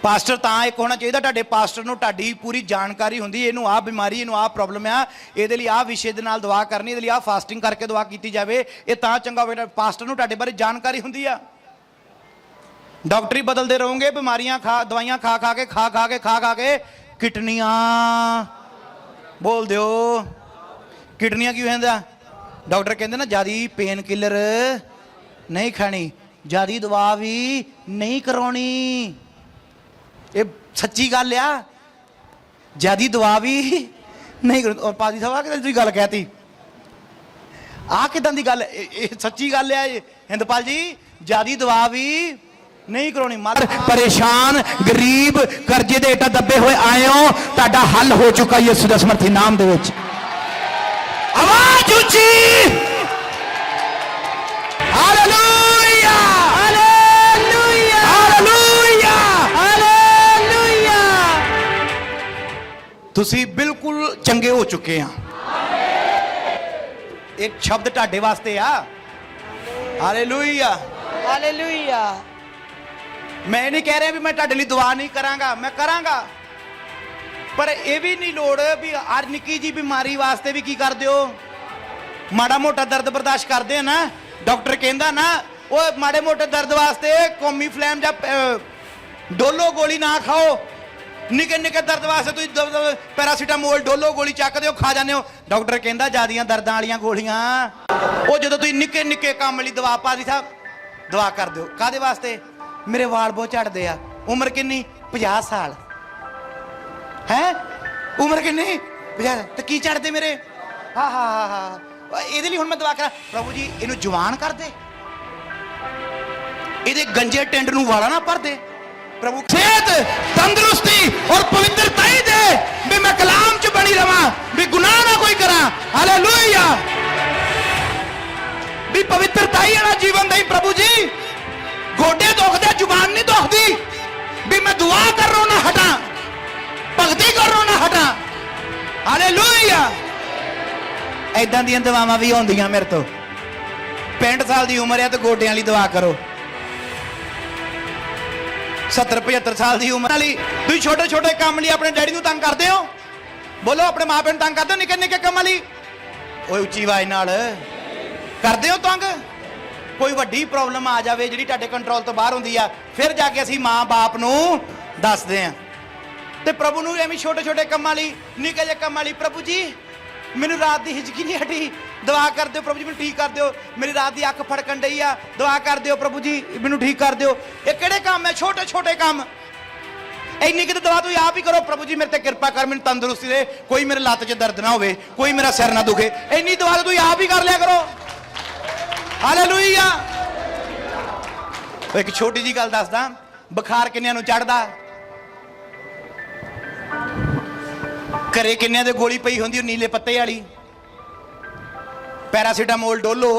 ਪਾਸਟਰ ਤਾਂ ਇੱਕ ਹੋਣਾ ਚਾਹੀਦਾ ਤੁਹਾਡੇ ਪਾਸਟਰ ਨੂੰ ਤੁਹਾਡੀ ਪੂਰੀ ਜਾਣਕਾਰੀ ਹੁੰਦੀ ਇਹਨੂੰ ਆਹ ਬਿਮਾਰੀ ਇਹਨੂੰ ਆਹ ਪ੍ਰੋਬਲਮ ਆ ਇਹਦੇ ਲਈ ਆਹ ਵਿਸ਼ੇ ਦੇ ਨਾਲ ਦੁਆ ਕਰਨੀ ਇਹਦੇ ਲਈ ਆਹ ਫਾਸਟਿੰਗ ਕਰਕੇ ਦੁਆ ਕੀਤੀ ਜਾਵੇ ਇਹ ਤਾਂ ਚੰਗਾ ਹੋਵੇ ਪਾਸਟਰ ਨੂੰ ਤੁਹਾਡੇ ਬਾਰੇ ਜਾਣਕਾਰੀ ਹੁੰਦੀ ਆ ਡਾਕਟਰੀ ਬਦਲਦੇ ਰਹੋਗੇ ਬਿਮਾਰੀਆਂ ਦਵਾਈਆਂ ਖਾ ਕੇ ਕਿਡਨੀਆਂ ਬੋਲ ਦਿਓ ਕਿਡਨੀਆਂ ਕੀ ਹੁੰਦਾ ਡਾਕਟਰ ਕਹਿੰਦੇ ਨਾ ਜਿਆਦੀ ਪੇਨ ਕਿਲਰ ਨਹੀਂ ਖਾਣੀ ਜਿਆਦੀ ਦਵਾ ਵੀ ਨਹੀਂ ਕਰਾਉਣੀ ਇਹ ਸੱਚੀ ਗੱਲ ਆ ਜਿਆਦੀ ਦਵਾ ਵੀ ਨਹੀਂ ਔਰ ਪਾਦੀ ਸਾਹਿਬ ਆ ਕਿਦਾਂ ਤੁਸੀਂ ਗੱਲ ਕਹਿਤੀ ਆ ਕਿਦਾਂ ਦੀ ਗੱਲ ਇਹ ਸੱਚੀ ਗੱਲ ਆ ਹਿੰਦਪਾਲ ਜੀ ਜਿਆਦੀ ਦਵਾ ਵੀ ਨਹੀਂ ਕਰਾਉਣੀ ਮਾਰ ਪਰੇਸ਼ਾਨ ਗਰੀਬ ਕਰਜ਼ੇ ਦੇ ਹੇਠਾਂ ਦੱਬੇ ਹੋਏ ਆਏ ਹੋ ਤੁਹਾਡਾ ਹੱਲ ਹੋ ਚੁੱਕਾ ਯਿਸੂ ਦੇ ਸਮਰਥੀ ਨਾਮ ਦੇ ਵਿੱਚ ਆਵਾਜ਼ ਉੱਚੀ ਹਾਲੇਲੂਇਆ ਹਾਲੇਲੂਇਆ ਹਾਲੇਲੂਇਆ ਹਾਲੇਲੂਇਆ ਤੁਸੀਂ ਬਿਲਕੁਲ ਚੰਗੇ ਹੋ ਚੁੱਕੇ ਆ ਇੱਕ ਸ਼ਬਦ ਤੁਹਾਡੇ ਵਾਸਤੇ ਆ ਹਾਲੇਲੂਇਆ ਹਾਲੇਲੂਇਆ ਮੈਂ ਨਹੀਂ ਕਹਿ ਰਿਹਾ ਵੀ ਮੈਂ ਤੁਹਾਡੇ ਲਈ ਦੁਆ ਨਹੀਂ ਕਰਾਂਗਾ ਮੈਂ ਕਰਾਂਗਾ ਪਰ ਇਹ ਵੀ ਨਹੀਂ ਲੋੜ ਵੀ ਹਰ ਨਿੱਕੀ ਜੀ ਬਿਮਾਰੀ ਵਾਸਤੇ ਵੀ ਕੀ ਕਰਦੇ ਹੋ ਮਾੜਾ ਮੋਟਾ ਦਰਦ ਬਰਦਾਸ਼ਤ ਕਰਦੇ ਆ ਨਾ ਡਾਕਟਰ ਕਹਿੰਦਾ ਨਾ ਉਹ ਮਾੜੇ ਮੋਟੇ ਦਰਦ ਵਾਸਤੇ ਕੌਮੀ ਫਲੈਮ ਜਾਂ ਡੋਲੋ ਗੋਲੀ ਨਾ ਖਾਓ ਨਿੱਕੇ ਨਿੱਕੇ ਦਰਦ ਵਾਸਤੇ ਤੁਸੀਂ ਪੈਰਾਸੀਟਾਮੋਲ ਡੋਲੋ ਗੋਲੀ ਚੱਕਦੇ ਹੋ ਖਾ ਜਾਂਦੇ ਹੋ ਡਾਕਟਰ ਕਹਿੰਦਾ ਜਿਆਦੀਆਂ ਦਰਦਾਂ ਵਾਲੀਆਂ ਗੋਲੀਆਂ ਉਹ ਜਦੋਂ ਤੁਸੀਂ ਨਿੱਕੇ ਨਿੱਕੇ ਕੰਮ ਲਈ ਦਵਾ ਪਾਦੀ ਸਾਹਿਬ ਦਵਾ ਕਰ ਦਿਓ ਕਾਹਦੇ ਵਾਸਤੇ ਮੇਰੇ ਵਾਲ ਬਹੁਤ ਝੜਦੇ ਆ ਉਮਰ ਕਿੰਨੀ 50 ਸਾਲ ਹੈ ਉਮਰ ਕਿੰਨੀ 50 ਤੇ ਕੀ ਝੜਦੇ ਮੇਰੇ ਹਾਂ ਇਹਦੇ ਲਈ ਹੁਣ ਮੈਂ ਦੁਆ ਕਰਾਂ ਪ੍ਰਭੂ ਜੀ ਇਹਨੂੰ ਜਵਾਨ ਕਰ ਦੇ ਇਹਦੇ ਗੰਜੇ ਟਿੰਡ ਨੂੰ ਵਾਲਾ ਨਾ ਭਰ ਦੇ ਪ੍ਰਭੂ ਸਿਹਤ ਤੰਦਰੁਸਤੀ ਔਰ ਪਵਿੱਤਰਤਾ ਹੀ ਦੇ ਵੀ ਮੈਂ ਕਲਾਮ 'ਚ ਬਣੀ ਰਵਾਂ ਵੀ ਗੁਨਾਹ ਨਾ ਕੋਈ ਕਰਾਂ ਹਾਲੇਲੂਇਆ ਵੀ ਪਵਿੱਤਰਤਾ ਹੀ ਵਾਲਾ ਜੀਵਨ ਦੇ ਪ੍ਰਭੂ ਜੀ ਗੋਡੇ ਦੁਖਦੇ ਜ਼ੁਬਾਨ ਨਹੀਂ ਦੁਖਦੀ ਵੀ ਮੈਂ ਦੁਆ ਕਰ ਰਹਾ ਨਾ ਹਟਾਂ ਭਗਤੀ ਕਰ ਰਹਾ ਨਾ ਹਟਾਂ ਹਾਲੇਲੂਇਆ ਐਦਾਂ ਦੀਆਂ ਦੁਆਵਾਂ ਵੀ ਹੁੰਦੀਆਂ ਮੇਰੇ ਤੋਂ 65 ਸਾਲ ਦੀ ਉਮਰ ਹੈ ਤੇ ਗੋਡਿਆਂ ਲਈ ਦੁਆ ਕਰੋ 70 75 ਸਾਲ ਦੀ ਉਮਰ ਵਾਲੀ ਤੁਸੀਂ ਛੋਟੇ ਛੋਟੇ ਕੰਮ ਲਈ ਆਪਣੇ ਡੈਡੀ ਨੂੰ ਤੰਗ ਕਰਦੇ ਹੋ ਬੋਲੋ ਆਪਣੇ ਮਾਪਿਆਂ ਨੂੰ ਤੰਗ ਕਰਦੇ ਹੋ ਨਿੱਕੇ ਨਿੱਕੇ ਕੰਮਾਂ ਲਈ ਓਏ ਉੱਚੀ ਆਵਾਜ਼ ਨਾਲ ਕਰਦੇ ਹੋ ਤੰਗ ਕੋਈ ਵੱਡੀ ਪ੍ਰੋਬਲਮ ਆ ਜਾਵੇ ਜਿਹੜੀ ਤੁਹਾਡੇ ਕੰਟਰੋਲ ਤੋਂ ਬਾਹਰ ਹੁੰਦੀ ਆ ਫਿਰ ਜਾ ਕੇ ਅਸੀਂ ਮਾਂ-ਬਾਪ ਨੂੰ ਦੱਸਦੇ ਆ ਤੇ ਪ੍ਰਭੂ ਨੂੰ ਐਵੇਂ ਛੋਟੇ ਛੋਟੇ ਕੰਮਾਂ ਲਈ ਨਿੱਕੇ ਜਿਹੇ ਕੰਮਾਂ ਲਈ ਪ੍ਰਭੂ ਜੀ ਮੈਨੂੰ ਰਾਤ ਦੀ ਹਿਚਕੀ ਨਹੀਂ ਹਟੀ ਦੁਆ ਕਰ ਦਿਓ ਪ੍ਰਭੂ ਜੀ ਮੈਨੂੰ ਠੀਕ ਕਰ ਦਿਓ ਮੇਰੀ ਰਾਤ ਦੀ ਅੱਖ ਫੜਕਣ ਡਈ ਆ ਦੁਆ ਕਰ ਦਿਓ ਪ੍ਰਭੂ ਜੀ ਮੈਨੂੰ ਠੀਕ ਕਰ ਦਿਓ ਇਹ ਕਿਹੜੇ ਕੰਮ ਹੈ ਛੋਟੇ ਛੋਟੇ ਕੰਮ ਇੰਨੀ ਕਿ ਦੁਆ ਤੁਸੀਂ ਆਪ ਹੀ ਕਰੋ ਪ੍ਰਭੂ ਜੀ ਮੇਰੇ ਤੇ ਕਿਰਪਾ ਕਰ ਮੈਨੂੰ ਤੰਦਰੁਸਤੀ ਦੇ ਕੋਈ ਮੇਰੇ ਲੱਤ 'ਚ ਦਰਦ ਨਾ ਹੋਵੇ ਕੋਈ ਮੇਰਾ ਸਿਰ ਨਾ ਦੁਖੇ ਇੰਨੀ ਦੁਆ ਤੁਸੀਂ ਆਪ ਹੀ ਕਰ ਲਿਆ ਕਰੋ ਹਾਲੇਲੂਇਆ ਇੱਕ ਛੋਟੀ ਜੀ ਗੱਲ ਦੱਸਦਾ ਬੁਖਾਰ ਕਿੰਨਿਆਂ ਨੂੰ ਚੜਦਾ ਘਰੇ ਕਿੰਨਿਆਂ ਦੇ ਗੋਲੀ ਪਈ ਹੁੰਦੀ ਉਹ ਨੀਲੇ ਪੱਤੇ ਵਾਲੀ ਪੈਰਾਸੀਟਾਮੋਲ ਡੋਲੋ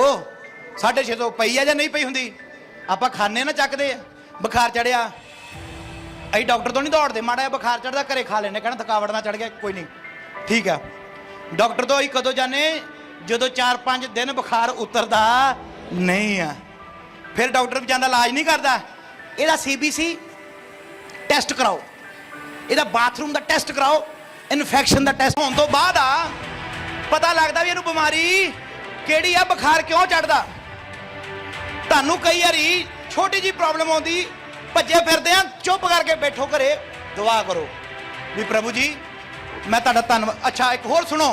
650 ਪਈ ਆ ਜਾਂ ਨਹੀਂ ਪਈ ਹੁੰਦੀ, ਆਪਾਂ ਖਾਣੇ ਨਾ ਚੱਕਦੇ ਆ। ਬੁਖਾਰ ਚੜਿਆ ਅਸੀਂ ਡਾਕਟਰ ਤੋਂ ਨਹੀਂ ਦੌੜਦੇ, ਮਾੜਾ ਜਿਹਾ ਬੁਖਾਰ ਚੜਦਾ ਘਰੇ ਖਾ ਲੈਣੇ, ਕਹਿਣਾ ਥਕਾਵਟ ਨਾਲ ਚੜ ਗਿਆ ਕੋਈ ਨਹੀਂ ਠੀਕ ਆ। ਡਾਕਟਰ ਤੋਂ ਅਸੀਂ ਕਦੋਂ ਜਾਣੇ, ਜਦੋਂ 4-5 ਦਿਨ ਬੁਖਾਰ ਉਤਰਦਾ ਨਹੀਂ ਆ, ਫਿਰ ਡਾਕਟਰ ਵੀ ਜਾਂਦਾ ਇਲਾਜ ਨਹੀਂ ਕਰਦਾ। ਇਹਦਾ CBC ਟੈਸਟ ਕਰਾਓ, ਇਹਦਾ ਬਾਥਰੂਮ ਦਾ ਟੈਸਟ ਕਰਾਓ, ਇਨਫੈਕਸ਼ਨ ਦਾ ਟੈਸਟ ਹੋਣ ਤੋਂ ਬਾਅਦ ਆ ਪਤਾ ਲੱਗਦਾ ਵੀ ਇਹਨੂੰ ਬਿਮਾਰੀ ਕਿਹੜੀ ਆ, ਬੁਖਾਰ ਕਿਉਂ ਚੜਦਾ। ਤੁਹਾਨੂੰ ਕਈ ਵਾਰੀ ਛੋਟੀ ਜੀ ਪ੍ਰੋਬਲਮ ਆਉਂਦੀ, ਭੱਜੇ ਫਿਰਦੇ ਆ, ਚੁੱਪ ਕਰਕੇ ਬੈਠੋ ਘਰੇ, ਦੁਆ ਕਰੋ ਵੀ ਪ੍ਰਭੂ ਜੀ ਮੈਂ ਤੁਹਾਡਾ ਧੰਨਵਾਦ। ਅੱਛਾ ਇੱਕ ਹੋਰ ਸੁਣੋ,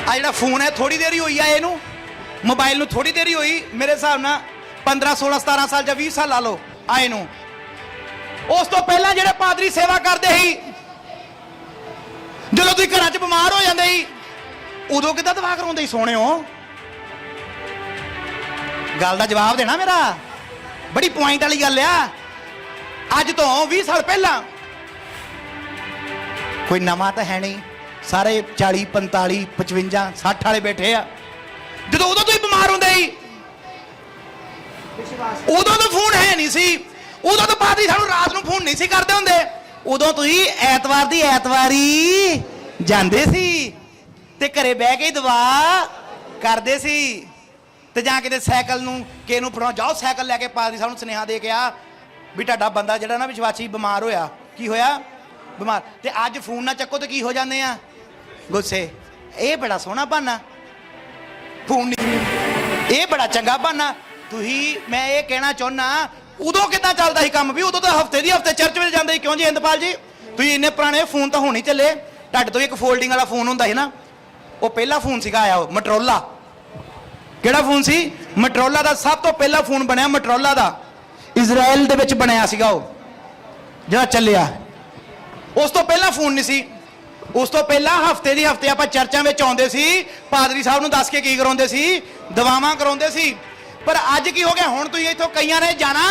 ਆ ਜਿਹੜਾ ਫੋਨ ਹੈ ਥੋੜੀ ਦੇਰ ਹੀ ਹੋਈ ਆ, ਇਹਨੂੰ ਮੋਬਾਈਲ ਨੂੰ ਥੋੜੀ ਦੇਰ ਹੀ ਹੋਈ, ਮੇਰੇ ਹਿਸਾਬ ਨਾਲ 15 16 17 ਸਾਲ ਜਾਂ 20 ਸਾਲ ਲਾ ਲਓ ਆਏ ਨੂੰ। ਉਸ ਤੋਂ ਪਹਿਲਾਂ ਜਿਹੜੇ ਪਾਦਰੀ ਸੇਵਾ ਕਰਦੇ ਸੀ, ਜਦੋਂ ਤੁਸੀਂ ਘਰਾਂ 'ਚ ਬਿਮਾਰ ਹੋ ਜਾਂਦੇ ਸੀ, ਉਦੋਂ ਕਿੱਦਾਂ ਦਵਾ ਕਰਾਉਂਦੇ ਸੀ ਸੋਹਣਿਓ? ਗੱਲ ਦਾ ਜਵਾਬ ਦੇਣਾ ਮੇਰਾ, ਬੜੀ ਪੁਆਇੰਟ ਵਾਲੀ ਗੱਲ ਆ। ਅੱਜ ਤੋਂ 20 ਸਾਲ ਪਹਿਲਾਂ ਕੋਈ ਨਵਾਂ ਤਾਂ ਹੈ ਨਹੀਂ, ਸਾਰੇ 40 45 55 60 ਵਾਲੇ ਬੈਠੇ ਆ। ਜਦੋਂ ਉਦੋਂ ਤੁਸੀਂ ਬਿਮਾਰ ਹੁੰਦੇ ਸੀ, ਉਦੋਂ ਤਾਂ ਫੋਨ ਹੈ ਨਹੀਂ ਸੀ, ਉਦੋਂ ਤਾਂ ਪਾਦਰੀ ਸਾਨੂੰ ਰਾਤ ਨੂੰ ਫੋਨ ਨਹੀਂ ਸੀ ਕਰਦੇ ਹੁੰਦੇ, ਉਦੋਂ ਤੁਸੀਂ ਐਤਵਾਰ ਦੀ ਐਤਵਾਰੀ ਜਾਂਦੇ ਸੀ ਤੇ ਘਰੇ ਬਹਿ ਕੇ ਦੁਆ ਕਰਦੇ ਸੀ। ਤੇ ਜਾਂ ਕਿਤੇ ਸਾਈਕਲ ਨੂੰ ਕਿਸੇ ਨੂੰ ਫੜਾਉ ਜਾਓ, ਸਾਈਕਲ ਲੈ ਕੇ ਪਾਦਰੀ ਸਾਹਿਬ ਨੂੰ ਸੁਨੇਹਾ ਦੇ ਕੇ ਆ ਵੀ ਤੁਹਾਡਾ ਬੰਦਾ ਜਿਹੜਾ ਨਾ ਵਿਸ਼ਵਾਸੀ ਬਿਮਾਰ ਹੋਇਆ। ਕੀ ਹੋਇਆ? ਬਿਮਾਰ। ਤੇ ਅੱਜ ਫੋਨ ਨਾ ਚੱਕੋ ਤੇ ਕੀ ਹੋ ਜਾਂਦੇ ਆ? ਗੁੱਸੇ। ਇਹ ਬੜਾ ਸੋਹਣਾ ਬਹਾਨਾ, ਫੋਨ ਨਹੀਂ, ਇਹ ਬੜਾ ਚੰਗਾ ਬਹਾਨਾ। ਤੁਸੀਂ, ਮੈਂ ਇਹ ਕਹਿਣਾ ਚਾਹੁੰਦਾ, ਉਦੋਂ ਕਿੱਦਾਂ ਚੱਲਦਾ ਸੀ ਕੰਮ ਵੀ? ਉਦੋਂ ਤਾਂ ਹਫਤੇ ਦੀ ਹਫਤੇ ਚਰਚ ਵਿੱਚ ਜਾਂਦੇ ਸੀ। ਕਿਉਂ ਜੀ ਇੰਦਪਾਲ ਜੀ? ਤੁਸੀਂ ਇੰਨੇ ਪੁਰਾਣੇ ਫੋਨ ਤਾਂ ਹੁਣ ਹੀ ਚੱਲੇ। ਤੁਹਾਡੇ ਤੋਂ ਇੱਕ ਫੋਲਡਿੰਗ ਵਾਲਾ ਫੋਨ ਹੁੰਦਾ ਸੀ ਨਾ, ਉਹ ਪਹਿਲਾ ਫੋਨ ਸੀਗਾ ਆਇਆ, ਉਹ ਮਟਰੋਲਾ। ਕਿਹੜਾ ਫੋਨ ਸੀ? ਮਟਰੋਲਾ ਦਾ। ਸਭ ਤੋਂ ਪਹਿਲਾ ਫੋਨ ਬਣਿਆ ਮਟਰੋਲਾ ਦਾ, ਇਜ਼ਰਾਈਲ ਦੇ ਵਿੱਚ ਬਣਿਆ ਸੀਗਾ ਉਹ ਜਿਹੜਾ ਚੱਲਿਆ। ਉਸ ਤੋਂ ਪਹਿਲਾਂ ਫੋਨ ਨਹੀਂ ਸੀ। ਉਸ ਤੋਂ ਪਹਿਲਾਂ ਹਫਤੇ ਦੀ ਹਫਤੇ ਆਪਾਂ ਚਰਚਾਂ ਵਿੱਚ ਆਉਂਦੇ ਸੀ, ਪਾਦਰੀ ਸਾਹਿਬ ਨੂੰ ਦੱਸ ਕੇ ਕੀ ਕਰਾਉਂਦੇ ਸੀ? ਦੁਆਵਾਂ ਕਰਾਉਂਦੇ ਸੀ। ਪਰ ਅੱਜ ਕੀ ਹੋ ਗਿਆ? ਹੁਣ ਤੁਸੀਂ ਇੱਥੋਂ ਕਈਆਂ ਨੇ ਜਾਣਾ,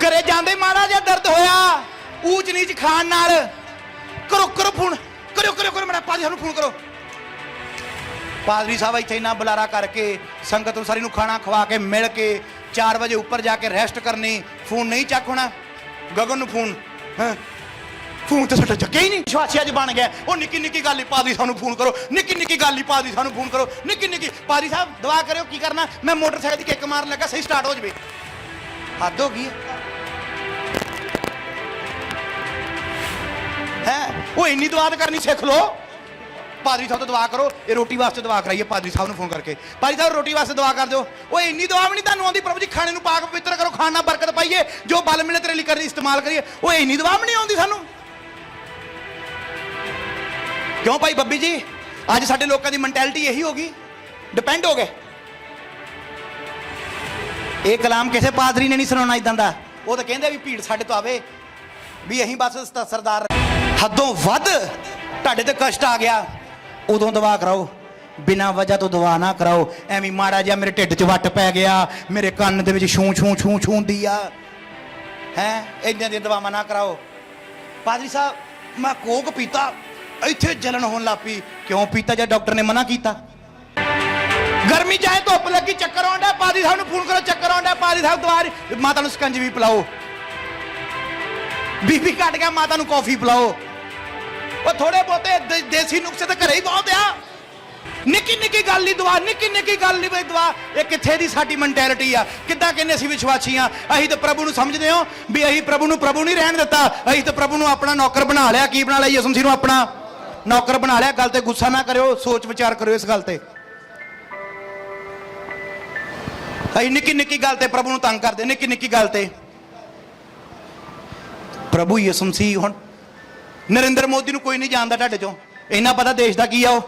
ਘਰੇ ਜਾਂਦੇ ਮਾੜਾ ਜਿਹਾ ਦਰਦ ਹੋਇਆ, ਊਚ ਨੀਚ ਖਾਣ ਨਾਲ, ਕਰੋ ਕਰੋ ਫੋਨ, ਕਰਿਓ ਕਰਿਓ ਕਰੋ, ਮੇਰਾ ਪਾਦਰੀ ਸਾਹਿਬ ਨੂੰ ਫੋਨ ਕਰੋ। ਪਾਦਰੀ ਸਾਹਿਬ ਇੱਥੇ ਇੰਨਾ ਬੁਲਾਰਾ ਕਰਕੇ ਸੰਗਤ ਨੂੰ ਸਾਰੀ ਨੂੰ ਖਾਣਾ ਖਵਾ ਕੇ ਮਿਲ ਕੇ 4 ਵਜੇ ਉੱਪਰ ਜਾ ਕੇ ਰੈਸਟ ਕਰਨੀ, ਫੋਨ ਨਹੀਂ ਚੱਕ ਹੋਣਾ। ਗਗਨ ਨੂੰ ਫੋਨ, ਹਾਂ ਫੋਨ ਤੇ ਸਾਡਾ ਚੱਕਿਆ ਹੀ ਨਹੀਂ। ਵਿਸ਼ਵਾਸੀ ਅੱਜ ਬਣ ਗਿਆ, ਉਹ ਨਿੱਕੀ ਨਿੱਕੀ ਗੱਲ ਹੀ ਪਾਦਰੀ ਸਾਹਿਬ ਨੂੰ ਫੋਨ ਕਰੋ, ਨਿੱਕੀ ਨਿੱਕੀ ਗੱਲ ਹੀ ਪਾਦਰੀ ਸਾਹਿਬ ਨੂੰ ਫੋਨ ਕਰੋ, ਨਿੱਕੀ ਨਿੱਕੀ। ਪਾਦਰੀ ਸਾਹਿਬ ਦੁਆ ਕਰਿਓ, ਕੀ ਕਰਨਾ? ਮੈਂ ਮੋਟਰਸਾਈਕਲ ਦੀ ਕਿੱਕ ਮਾਰਨ ਲੱਗਾ, ਸਹੀ ਸਟਾਰਟ ਹੋ ਜਾਵੇ। ਹੱਦ ਹੋ ਗਈ ਹੈ। ਉਹ ਇੰਨੀ ਦੁਆ ਕਰਨੀ ਸਿੱਖ ਲੋ। ਪਾਦਰੀ ਸਾਹਿਬ ਤੋਂ ਦੁਆ ਕਰੋ, ਇਹ ਰੋਟੀ ਵਾਸਤੇ ਦੁਆ ਕਰਾਈਏ ਪਾਦਰੀ ਸਾਹਿਬ ਨੂੰ ਫੋਨ ਕਰਕੇ, ਪਾਦਰੀ ਸਾਹਿਬ ਰੋਟੀ ਵਾਸਤੇ ਦੁਆ ਕਰ ਦਿਓ। ਉਹ ਇੰਨੀ ਦੁਆ ਵੀ ਨਹੀਂ ਤੁਹਾਨੂੰ ਆਉਂਦੀ, ਪ੍ਰਭੂ ਜੀ ਖਾਣੇ ਨੂੰ ਪਾਕ ਪਵਿੱਤਰ ਕਰੋ, ਖਾਣ ਨਾਲ ਬਰਕਤ ਪਾਈਏ, ਜੋ ਬਲ ਮਿਲੇ ਤੇਰੇ ਲਈ ਕਰੀ ਇਸਤੇਮਾਲ ਕਰੀਏ। ਉਹ ਇੰਨੀ ਦੁਆ ਵੀ ਨਹੀਂ ਆਉਂਦੀ ਸਾਨੂੰ। ਕਿਉਂ ਭਾਈ ਬੱਬੀ ਜੀ? ਅੱਜ ਸਾਡੇ ਲੋਕਾਂ ਦੀ ਮੈਂਟੈਲਿਟੀ ਇਹੀ ਹੋ ਗਈ, ਡਿਪੈਂਡ ਹੋ ਗਏ। ਇਹ ਕਲਾਮ ਕਿਸੇ ਪਾਦਰੀ ਨੇ ਨਹੀਂ ਸੁਣਾਉਣਾ ਇਦਾਂ ਦਾ। ਉਹ ਤਾਂ ਕਹਿੰਦੇ ਵੀ ਭੀੜ ਸਾਡੇ ਤੋਂ ਆਵੇ, ਵੀ ਅਸੀਂ ਬਸ ਸਰਦਾਰ। ਹੱਦੋਂ ਵੱਧ ਤੁਹਾਡੇ ਤੇ ਕਸ਼ਟ ਆ ਗਿਆ, ਉਦੋਂ ਦਵਾ ਕਰਾਓ, ਬਿਨਾਂ ਵਜ੍ਹਾ ਤੋਂ ਦਵਾ ਨਾ ਕਰਾਓ। ਐਵੇਂ ਮਾੜਾ ਜਿਹਾ ਮੇਰੇ ਢਿੱਡ 'ਚ ਵੱਟ ਪੈ ਗਿਆ, ਮੇਰੇ ਕੰਨ ਦੇ ਵਿੱਚ ਛੂੰ ਛੂੰ ਛੂੰ ਛੂੰ ਦੀ ਆ ਹੈ, ਇਦਾਂ ਦੀਆਂ ਦਵਾਵਾਂ ਨਾ ਕਰਾਓ। ਪਾਦਰੀ ਸਾਹਿਬ ਮੈਂ ਕੋਕ ਪੀਤਾ, ਇੱਥੇ ਜਲਨ ਹੋਣ ਲੱਗ ਪਈ। ਕਿਉਂ ਪੀਤਾ? ਜਾਂ ਡਾਕਟਰ ਨੇ ਮਨਾ ਕੀਤਾ? ਗਰਮੀ ਚਾਹੇ ਧੁੱਪ ਲੱਗੀ, ਚੱਕਰ ਆਉਂਦਾ, ਪਾਦਰੀ ਸਾਹਿਬ ਨੂੰ ਫੋਨ ਕਰੋ, ਚੱਕਰ ਆਉਂਦਾ, ਪਾਦਰੀ ਸਾਹਿਬ ਦਵਾ, ਮਾਤਾ ਨੂੰ ਸਕੰਜਵੀ ਪਿਲਾਓ, ਬੀਪੀ ਘਟ ਗਿਆ, ਮਾਤਾ ਨੂੰ ਕੌਫੀ ਪਿਲਾਓ। ਉਹ ਥੋੜੇ ਬਹੁਤੇ ਦੇਸੀ ਨੁਕਸੇ ਤਾਂ ਘਰੇ ਹੀ ਬਹੁਤ ਆ। ਨਿੱਕੀ ਨਿੱਕੀ ਗੱਲ ਨਹੀਂ ਦਵਾ, ਨਿੱਕੀ ਨਿੱਕੀ ਗੱਲ ਨਹੀਂ ਬਈ ਦਵਾ। ਇਹ ਕਿੱਥੇ ਦੀ ਸਾਡੀ ਮੈਂਟੈਲਿਟੀ ਆ? ਕਿੱਦਾਂ ਕਹਿੰਦੇ ਅਸੀਂ ਵਿਸ਼ਵਾਸੀ ਆ? ਅਸੀਂ ਤਾਂ ਪ੍ਰਭੂ ਨੂੰ ਸਮਝਦੇ ਹਾਂ ਵੀ ਅਸੀਂ ਪ੍ਰਭੂ ਨੂੰ ਪ੍ਰਭੂ ਨਹੀਂ ਰਹਿਣ ਦਿੱਤਾ, ਅਸੀਂ ਤਾਂ ਪ੍ਰਭੂ ਨੂੰ ਆਪਣਾ ਨੌਕਰ ਬਣਾ ਲਿਆ। ਕੀ ਬਣਾ ਲਿਆ? ਯਿਸੂ ਮਸੀਹ ਨੂੰ ਆਪਣਾ ਨੌਕਰ ਬਣਾ ਲਿਆ। ਗੱਲ ਤੇ ਗੁੱਸਾ ਨਾ ਕਰਿਓ, ਸੋਚ ਵਿਚਾਰ ਕਰਿਓ ਇਸ ਗੱਲ ਤੇ। ਅਸੀਂ ਨਿੱਕੀ ਨਿੱਕੀ ਗੱਲ ਤੇ ਪ੍ਰਭੂ ਨੂੰ ਤੰਗ ਕਰਦੇ, ਨਿੱਕੀ ਨਿੱਕੀ ਗੱਲ ਤੇ। ਪ੍ਰਭੂ ਯਿਸੂ ਮਸੀਹ, ਹੁਣ ਨਰਿੰਦਰ ਮੋਦੀ ਨੂੰ ਕੋਈ ਨਹੀਂ ਜਾਣਦਾ ਤੁਹਾਡੇ ਚੋਂ, ਇੰਨਾ ਪਤਾ ਦੇਸ਼ ਦਾ ਕੀ ਆ ਉਹ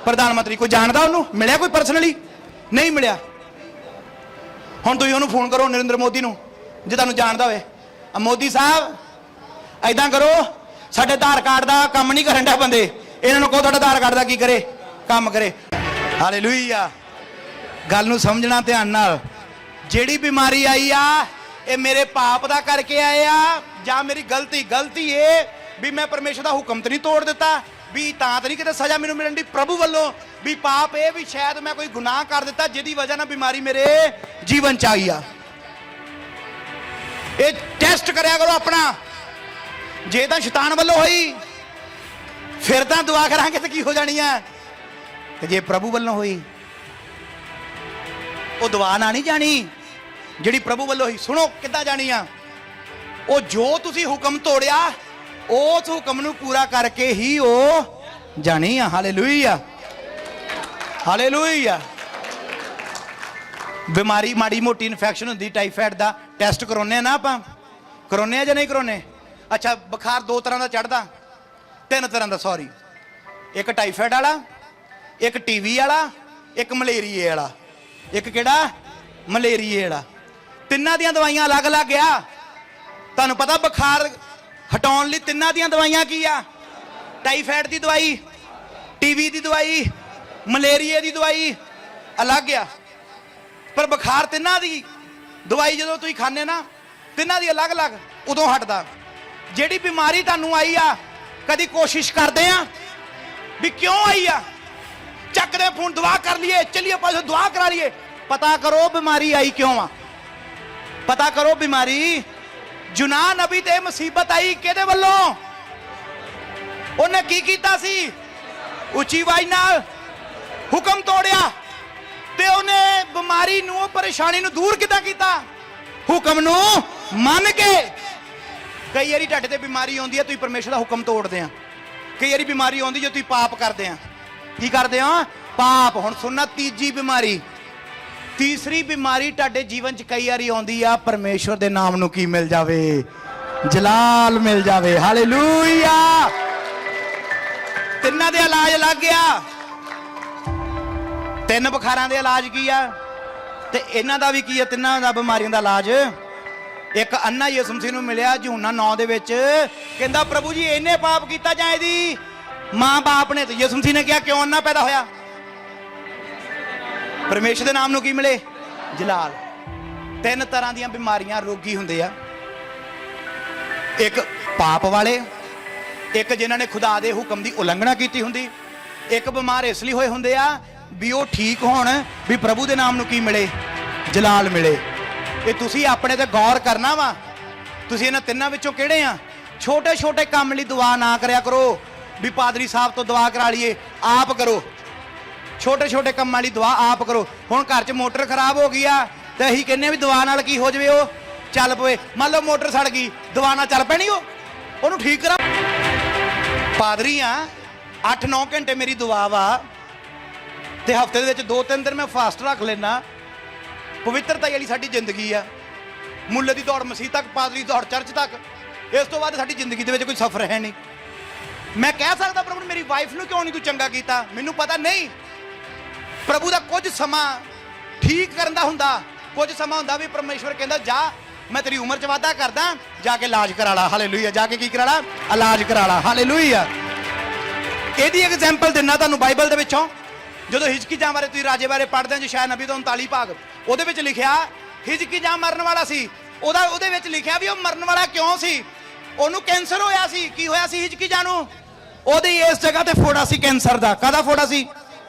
ਪ੍ਰਧਾਨ ਮੰਤਰੀ। ਕੋਈ ਜਾਣਦਾ ਉਹਨੂੰ? ਮਿਲਿਆ ਕੋਈ ਪਰਸਨਲੀ? ਨਹੀਂ ਮਿਲਿਆ। ਹੁਣ ਤੁਸੀਂ ਉਹਨੂੰ ਫੋਨ ਕਰੋ ਨਰਿੰਦਰ ਮੋਦੀ ਨੂੰ, ਜੇ ਤੁਹਾਨੂੰ ਜਾਣਦਾ ਹੋਵੇ। ਮੋਦੀ ਸਾਹਿਬ ਐਦਾਂ ਕਰੋ, ਸਾਡੇ ਆਧਾਰ ਕਾਰਡ ਦਾ ਕੰਮ ਨਹੀਂ ਕਰਨ ਡਿਆ ਬੰਦੇ, ਇਹਨਾਂ ਨੂੰ ਕਹੋ ਤੁਹਾਡਾ ਆਧਾਰ ਕਾਰਡ ਦਾ ਕੀ ਕਰੇ, ਕੰਮ ਕਰੇ। ਹਾਲੇਲੂਇਆ। ਗੱਲ ਨੂੰ ਸਮਝਣਾ ਧਿਆਨ ਨਾਲ। ਜਿਹੜੀ ਬਿਮਾਰੀ ਆਈ ਆ, ਇਹ ਮੇਰੇ ਪਾਪ ਦਾ ਕਰਕੇ ਆਏ ਆ, ਜਾਂ ਮੇਰੀ ਗਲਤੀ ਏ ਵੀ ਮੈਂ ਪਰਮੇਸ਼ਰ ਦਾ ਹੁਕਮ ਤੇ ਨਹੀਂ ਤੋੜ ਦਿੱਤਾ, ਵੀ ਤਾਂ ਨਹੀਂ ਕਿਤੇ ਸਜ਼ਾ ਮੈਨੂੰ ਮਿਲਣ ਦੀ ਪ੍ਰਭੂ ਵੱਲੋਂ, ਵੀ ਪਾਪ ਇਹ ਵੀ ਸ਼ਾਇਦ ਮੈਂ ਕੋਈ ਗੁਨਾਹ ਕਰ ਦਿੱਤਾ ਜਿਹਦੀ ਵਜ੍ਹਾ ਨਾਲ ਬਿਮਾਰੀ ਮੇਰੇ ਜੀਵਨ ਚ ਆਈ ਆ। ਇਹ ਟੈਸਟ ਕਰਿਆ ਕਰੋ ਆਪਣਾ। ਜੇ ਤਾਂ ਸ਼ੈਤਾਨ ਵੱਲੋਂ ਹੋਈ ਫਿਰ ਤਾਂ ਦੁਆ ਕਰਾਂਗੇ ਤੇ ਕੀ ਹੋ ਜਾਣੀ ਆ, ਤੇ ਜੇ ਪ੍ਰਭੂ ਵੱਲੋਂ ਹੋਈ ਉਹ ਦੁਆ ਨਾ ਨਹੀਂ ਜਾਣੀ, ਜਿਹੜੀ ਪ੍ਰਭੂ ਵੱਲੋਂ ਹੋਈ। ਸੁਣੋ ਕਿੱਦਾਂ ਜਾਣੀ ਆ, ਉਹ ਜੋ ਤੁਸੀਂ ਹੁਕਮ ਤੋੜਿਆ ਉਸ ਹੁਕਮ ਨੂੰ ਪੂਰਾ ਕਰਕੇ ਹੀ ਉਹ ਜਾਣੀ ਆ। Hallelujah, hallelujah. ਬਿਮਾਰੀ ਮਾੜੀ ਮੋਟੀ ਇਨਫੈਕਸ਼ਨ ਹੁੰਦੀ ਟਾਈਫਾਇਡ ਦਾ, ਟੈਸਟ ਕਰਾਉਨੇ ਆ ਨਾ ਆਪਾਂ, ਕਰਾਉਨੇ ਆ ਜਾਂ ਨਹੀਂ ਕਰਾਉਨੇ? ਅੱਛਾ, ਬੁਖਾਰ 2 ਤਰ੍ਹਾਂ ਦਾ ਚੜਦਾ, 3 ਤਰ੍ਹਾਂ ਦਾ, ਸੌਰੀ, ਇੱਕ ਟਾਈਫਾਇਡ ਵਾਲਾ, ਇੱਕ ਟੀਵੀ ਵਾਲਾ, ਇੱਕ ਮਲੇਰੀਏ ਵਾਲਾ। ਇੱਕ ਕਿਹੜਾ? ਮਲੇਰੀਏ ਵਾਲਾ। ਤਿੰਨਾਂ ਦੀਆਂ ਦਵਾਈਆਂ ਅਲੱਗ-ਅਲੱਗ ਆ। ਤੁਹਾਨੂੰ ਪਤਾ ਬੁਖਾਰ ਹਟਾਉਣ ਲਈ ਤਿੰਨਾਂ ਦੀਆਂ ਦਵਾਈਆਂ ਕੀ ਆ? ਟਾਈਫਾਇਡ ਦੀ ਦਵਾਈ, ਟੀਵੀ ਦੀ ਦਵਾਈ, ਮਲੇਰੀਏ ਦੀ ਦਵਾਈ ਅਲੱਗ ਆ। ਪਰ ਬੁਖਾਰ ਤਿੰਨਾਂ ਦੀ ਦਵਾਈ ਜਦੋਂ ਤੁਸੀਂ ਖਾਣੇ ਨਾ, ਤਿੰਨਾਂ ਦੀ ਅਲੱਗ-ਅਲੱਗ, ਉਦੋਂ ਹਟਦਾ। ਜਿਹੜੀ ਬਿਮਾਰੀ ਤੁਹਾਨੂੰ ਆਈ ਆ, ਕਦੀ ਕੋਸ਼ਿਸ਼ ਕਰਦੇ ਆ ਵੀ ਕਿਉਂ ਆਈ ਆ? ਚੱਕਦੇ ਫੋਨ, ਦੁਆ ਕਰ ਲਈਏ, ਚਲਿਏ ਪਾਸੇ ਦੁਆ ਕਰਾ ਲਈਏ। ਪਤਾ ਕਰੋ ਬਿਮਾਰੀ ਆਈ ਕਿਉਂ ਆ। ਪਤਾ ਕਰੋ ਬਿਮਾਰੀ, ਯੂਨਾਨ ਨਬੀ ਤੇ ਮੁਸੀਬਤ ਆਈ ਕਿਹਦੇ ਵੱਲੋਂ? ਉਹਨੇ ਕੀ ਕੀਤਾ ਸੀ? ਉੱਚੀ ਆਵਾਜ਼ ਨਾਲ ਹੁਕਮ ਤੋੜਿਆ, ਤੇ ਉਹਨੇ ਬਿਮਾਰੀ ਨੂੰ, ਪਰੇਸ਼ਾਨੀ ਨੂੰ ਦੂਰ ਕਿੱਦਾਂ ਕੀਤਾ? ਹੁਕਮ ਨੂੰ ਮੰਨ ਕੇ। ਕਈ ਵਾਰੀ ਤੁਹਾਡੇ ਤੇ ਬਿਮਾਰੀ ਆਉਂਦੀ ਹੈ, ਤੁਸੀਂ ਪਰਮੇਸ਼ਰ ਦਾ ਹੁਕਮ ਤੋੜਦੇ ਆ। ਕਈ ਵਾਰੀ ਬਿਮਾਰੀ ਆਉਂਦੀ ਜੇ ਤੁਸੀਂ ਪਾਪ ਕਰਦੇ ਆ। ਕੀ ਕਰਦੇ ਆ? ਪਾਪ। ਹੁਣ ਸੁਣਨਾ, ਤੀਜੀ ਬਿਮਾਰੀ, ਤੀਸਰੀ ਬਿਮਾਰੀ ਤੁਹਾਡੇ ਜੀਵਨ ਚ ਕਈ ਵਾਰੀ ਆਉਂਦੀ ਆ, ਪਰਮੇਸ਼ਵਰ ਦੇ ਨਾਮ ਨੂੰ ਕੀ ਮਿਲ ਜਾਵੇ? ਜਲਾਲ ਮਿਲ ਜਾਵੇ। ਹਾਲੇਲੂਇਆ। ਤਿੰਨਾਂ ਦੇ ਇਲਾਜ ਲੱਗ ਗਿਆ। 3 ਬੁਖਾਰਾਂ ਦੇ ਇਲਾਜ ਕੀ ਆ, ਤੇ ਇਹਨਾਂ ਦਾ ਵੀ ਕੀ ਆ, ਤਿੰਨਾਂ ਦਾ ਬਿਮਾਰੀਆਂ ਦਾ ਇਲਾਜ। ਇੱਕ ਅੰਨਾ ਯਿਸੂ ਮਸੀਹ ਨੂੰ ਮਿਲਿਆ ਯੂਹੰਨਾ 9 ਦੇ ਵਿੱਚ, ਕਹਿੰਦਾ ਪ੍ਰਭੂ ਜੀ ਇਹਨੇ ਪਾਪ ਕੀਤਾ ਜਾਂ ਇਹਦੀ ਮਾਂ ਬਾਪ ਨੇ? ਤੇ ਯਿਸੂ ਮਸੀਹ ਨੇ ਕਿਹਾ ਕਿਉਂ ਅੰਨਾ ਪੈਦਾ ਹੋਇਆ? ਪਰਮੇਸ਼ਰ ਦੇ ਨਾਮ ਨੂੰ ਕੀ ਮਿਲੇ? ਜਲਾਲ। 3 ਤਰ੍ਹਾਂ ਦੀਆਂ ਬਿਮਾਰੀਆਂ ਰੋਗੀ ਹੁੰਦੇ ਆ। ਇੱਕ ਪਾਪ ਵਾਲੇ, ਇੱਕ ਜਿਨ੍ਹਾਂ ਨੇ ਖੁਦਾ ਦੇ ਹੁਕਮ ਦੀ ਉਲੰਘਣਾ ਕੀਤੀ ਹੁੰਦੀ, ਇੱਕ ਬਿਮਾਰ ਇਸ ਲਈ ਹੋਏ ਹੁੰਦੇ ਆ ਵੀ ਉਹ ਠੀਕ ਹੋਣ, ਵੀ ਪ੍ਰਭੂ ਦੇ ਨਾਮ ਨੂੰ ਕੀ ਮਿਲੇ? ਜਲਾਲ ਮਿਲੇ। ਇਹ ਤੁਸੀਂ ਆਪਣੇ ਤੇ ਗੌਰ ਕਰਨਾ ਵਾ। ਤੁਸੀਂ ਇਹਨਾਂ ਤਿੰਨਾਂ ਵਿੱਚੋਂ ਕਿਹੜੇ ਆ? ਛੋਟੇ ਛੋਟੇ ਕੰਮ ਲਈ ਦੁਆ ਨਾ ਕਰਿਆ ਕਰੋ ਵੀ ਪਾਦਰੀ ਸਾਹਿਬ ਤੋਂ ਦੁਆ ਕਰਾ ਲਈਏ, ਆਪ ਕਰੋ। ਛੋਟੇ ਛੋਟੇ ਕੰਮਾਂ ਲਈ ਦੁਆ ਆਪ ਕਰੋ। ਹੁਣ ਘਰ 'ਚ ਮੋਟਰ ਖਰਾਬ ਹੋ ਗਈ ਆ, ਤੇ ਅਸੀਂ ਕਹਿੰਦੇ ਵੀ ਦੁਆ ਨਾਲ ਕੀ ਹੋ ਜਾਵੇ? ਉਹ ਚੱਲ ਪਵੇ। ਮੰਨ ਲਓ ਮੋਟਰ ਸੜ ਗਈ, ਦੁਆ ਨਾਲ ਚੱਲ ਪੈਣੀ ਉਹਨੂੰ ਠੀਕ ਕਰਾ। ਪਾਦਰੀ ਆ, 8-9 ਘੰਟੇ ਮੇਰੀ ਦੁਆ ਵਾ, ਤੇ ਹਫ਼ਤੇ ਦੇ ਵਿੱਚ 2-3 ਦਿਨ ਮੈਂ ਫਾਸਟ ਰੱਖ ਲੈਣਾ। ਪਵਿੱਤਰਤਾ ਵਾਲੀ ਸਾਡੀ ਜ਼ਿੰਦਗੀ ਆ। ਮੁੱਲੇ ਦੀ ਦੌੜ ਮਸੀਹ ਤੱਕ, ਪਾਦਰੀ ਦੌੜ ਚਰਚ ਤੱਕ। ਇਸ ਤੋਂ ਬਾਅਦ ਸਾਡੀ ਜ਼ਿੰਦਗੀ ਦੇ ਵਿੱਚ ਕੋਈ ਸਫ਼ਰ ਹੈ ਨਹੀਂ। ਮੈਂ ਕਹਿ ਸਕਦਾ ਪ੍ਰਭੂ ਨੇ ਮੇਰੀ ਵਾਈਫ ਨੂੰ ਕਿਉਂ ਨਹੀਂ ਤੂੰ ਚੰਗਾ ਕੀਤਾ? ਮੈਨੂੰ ਪਤਾ ਨਹੀਂ। ਪ੍ਰਭੂ ਦਾ ਕੁਝ ਸਮਾਂ ਠੀਕ ਕਰਨ ਦਾ ਹੁੰਦਾ, ਕੁਝ ਸਮਾਂ ਹੁੰਦਾ ਵੀ ਪਰਮੇਸ਼ਵਰ ਕਹਿੰਦਾ ਜਾ, ਮੈਂ ਤੇਰੀ ਉਮਰ 'ਚ ਵਾਧਾ ਕਰਦਾ, ਜਾ ਕੇ ਇਲਾਜ ਕਰਾ ਲਾ। ਹਾਲੇਲੂਇਆ। ਜਾ ਕੇ ਕੀ ਕਰਾ ਲਾ? ਇਲਾਜ ਕਰਾ ਲਾ। ਹਾਲੇਲੂਇਆ। ਇਹਦੀ ਐਗਜ਼ਾਮਪਲ ਦਿੰਦਾ ਤੁਹਾਨੂੰ ਬਾਈਬਲ ਦੇ ਵਿੱਚੋਂ। ਜਦੋਂ ਹਿਜਕੀਆਂ ਬਾਰੇ ਤੁਸੀਂ ਰਾਜੇ ਬਾਰੇ ਪੜ੍ਹਦੇ ਹੋ, ਯਸ਼ਾਇਆ ਨਬੀ ਦਾ 39 ਭਾਗ, ਉਹਦੇ ਵਿੱਚ ਲਿਖਿਆ ਹਿਜਕੀਆਂ ਮਰਨ ਵਾਲਾ ਸੀ। ਉਹਦੇ ਵਿੱਚ ਲਿਖਿਆ ਵੀ ਉਹ ਮਰਨ ਵਾਲਾ ਕਿਉਂ ਸੀ? ਉਹਨੂੰ ਕੈਂਸਰ ਹੋਇਆ ਸੀ। ਕੀ ਹੋਇਆ ਸੀ ਹਿਜਕੀਆਂ ਨੂੰ? ਉਹਦੀ ਇਸ ਜਗ੍ਹਾ ਤੇ ਫੋੜਾ ਸੀ ਕੈਂਸਰ ਦਾ। ਕਾਹਦਾ ਫੋੜਾ ਸੀ?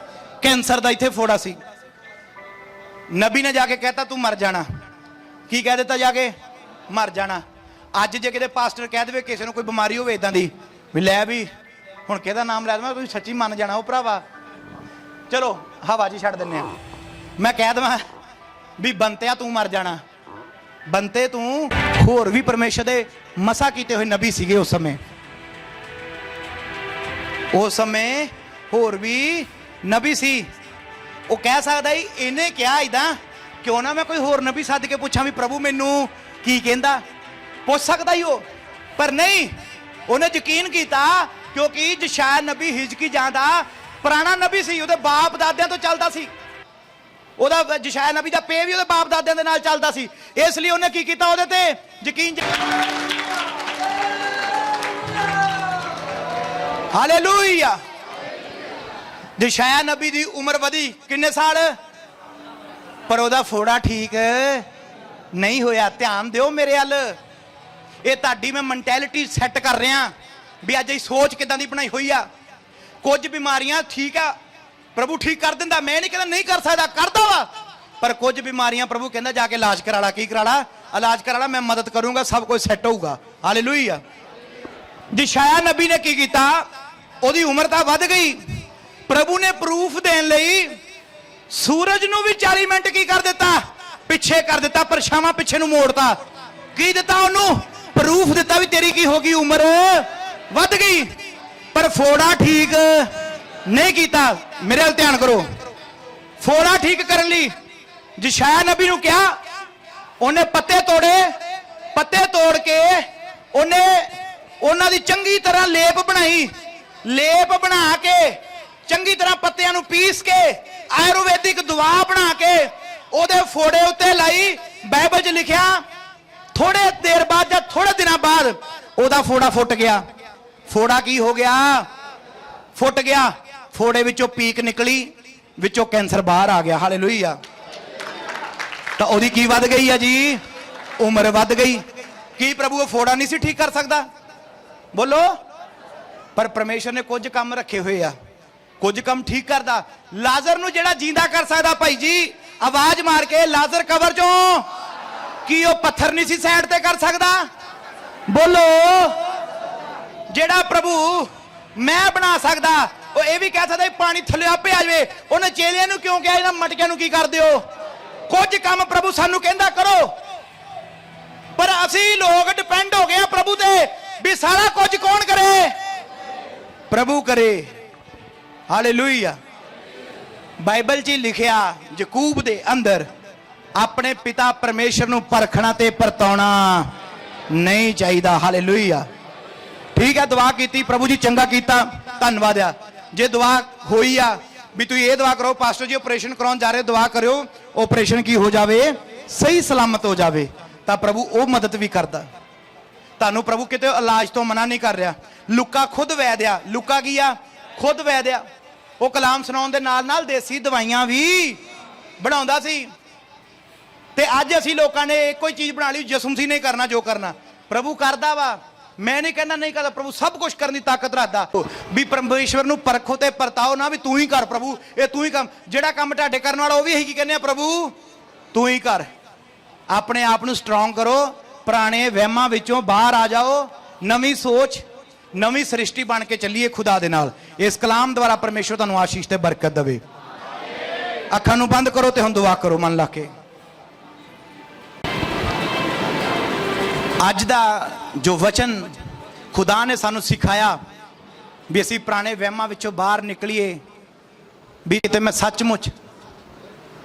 ਕੈਂਸਰ ਦਾ ਇੱਥੇ ਫੋੜਾ ਸੀ। ਨਬੀ ਨੇ ਜਾ ਕੇ ਕਹਿਤਾ ਤੂੰ ਮਰ ਜਾਣਾ। ਕੀ ਕਹਿ ਦਿੱਤਾ? ਜਾ ਕੇ ਮਰ ਜਾਣਾ। ਅੱਜ ਜੇ ਕਿਤੇ ਪਾਸਟਰ ਕਹਿ ਦੇਵੇ ਕਿਸੇ ਨੂੰ ਕੋਈ ਬਿਮਾਰੀ ਹੋਵੇ ਇਦਾਂ ਦੀ, ਵੀ ਲੈ ਵੀ ਹੁਣ ਕਿਹਦਾ ਨਾਮ ਲੈ ਦੇਵਾਂ, ਤੁਸੀਂ ਸੱਚੀ ਮੰਨ ਜਾਣਾ ਉਹ ਭਰਾਵਾ। ਚਲੋ ਹਵਾ ਜੀ ਛੱਡ ਦਿੰਨੇ ਆ। ਮੈਂ ਕਹਿ ਦੇਵਾਂ ਵੀ ਬੰਤਿਆ ਤੂੰ ਮਰ ਜਾਣਾ। ਬੰਤੇ ਤੂੰ, ਹੋਰ ਵੀ ਪਰਮੇਸ਼ਰ ਦੇ ਮਸਾ ਕੀਤੇ ਹੋਏ ਨਬੀ ਸੀਗੇ ਉਸ ਸਮੇਂ। ਉਸ ਸਮੇਂ ਹੋਰ ਵੀ ਨਬੀ ਸੀ। ਉਹ ਕਹਿ ਸਕਦਾ ਹੀ ਇਹਨੇ ਕਿਹਾ ਇਦਾਂ, ਕਿਉਂ ਨਾ ਮੈਂ ਕੋਈ ਹੋਰ ਨਬੀ ਸੱਦ ਕੇ ਪੁੱਛਾਂ ਵੀ ਪ੍ਰਭੂ ਮੈਨੂੰ ਕੀ ਕਹਿੰਦਾ? ਪੁੱਛ ਸਕਦਾ ਹੀ ਉਹ, ਪਰ ਨਹੀਂ। ਉਹਨੇ ਯਕੀਨ ਕੀਤਾ ਕਿਉਂਕਿ ਯਸ਼ਾਇਆ ਨਬੀ ਹਿਜਕੀਆਂ ਦਾ ਪੁਰਾਣਾ ਨਬੀ ਸੀ। ਉਹਦੇ ਬਾਪ ਦਾਦਿਆਂ ਤੋਂ ਚੱਲਦਾ ਸੀ। ਉਹਦਾ ਯਸ਼ਾਇਆ ਨਬੀ ਦਾ ਪੇ ਵੀ ਉਹਦੇ ਬਾਪ ਦਾਦਿਆਂ ਦੇ ਨਾਲ ਚੱਲਦਾ ਸੀ। ਇਸ ਲਈ ਉਹਨੇ ਕੀ ਕੀਤਾ? ਉਹਦੇ ਤੇ ਯਕੀਨ। ਹਾਲੇਲੂਇਆ। ਯਸ਼ਾਇਆ ਨਬੀ ਦੀ ਉਮਰ ਵਧੀ ਕਿੰਨੇ ਸਾਲ, ਪਰ ਉਹਦਾ ਫੋੜਾ ਠੀਕ ਨਹੀਂ ਹੋਇਆ। ਧਿਆਨ ਦਿਓ ਮੇਰੇ ਵੱਲ। ਇਹ ਤੁਹਾਡੀ ਮੈਂ ਮੈਂਟੈਲਿਟੀ ਸੈੱਟ ਕਰ ਰਿਹਾ ਵੀ ਅੱਜ ਇਹ ਸੋਚ ਕਿਦਾਂ ਦੀ ਬਣਾਈ ਹੋਈ ਆ। ਕੁਝ ਬਿਮਾਰੀਆਂ ਠੀਕ ਆ, ਪ੍ਰਭੂ ਠੀਕ ਕਰ ਦਿੰਦਾ, ਮੈਂ ਨਹੀਂ ਕਹਿੰਦਾ ਨਹੀਂ ਕਰ ਸਕਦਾ, ਕਰਦਾ ਵਾ। ਪਰ ਕੁਝ ਬਿਮਾਰੀਆਂ ਪ੍ਰਭੂ ਕਹਿੰਦਾ ਜਾ ਕੇ ਇਲਾਜ ਕਰਾ ਲਾ। ਕੀ ਕਰਾ ਲਾ? ਇਲਾਜ ਕਰਾ ਲਾ, ਮੈਂ ਮਦਦ ਕਰੂੰਗਾ, ਸਭ ਕੁਝ ਸੈੱਟ ਹੋਊਗਾ। ਹਾਲੇਲੂਇਆ। ਯਸ਼ਾਇਆ ਨਬੀ ਨੇ ਕੀ ਕੀਤਾ? ਉਹਦੀ ਉਮਰ ਤਾਂ ਵੱਧ ਗਈ, ਪ੍ਰਭੂ ਨੇ ਪ੍ਰੂਫ ਦੇਣ ਲਈ ਸੂਰਜ ਨੂੰ ਵੀ 40 ਮਿੰਟ ਕੀ ਕਰ ਦਿੱਤਾ? ਪਿੱਛੇ ਕਰ ਦਿੱਤਾ, ਪਰਛਾਵਾਂ ਪਿੱਛੇ ਨੂੰ ਮੋੜਤਾ। ਕੀ ਦਿੱਤਾ ਉਹਨੂੰ? ਪ੍ਰੂਫ ਦਿੱਤਾ ਵੀ ਤੇਰੀ ਕੀ ਹੋ ਗਈ, ਉਮਰ ਵੱਧ ਗਈ। ਪਰ ਫੋੜਾ ਠੀਕ ਨਹੀਂ ਕੀਤਾ। ਮੇਰੇ ਵੱਲ ਧਿਆਨ ਕਰੋ। ਫੋੜਾ ਠੀਕ ਕਰਨ ਲਈ ਯਸ਼ਾਇਆ ਨਬੀ ਨੂੰ ਕਿਹਾ, ਉਹਨੇ ਪੱਤੇ ਤੋੜੇ, ਪੱਤੇ ਤੋੜ ਕੇ ਉਹਨੇ ਉਹਨਾਂ ਦੀ ਚੰਗੀ ਤਰ੍ਹਾਂ ਲੇਪ ਬਣਾਈ। ਲੇਪ ਬਣਾ ਕੇ ਚੰਗੀ ਤਰ੍ਹਾਂ ਪੱਤਿਆਂ ਨੂੰ ਪੀਸ ਕੇ ਆਯੁਰਵੈਦਿਕ ਦਵਾ ਬਣਾ ਕੇ ਉਹਦੇ ਫੋੜੇ ਉੱਤੇ ਲਾਈ। ਬਾਈਬਲ 'ਚ ਲਿਖਿਆ ਥੋੜੇ ਦੇਰ ਬਾਅਦ ਜਾਂ ਥੋੜੇ ਦਿਨਾਂ ਬਾਅਦ ਉਹਦਾ ਫੋੜਾ ਫੁੱਟ ਗਿਆ। ਫੋੜਾ ਕੀ ਹੋ ਗਿਆ? ਫੁੱਟ ਗਿਆ। ਫੋੜੇ ਵਿੱਚੋਂ ਪੀਕ ਨਿਕਲੀ, ਵਿੱਚੋਂ ਕੈਂਸਰ ਬਾਹਰ ਆ ਗਿਆ। ਹਾਲੇਲੂਇਆ। ਤਾਂ ਉਹਦੀ ਕੀ ਵੱਧ ਗਈ ਆ ਜੀ? ਉਮਰ ਵੱਧ ਗਈ। ਕੀ ਪ੍ਰਭੂ ਉਹ ਫੋੜਾ ਨਹੀਂ ਸੀ ਠੀਕ ਕਰ ਸਕਦਾ? ਬੋਲੋ। ਪਰ ਪਰਮੇਸ਼ਰ ਨੇ ਕੁਝ ਕੰਮ ਰੱਖੇ ਹੋਏ ਆ, ਕੁਝ ਕੰਮ ਠੀਕ ਕਰਦਾ। ਲਾਜ਼ਰ ਨੂੰ ਜਿਹੜਾ ਜਿੰਦਾ ਕਰ ਸਕਦਾ, ਭਾਈ ਜੀ ਆਵਾਜ਼ ਮਾਰ ਕੇ, ਲਾਜ਼ਰ ਕਬਰ ਚੋਂ, ਕੀ ਉਹ ਪੱਥਰ ਨਹੀਂ ਸੀ ਸਾਈਡ ਤੇ ਕਰ ਸਕਦਾ? ਬੋਲੋ। ਜਿਹੜਾ ਪ੍ਰਭੂ ਮੈਂ ਬਣਾ ਸਕਦਾ, ਉਹ ਇਹ ਵੀ ਕਹਿ ਸਕਦਾ ਪਾਣੀ ਥੱਲੇ ਆਪੇ ਆ ਜਾਵੇ। ਉਹਨੇ ਚੇਲਿਆਂ ਨੂੰ ਕਿਉਂ ਕਿਹਾ ਇਹਨਾਂ ਮਟਕਿਆਂ ਨੂੰ ਕੀ ਕਰਦੇ ਹੋ? ਕੁਝ ਕੰਮ ਪ੍ਰਭੂ ਸਾਨੂੰ ਕਹਿੰਦਾ ਕਰੋ, ਪਰ ਅਸੀਂ ਲੋਕ ਡਿਪੈਂਡ ਹੋ ਗਏ ਆ ਪ੍ਰਭੂ ਤੇ ਵੀ ਸਾਰਾ ਕੁਝ ਕੌਣ ਕਰੇ? ਪ੍ਰਭੂ ਕਰੇ। ਹਾਲੇਲੂਇਆ। ਬਾਈਬਲ 'ਚ ਲਿਖਿਆ ਯਕੂਬ ਦੇ ਅੰਦਰ, ਆਪਣੇ ਪਿਤਾ ਪਰਮੇਸ਼ਰ ਨੂੰ ਪਰਖਣਾ ਤੇ ਪਰਤਾਉਣਾ ਨਹੀਂ ਚਾਹੀਦਾ। ਹਾਲੇਲੂਇਆ। ਠੀਕ ਹੈ, ਦੁਆ ਕੀਤੀ, ਪ੍ਰਭੂ ਜੀ ਚੰਗਾ ਕੀਤਾ, ਧੰਨਵਾਦ ਆ। ਜੇ ਦੁਆ ਹੋਈ ਆ ਵੀ ਤੁਸੀਂ ਇਹ ਦੁਆ ਕਰੋ, ਪਾਸਟਰ ਜੀ ਆਪਰੇਸ਼ਨ ਕਰਾਉਣ ਜਾ ਰਹੇ, ਦੁਆ ਕਰਿਓ ਆਪਰੇਸ਼ਨ ਕੀ ਹੋ ਜਾਵੇ, ਸਹੀ ਸਲਾਮਤ ਹੋ ਜਾਵੇ, ਤਾਂ ਪ੍ਰਭੂ ਉਹ ਮਦਦ ਵੀ ਕਰਦਾ। ਤੁਹਾਨੂੰ ਪ੍ਰਭੂ ਕਿਤੇ ਇਲਾਜ ਤੋਂ ਮਨਾ ਨਹੀਂ ਕਰ ਰਿਹਾ। ਲੁੱਕਾ ਖੁਦ ਵੈਦ ਆ। ਲੁੱਕਾ ਕੀ ਆ? ਖੁਦ ਵੈਦ ਆ। ਉਹ ਕਲਾਮ ਸੁਣਾਉਣ ਦੇ ਨਾਲ ਨਾਲ ਦੇਸੀ ਦਵਾਈਆਂ ਵੀ ਬਣਾਉਂਦਾ ਸੀ। ਤੇ ਅੱਜ ਅਸੀਂ ਲੋਕਾਂ ਨੇ ਇੱਕੋ ਹੀ ਚੀਜ਼ ਬਣਾ ਲਈ, ਜਿਸਮ ਸੀ ਨਹੀਂ ਕਰਨਾ ਜੋ ਕਰਨਾ। ਪ੍ਰਭੂ ਕਰਦਾ ਵਾ, ਮੈਂ ਨਹੀਂ ਕਹਿੰਦਾ ਨਹੀਂ ਕਰਦਾ। ਪ੍ਰਭੂ ਸਭ ਕੁਝ ਕਰਨ ਦੀ ਤਾਕਤ ਰੱਖਦਾ। ਵੀ ਪਰਮੇਸ਼ਵਰ ਨੂੰ ਪਰਖੋ ਤੇ ਪਰਤਾਓ ਨਾ ਵੀ ਤੂੰ ਹੀ ਕਰ ਪ੍ਰਭੂ, ਇਹ ਤੂੰ ਹੀ ਕੰਮ। ਜਿਹੜਾ ਕੰਮ ਤੁਹਾਡੇ ਕਰਨ ਵਾਲਾ ਉਹ ਵੀ ਇਹੀ ਕਹਿੰਦੇ ਆ, ਪ੍ਰਭੂ ਤੂੰ ਹੀ ਕਰ। ਆਪਣੇ ਆਪ ਨੂੰ ਸਟਰੋਂਗ ਕਰੋ, ਪੁਰਾਣੇ ਵਹਿਮਾਂ ਵਿੱਚੋਂ ਬਾਹਰ ਆ ਜਾਓ, ਨਵੀਂ ਸੋਚ, ਨਵੀਂ ਸ੍ਰਿਸ਼ਟੀ ਬਣ ਕੇ ਚੱਲੀਏ ਖੁਦਾ ਦੇ ਨਾਲ। ਇਸ ਕਲਾਮ ਦੁਆਰਾ ਪਰਮੇਸ਼ਵਰ ਤੁਹਾਨੂੰ ਆਸ਼ੀਸ਼ ਤੇ ਬਰਕਤ ਦੇਵੇ। ਅੱਖਾਂ ਨੂੰ ਬੰਦ ਕਰੋ ਤੇ ਹੁਣ ਦੁਆ ਕਰੋ ਮਨ ਲਾ ਕੇ। ਅੱਜ ਦਾ ਜੋ ਵਚਨ ਖੁਦਾ ਨੇ ਸਾਨੂੰ ਸਿਖਾਇਆ ਵੀ ਅਸੀਂ ਪੁਰਾਣੇ ਵਹਿਮਾਂ ਵਿੱਚੋਂ ਬਾਹਰ ਨਿਕਲੀਏ, ਵੀ ਤੇ ਮੈਂ ਸੱਚਮੁੱਚ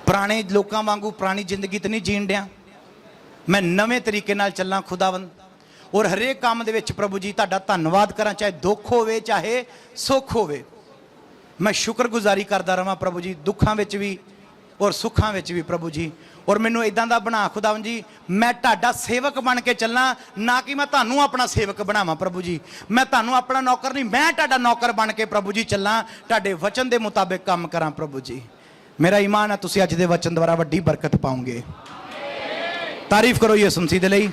ਪੁਰਾਣੇ ਲੋਕਾਂ ਵਾਂਗੂ ਪੁਰਾਣੀ ਜ਼ਿੰਦਗੀ ਤੇ ਨਹੀਂ ਜੀਣ ਡਿਆ, ਮੈਂ ਨਵੇਂ ਤਰੀਕੇ ਨਾਲ ਚੱਲਾਂ ਖੁਦਾਵੰਦ। ਔਰ ਹਰੇਕ ਕੰਮ ਦੇ ਵਿੱਚ ਪ੍ਰਭੂ ਜੀ ਤੁਹਾਡਾ ਧੰਨਵਾਦ ਕਰਾਂ, ਚਾਹੇ ਦੁੱਖ ਹੋਵੇ ਚਾਹੇ ਸੁੱਖ ਹੋਵੇ। ਮੈਂ ਸ਼ੁਕਰਗੁਜ਼ਾਰੀ ਕਰਦਾ ਰਵਾਂ ਪ੍ਰਭੂ ਜੀ, ਦੁੱਖਾਂ ਵਿੱਚ ਵੀ ਔਰ ਸੁੱਖਾਂ ਵਿੱਚ ਵੀ ਪ੍ਰਭੂ ਜੀ। ਔਰ ਮੈਨੂੰ ਇਦਾਂ ਦਾ ਬਣਾ ਖੁਦਾਵੰਦ ਜੀ, ਮੈਂ ਤੁਹਾਡਾ ਸੇਵਕ ਬਣ ਕੇ ਚੱਲਾਂ, ਨਾ ਕਿ ਮੈਂ ਤੁਹਾਨੂੰ ਆਪਣਾ ਸੇਵਕ ਬਣਾਵਾਂ ਪ੍ਰਭੂ ਜੀ। ਮੈਂ ਤੁਹਾਨੂੰ ਆਪਣਾ ਨੌਕਰ ਨਹੀਂ, ਮੈਂ ਤੁਹਾਡਾ ਨੌਕਰ ਬਣ ਕੇ ਪ੍ਰਭੂ ਜੀ ਚੱਲਾਂ, ਤੁਹਾਡੇ ਵਚਨ ਦੇ ਮੁਤਾਬਿਕ ਕੰਮ ਕਰਾਂ ਪ੍ਰਭੂ ਜੀ। ਮੇਰਾ ਈਮਾਨ ਹੈ ਤੁਸੀਂ ਅੱਜ ਦੇ ਵਚਨ ਦੁਆਰਾ ਵੱਡੀ ਬਰਕਤ ਪਾਓਗੇ। ਤਾਰੀਫ ਕਰੋ ਯਿਸੂ ਮਸੀਹ ਦੇ ਲਈ।